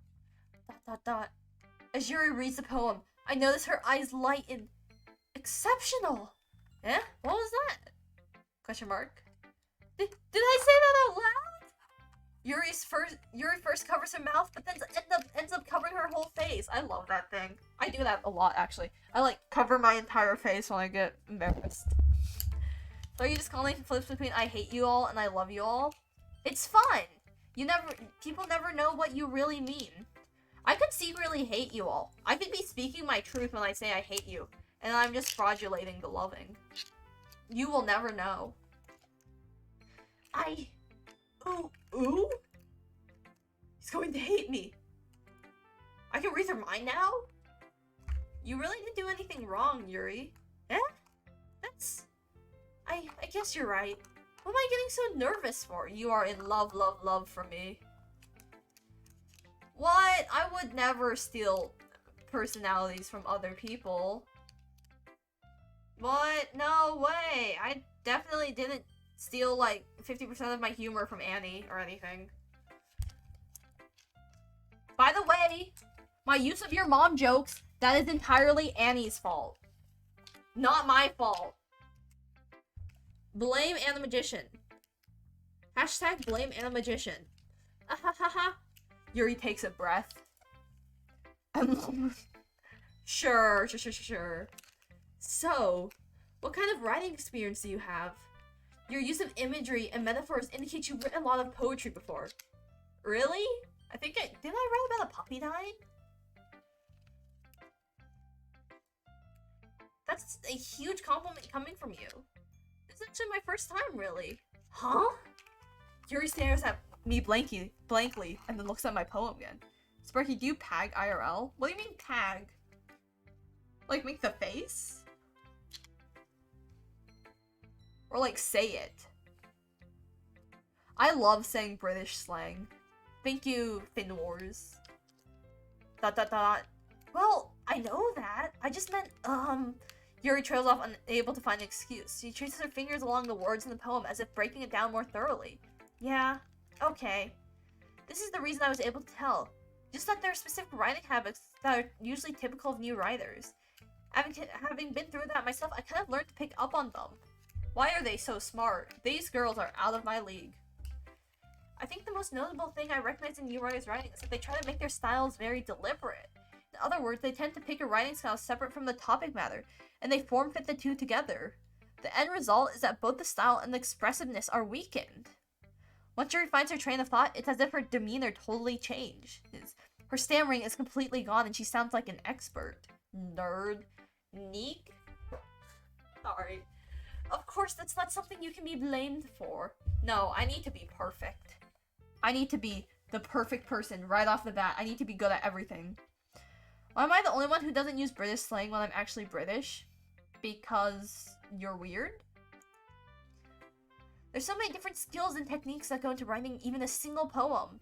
As Yuri reads the poem, I notice her eyes lighten. Exceptional! Eh? What was that? Question mark. Did I say that out loud? Yuri first covers her mouth, but then ends up covering her whole face. I love that thing. I do that a lot, actually. I like cover my entire face when I get embarrassed. So you just calling flips between I hate you all and I love you all? It's fun. People never know what you really mean. I could secretly hate you all. I could be speaking my truth when I say I hate you, and I'm just fraudulating the loving. You will never know. Ooh? He's going to hate me. I can read her mind now? You really didn't do anything wrong, Yuri. Eh? I guess you're right. What am I getting so nervous for? You are in love, love, love for me. What? I would never steal personalities from other people. What? No way. I definitely didn't steal like 50% of my humor from Annie or anything. By the way, my use of your mom jokes, that is entirely Annie's fault. Not my fault. Blame Anna Magician. Hashtag blame Anna Magician. Ahahaha. Yuri takes a breath. Sure. So, what kind of writing experience do you have? Your use of imagery and metaphors indicates you've written a lot of poetry before. Really? Didn't I write about a puppy dying? That's a huge compliment coming from you. This is actually my first time, really. Huh? Yuri stares at me blankly, and then looks at my poem again. Sparky, do you pag IRL? What do you mean pag? Like make the face? Or like say it? I love saying British slang. Thank you, Fin Wars. ... Well, I know that. I just meant, Yuri trails off, unable to find an excuse. She traces her fingers along the words in the poem as if breaking it down more thoroughly. Yeah, okay. This is the reason I was able to tell. Just that there are specific writing habits that are usually typical of new writers. Having been through that myself, I kind of learned to pick up on them. Why are they so smart? These girls are out of my league. I think the most notable thing I recognize in new writers' writing is that they try to make their styles very deliberate. In other words, they tend to pick a writing style separate from the topic matter, and they form-fit the two together. The end result is that both the style and the expressiveness are weakened. Once Yuri finds her train of thought, it's as if her demeanor totally changed. Her stammering is completely gone and she sounds like an expert. Nerd. Neek? Sorry. Of course, that's not something you can be blamed for. No, I need to be perfect. I need to be the perfect person right off the bat. I need to be good at everything. Why am I the only one who doesn't use British slang when I'm actually British? Because you're weird? There's so many different skills and techniques that go into writing even a single poem.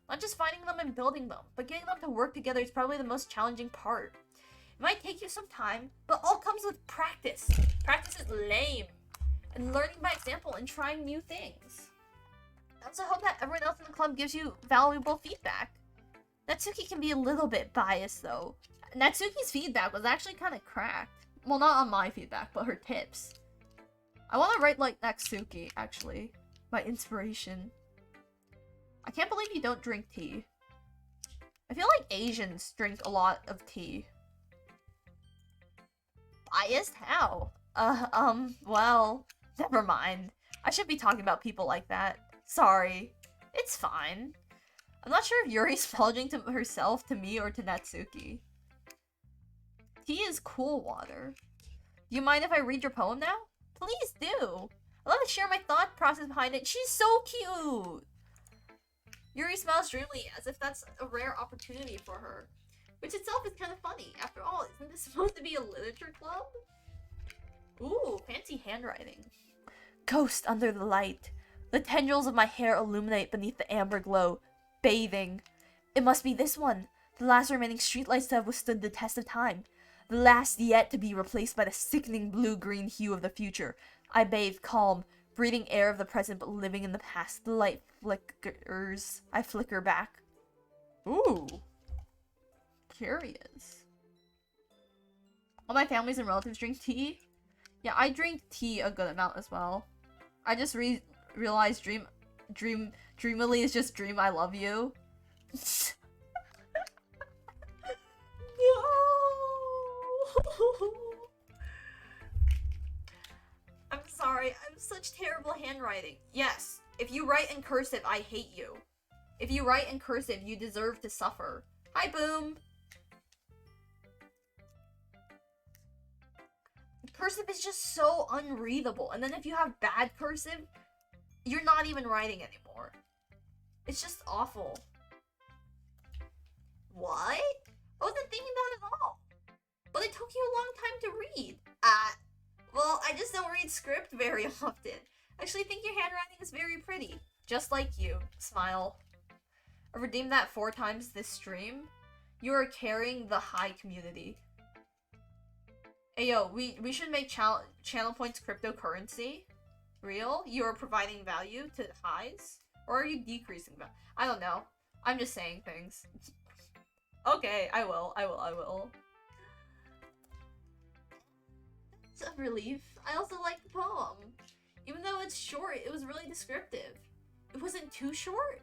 Not just finding them and building them, but getting them to work together is probably the most challenging part. It might take you some time, but all comes with practice. Practice is lame. And learning by example and trying new things. I also hope that everyone else in the club gives you valuable feedback. Natsuki can be a little bit biased though. Natsuki's feedback was actually kind of cracked. Well, not on my feedback, but her tips. I want to write like Natsuki, actually. My inspiration. I can't believe you don't drink tea. I feel like Asians drink a lot of tea. Biased? How? Well, never mind. I shouldn't be talking about people like that. Sorry. It's fine. I'm not sure if Yuri's apologizing to herself, to me, or to Natsuki. Tea is cool water. Do you mind if I read your poem now? Please do! I love to share my thought process behind it. She's so cute! Yuri smiles dreamily, as if that's a rare opportunity for her. Which itself is kind of funny. After all, isn't this supposed to be a literature club? Ooh, fancy handwriting. Ghost under the light. The tendrils of my hair illuminate beneath the amber glow, bathing. It must be this one, the last remaining streetlights to have withstood the test of time. The last yet to be replaced by the sickening blue-green hue of the future. I bathe, calm, breathing air of the present but living in the past. The light flickers. I flicker back. Ooh. Curious. All my families and relatives drink tea? Yeah, I drink tea a good amount as well. I just realized dreamily is just dream I love you. No. I'm sorry, I'm such terrible handwriting. Yes, if you write in cursive, I hate you. If you write in cursive, you deserve to suffer. Hi, Boom! Cursive is just so unreadable, and then if you have bad cursive, you're not even writing anymore. It's just awful. What? I wasn't thinking that at all. But it took you a long time to read. Well, I just don't read script very often. I actually think your handwriting is very pretty. Just like you. Smile. I redeemed that 4 times this stream. You are carrying the high community. Hey yo, we should make channel points cryptocurrency. Real? You are providing value to highs? Or are you decreasing value? I don't know. I'm just saying things. Okay, I will. It's a relief. I also like the poem. Even though it's short, it was really descriptive. It wasn't too short.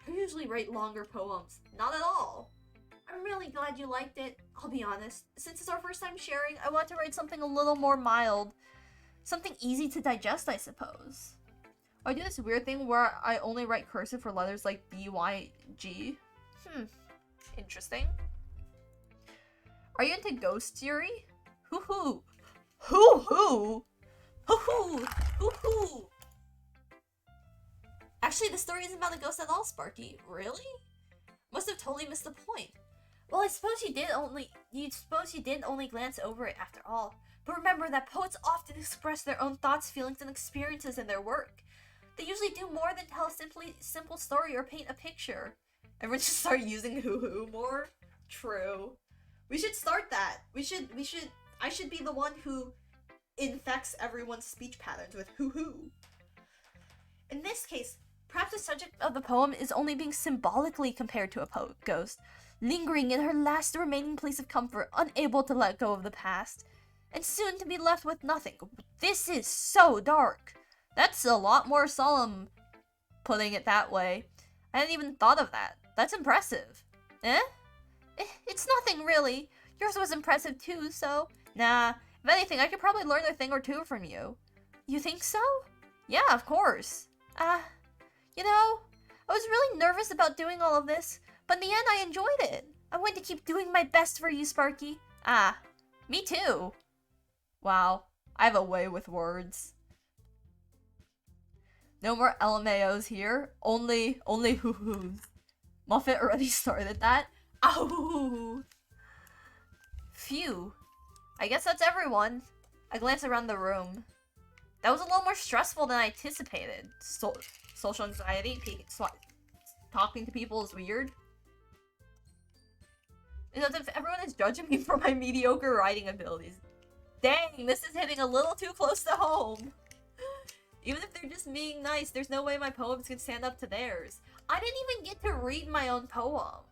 I usually write longer poems. Not at all. I'm really glad you liked it. I'll be honest. Since it's our first time sharing, I want to write something a little more mild. Something easy to digest, I suppose. I do this weird thing where I only write cursive for letters like B, Y, G. Interesting. Are you into ghost theory? Hoo-hoo. Hoo-hoo. Hoo-hoo. Hoo-hoo. Actually, the story isn't about a ghost at all, Sparky. Really? Must have totally missed the point. Well, I suppose you did only glance over it after all. But remember that poets often express their own thoughts, feelings, and experiences in their work. They usually do more than tell a simple story or paint a picture. Everyone should start using hoo-hoo more? True. We should start that. I should be the one who infects everyone's speech patterns with hoo-hoo. In this case, perhaps the subject of the poem is only being symbolically compared to a ghost, lingering in her last remaining place of comfort, unable to let go of the past, and soon to be left with nothing. This is so dark. That's a lot more solemn, putting it that way. I hadn't even thought of that. That's impressive. Eh? It's nothing, really. Yours was impressive too, so... Nah, if anything, I could probably learn a thing or two from you. You think so? Yeah, of course. You know, I was really nervous about doing all of this, but in the end I enjoyed it. I'm going to keep doing my best for you, Sparky. Me too. Wow, I have a way with words. No more LMAOs here, only hoo-hoos. Muffet already started that. Ow! Phew. I guess that's everyone. I glance around the room. That was a little more stressful than I anticipated. Social anxiety, talking to people is weird. It's as if everyone is judging me for my mediocre writing abilities. Dang, this is hitting a little too close to home. Even if they're just being nice, there's no way my poems can stand up to theirs. I didn't even get to read my own poem.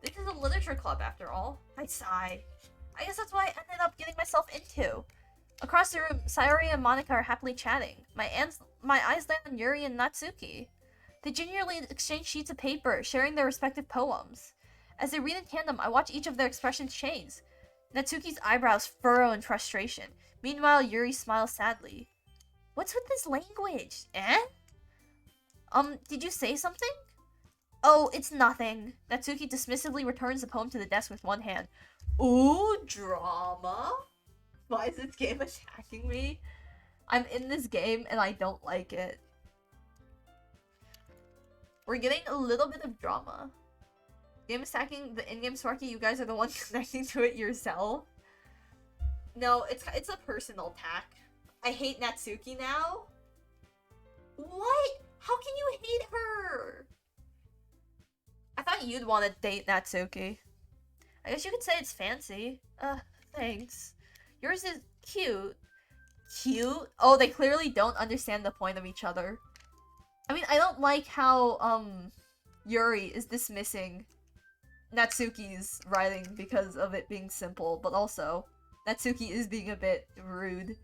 This is a literature club after all. I sigh. I guess that's what I ended up getting myself into. Across the room, Sayori and Monica are happily chatting. My eyes land on Yuri and Natsuki. They gingerly exchange sheets of paper, sharing their respective poems. As they read in tandem, I watch each of their expressions change. Natsuki's eyebrows furrow in frustration. Meanwhile, Yuri smiles sadly. What's with this language? Eh? Did you say something? Oh, it's nothing. Natsuki dismissively returns the poem to the desk with one hand. Ooh, drama? Why is this game attacking me? I'm in this game and I don't like it. We're getting a little bit of drama. Game is attacking the in-game Sparky, you guys are the one connecting to it yourself. No, it's a personal attack. I hate Natsuki now. What? What? How can you hate her? I thought you'd want to date Natsuki. I guess you could say it's fancy. Thanks. Yours is cute. Cute? Oh, they clearly don't understand the point of each other. I mean, I don't like how, Yuri is dismissing Natsuki's writing because of it being simple, but also, Natsuki is being a bit rude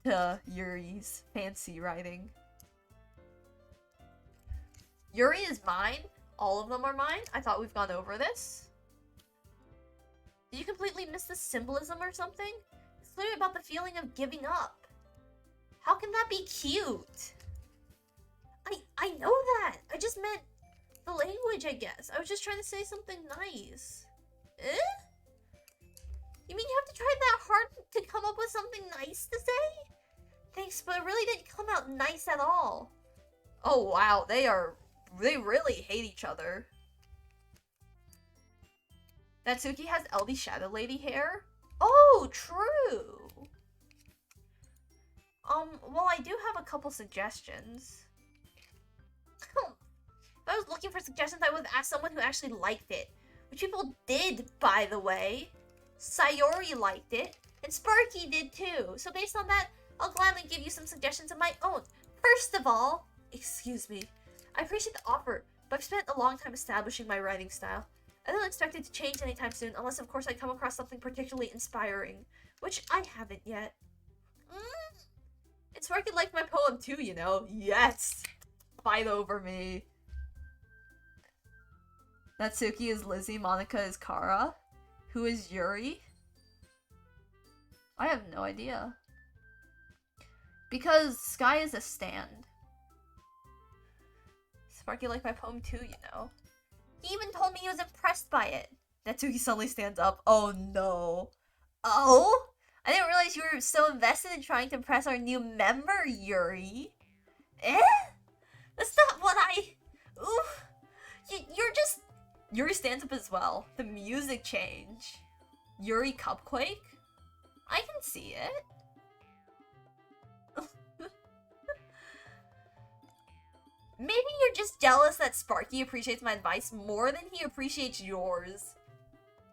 to Yuri's fancy writing. Yuri is mine. All of them are mine. I thought we've gone over this. Did you completely miss the symbolism or something? It's literally about the feeling of giving up. How can that be cute? I know that. I just meant the language, I guess. I was just trying to say something nice. Eh? You mean you have to try that hard to come up with something nice to say? Thanks, but it really didn't come out nice at all. Oh wow, they really hate each other. Natsuki has LD Shadow Lady hair? Oh, true! Well, I do have a couple suggestions. If I was looking for suggestions, I would ask someone who actually liked it. Which people did, by the way. Sayori liked it, and Sparky did too. So based on that, I'll gladly give you some suggestions of my own. First of all, excuse me, I appreciate the offer, but I've spent a long time establishing my writing style. I don't expect it to change anytime soon, unless of course I come across something particularly inspiring, which I haven't yet. And Sparky liked my poem too, you know. Yes! Fight over me. Natsuki is Lizzie, Monica is Kara. Who is Yuri? I have no idea. Because Sky is a stand. Sparky liked my poem too, you know. He even told me he was impressed by it. Natsuki suddenly stands up. Oh no. Oh? I didn't realize you were so invested in trying to impress our new member, Yuri. Eh? That's not what I... Oof. You're just... Yuri stands up as well. The music change. Yuri Cupquake? I can see it. Maybe you're just jealous that Sparky appreciates my advice more than he appreciates yours.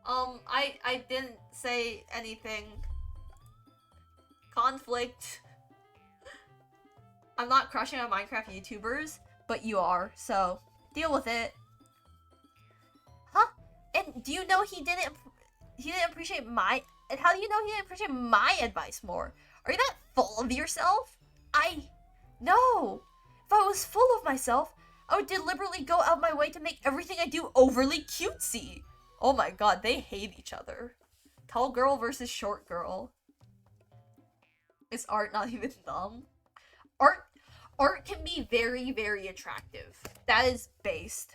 I didn't say anything. Conflict. I'm not crushing on Minecraft YouTubers, but you are, so deal with it. Huh? And do you know he didn't appreciate my... And how do you know he didn't appreciate my advice more? Are you that full of yourself? No! If I was full of myself, I would deliberately go out my way to make everything I do overly cutesy. Oh my god, they hate each other. Tall girl versus short girl. Is art not even dumb? Art can be very, very attractive. That is based.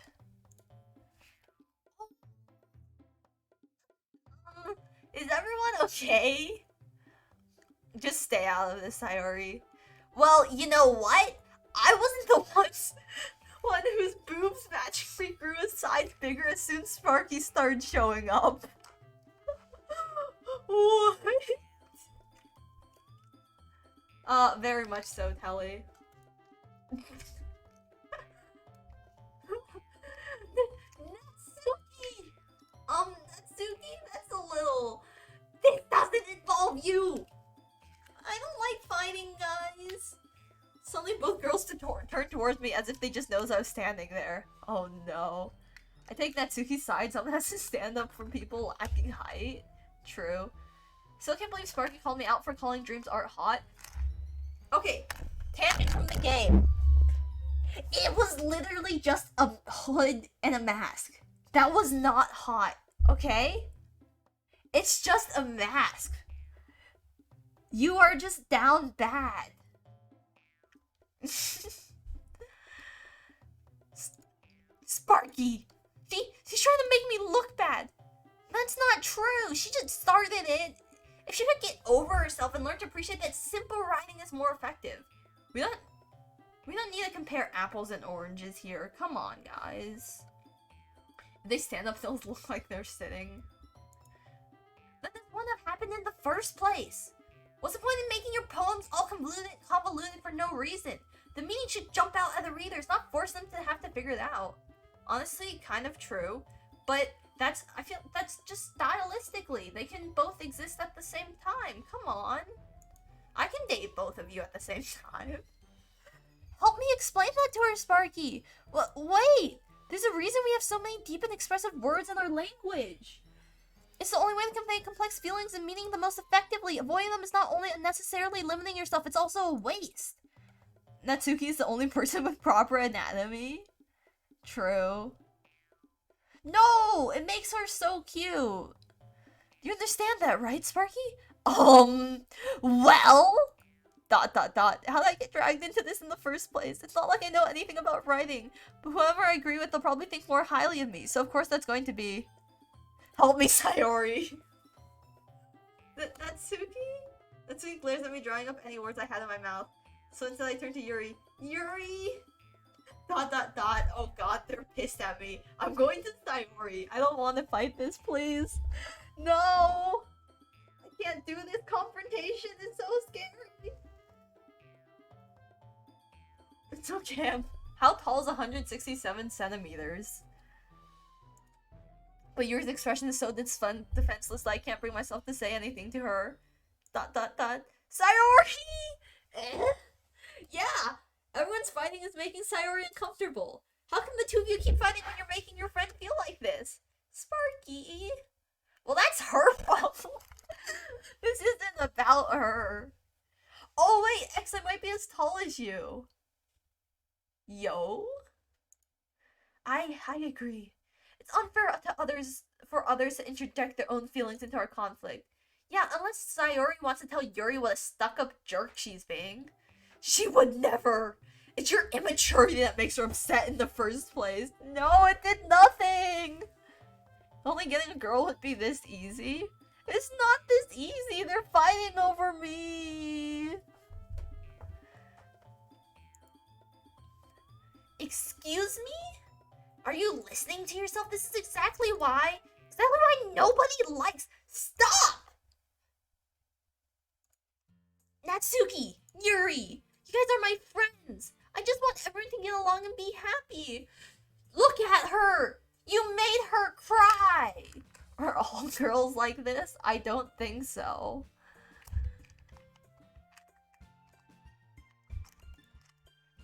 Is everyone okay? Just stay out of this, Sayori. Well, you know what? I wasn't the one whose boobs magically grew a size bigger as soon as Sparky started showing up. What? Very much so, Telly. Natsuki, that's a little... This doesn't involve you! I don't like fighting, guys. Suddenly both girls turn towards me as if they just noticed I was standing there. Oh no. I take Natsuki's side, someone has to stand up for people lacking height. True. Still can't believe Sparky called me out for calling Dream's art hot. Okay, tangent from the game. It was literally just a hood and a mask. That was not hot, okay? It's just a mask. You are just down bad. Sparky! See? She's trying to make me look bad. That's not true. She just started it. If she could get over herself and learn to appreciate that simple writing is more effective. We don't need to compare apples and oranges here. Come on, guys. If they stand up, they'll look like they're sitting. That wouldn't have happened in the first place. What's the point in making your poems all convoluted for no reason? The meaning should jump readers, not force them to have to figure it out. Honestly, kind of true, but I feel that's just stylistically. They can both exist at the same time. Come on. I can date both of you at the same time. Help me explain that to her, Sparky. Wait! There's a reason we have so many deep and expressive words in our language. It's the only way to convey complex feelings and meaning the most effectively. Avoiding them is not only unnecessarily limiting yourself, it's also a waste. Natsuki is the only person with proper anatomy. True. No! It makes her so cute. You understand that, right, Sparky? Well... ... How did I get dragged into this in the first place? It's not like I know anything about writing, but whoever I agree with, they'll probably think more highly of me, so of course that's going to be... Help me, Sayori! Natsuki glares at me, drawing up any words I had in my mouth. So instead I turn to Yuri. Yuri! ... Oh god, they're pissed at me. I'm going to Sayori. I don't want to fight this, please. No! I can't do this confrontation, it's so scary. It's okay. How tall is 167 centimeters? But Yuri's expression is so defenseless that I can't bring myself to say anything to her. ... Sayori! Yeah! Everyone's fighting is making Sayori uncomfortable. How come the two of you keep fighting when you're making your friend feel like this? Sparky! Well, that's her problem. This isn't about her. Oh wait, X, I might be as tall as you. Yo? I agree. It's unfair for others to interject their own feelings into our conflict. Yeah, unless Sayori wants to tell Yuri what a stuck-up jerk she's being. She would never! It's your immaturity that makes her upset in the first place. No, it did nothing! Only getting a girl would be this easy? It's not this easy! They're fighting over me! Excuse me? Are you listening to yourself? This is exactly why nobody likes— Stop! Natsuki! Yuri! You guys are my friends! I just want everyone to get along and be happy! Look at her! You made her cry! Are all girls like this? I don't think so.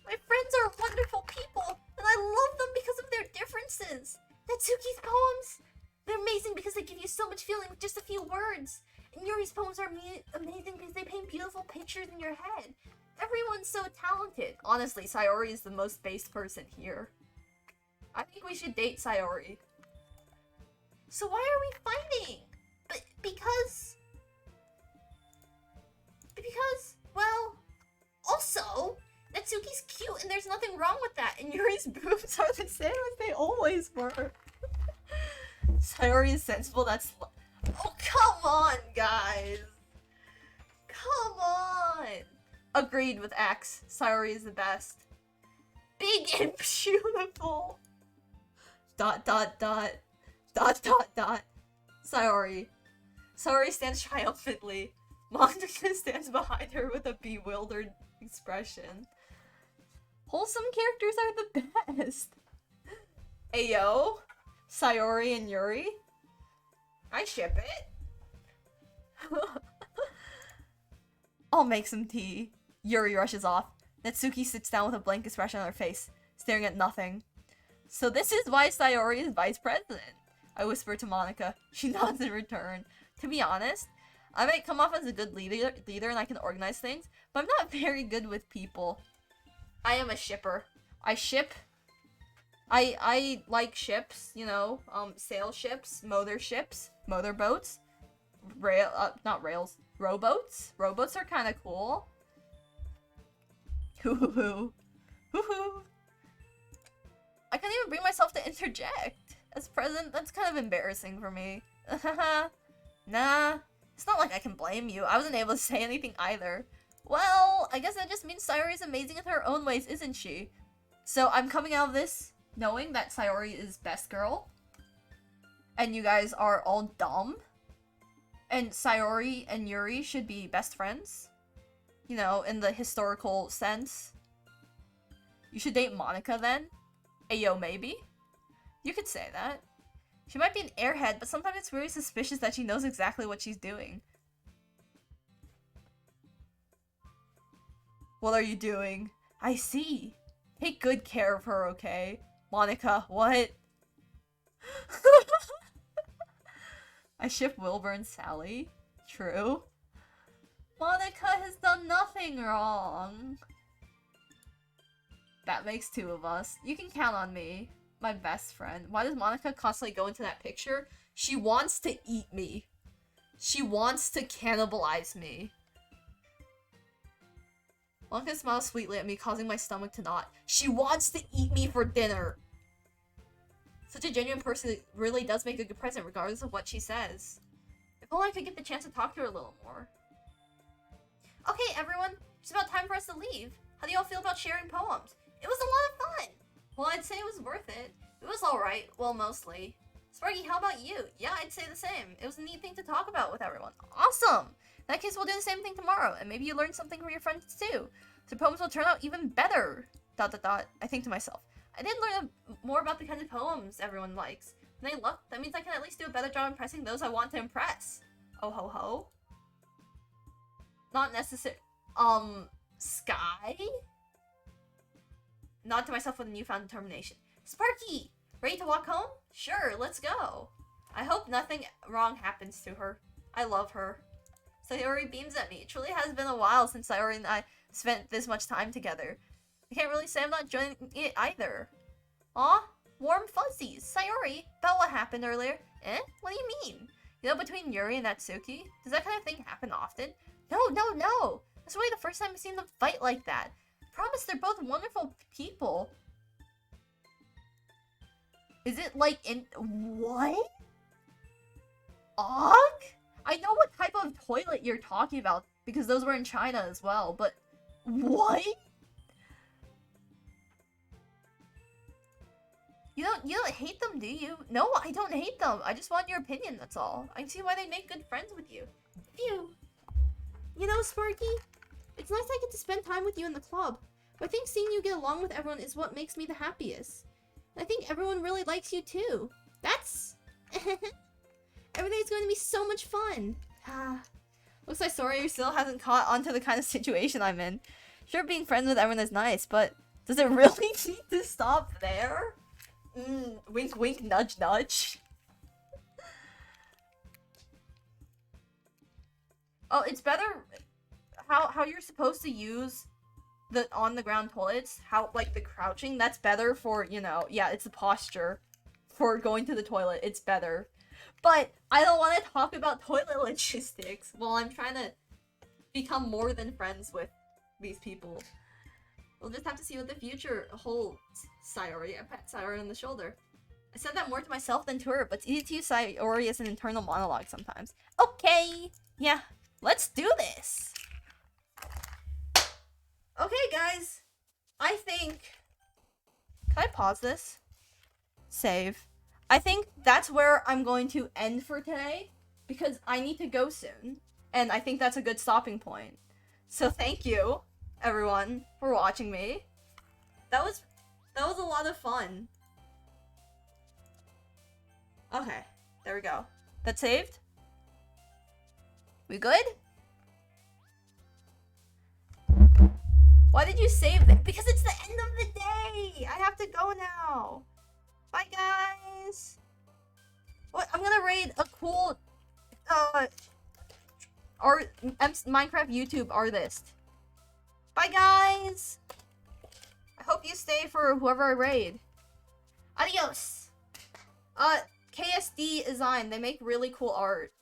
My friends are wonderful people, and I love them because of their differences. Natsuki's poems, they're amazing because they give you so much feeling with just a few words. And Yuri's poems are amazing because they paint beautiful pictures in your head. Everyone's so talented. Honestly, Sayori is the most based person here. I think we should date Sayori. So why are we fighting? Because, well, also, Natsuki's cute and there's nothing wrong with that, and Yuri's boobs are the same as they always were. Sayori is sensible, that's— Oh, come on, guys! Come on! Agreed with X. Sayori is the best. Big and beautiful! ... Sayori. Sayori stands triumphantly. Monica stands behind her with a bewildered expression. Wholesome characters are the best. Ayo, Sayori and Yuri. I ship it. I'll make some tea. Yuri rushes off. Natsuki sits down with a blank expression on her face, staring at nothing. So this is why Sayori is vice president, I whisper to Monica. She nods in return. To be honest, I might come off as a good leader and I can organize things, but I'm not very good with people. I am a shipper. I ship. I like ships, you know, sail ships, motorboats, not rails, rowboats. Rowboats are kind of cool. Hoo hoo hoo. Hoo hoo. I can't even bring myself to interject. As president, that's kind of embarrassing for me. Nah, it's not like I can blame you. I wasn't able to say anything either. Well, I guess that just means Sayori is amazing in her own ways, isn't she? So I'm coming out of this knowing that Sayori is best girl. And you guys are all dumb. And Sayori and Yuri should be best friends. You know, in the historical sense. You should date Monica then? Ayo, maybe? You could say that. She might be an airhead, but sometimes it's really suspicious that she knows exactly what she's doing. What are you doing? I see. Take good care of her, okay? Monica, what? I ship Wilbur and Sally. True. Monica has done nothing wrong. That makes 2 of us. You can count on me. My best friend. Why does Monica constantly go into that picture? She wants to eat me. She wants to cannibalize me. Monica smiles sweetly at me, causing my stomach to knot. She wants to eat me for dinner. Such a genuine person really does make a good present, regardless of what she says. If only I could get the chance to talk to her a little more. Okay, everyone. It's about time for us to leave. How do y'all feel about sharing poems? It was a lot of fun. Well, I'd say it was worth it. It was alright. Well, mostly. Sparky, how about you? Yeah, I'd say the same. It was a neat thing to talk about with everyone. Awesome! In that case, we'll do the same thing tomorrow, and maybe you learn something from your friends too. So poems will turn out even better. ... I think to myself. I did learn more about the kinds of poems everyone likes. When they look, that means I can at least do a better job impressing those I want to impress. Oh ho ho. Not necessary. Sky? Nod to myself with a newfound determination. Sparky! Ready to walk home? Sure, let's go. I hope nothing wrong happens to her. I love her. Sayori beams at me. It truly has been a while since Sayori and I spent this much time together. I can't really say I'm not joining it either. Aw, warm fuzzies. Sayori, about what happened earlier? Eh? What do you mean? You know, between Yuri and Natsuki? Does that kind of thing happen often? No. That's really the first time I've seen them fight like that. I promise they're both wonderful people. Is it like in... What? Og? I know what type of toilet you're talking about, because those were in China as well, but... What? You don't hate them, do you? No, I don't hate them. I just want your opinion, that's all. I can see why they make good friends with you. Phew. You know, Sparky, it's nice I get to spend time with you in the club. But I think seeing you get along with everyone is what makes me the happiest. And I think everyone really likes you too. That's... Everything's going to be so much fun. Looks like Sawyer still hasn't caught on to the kind of situation I'm in. Sure, being friends with everyone is nice, but does it really need to stop there? Wink wink, nudge nudge. Oh, it's better how you're supposed to use the on the ground toilets, how like the crouching, that's better for, you know, yeah, it's the posture for going to the toilet, it's better. But I don't want to talk about toilet logistics while I'm trying to become more than friends with these people. We'll just have to see what the future holds. Sayori, I pat Sayori on the shoulder. I said that more to myself than to her, but it's easy to use Sayori as an internal monologue sometimes. Okay, yeah, let's do this. Okay, guys, I think... Can I pause this? Save. I think that's where I'm going to end for today, because I need to go soon, and I think that's a good stopping point. So thank you, everyone, for watching me. That was a lot of fun. Okay, there we go. That saved? We good? Why did you save that? Because it's the end of the day! I have to go now. Bye, guys! What? I'm gonna raid a cool, Minecraft YouTube artist. Bye, guys! I hope you stay for whoever I raid. Adios! KSD Design, they make really cool art.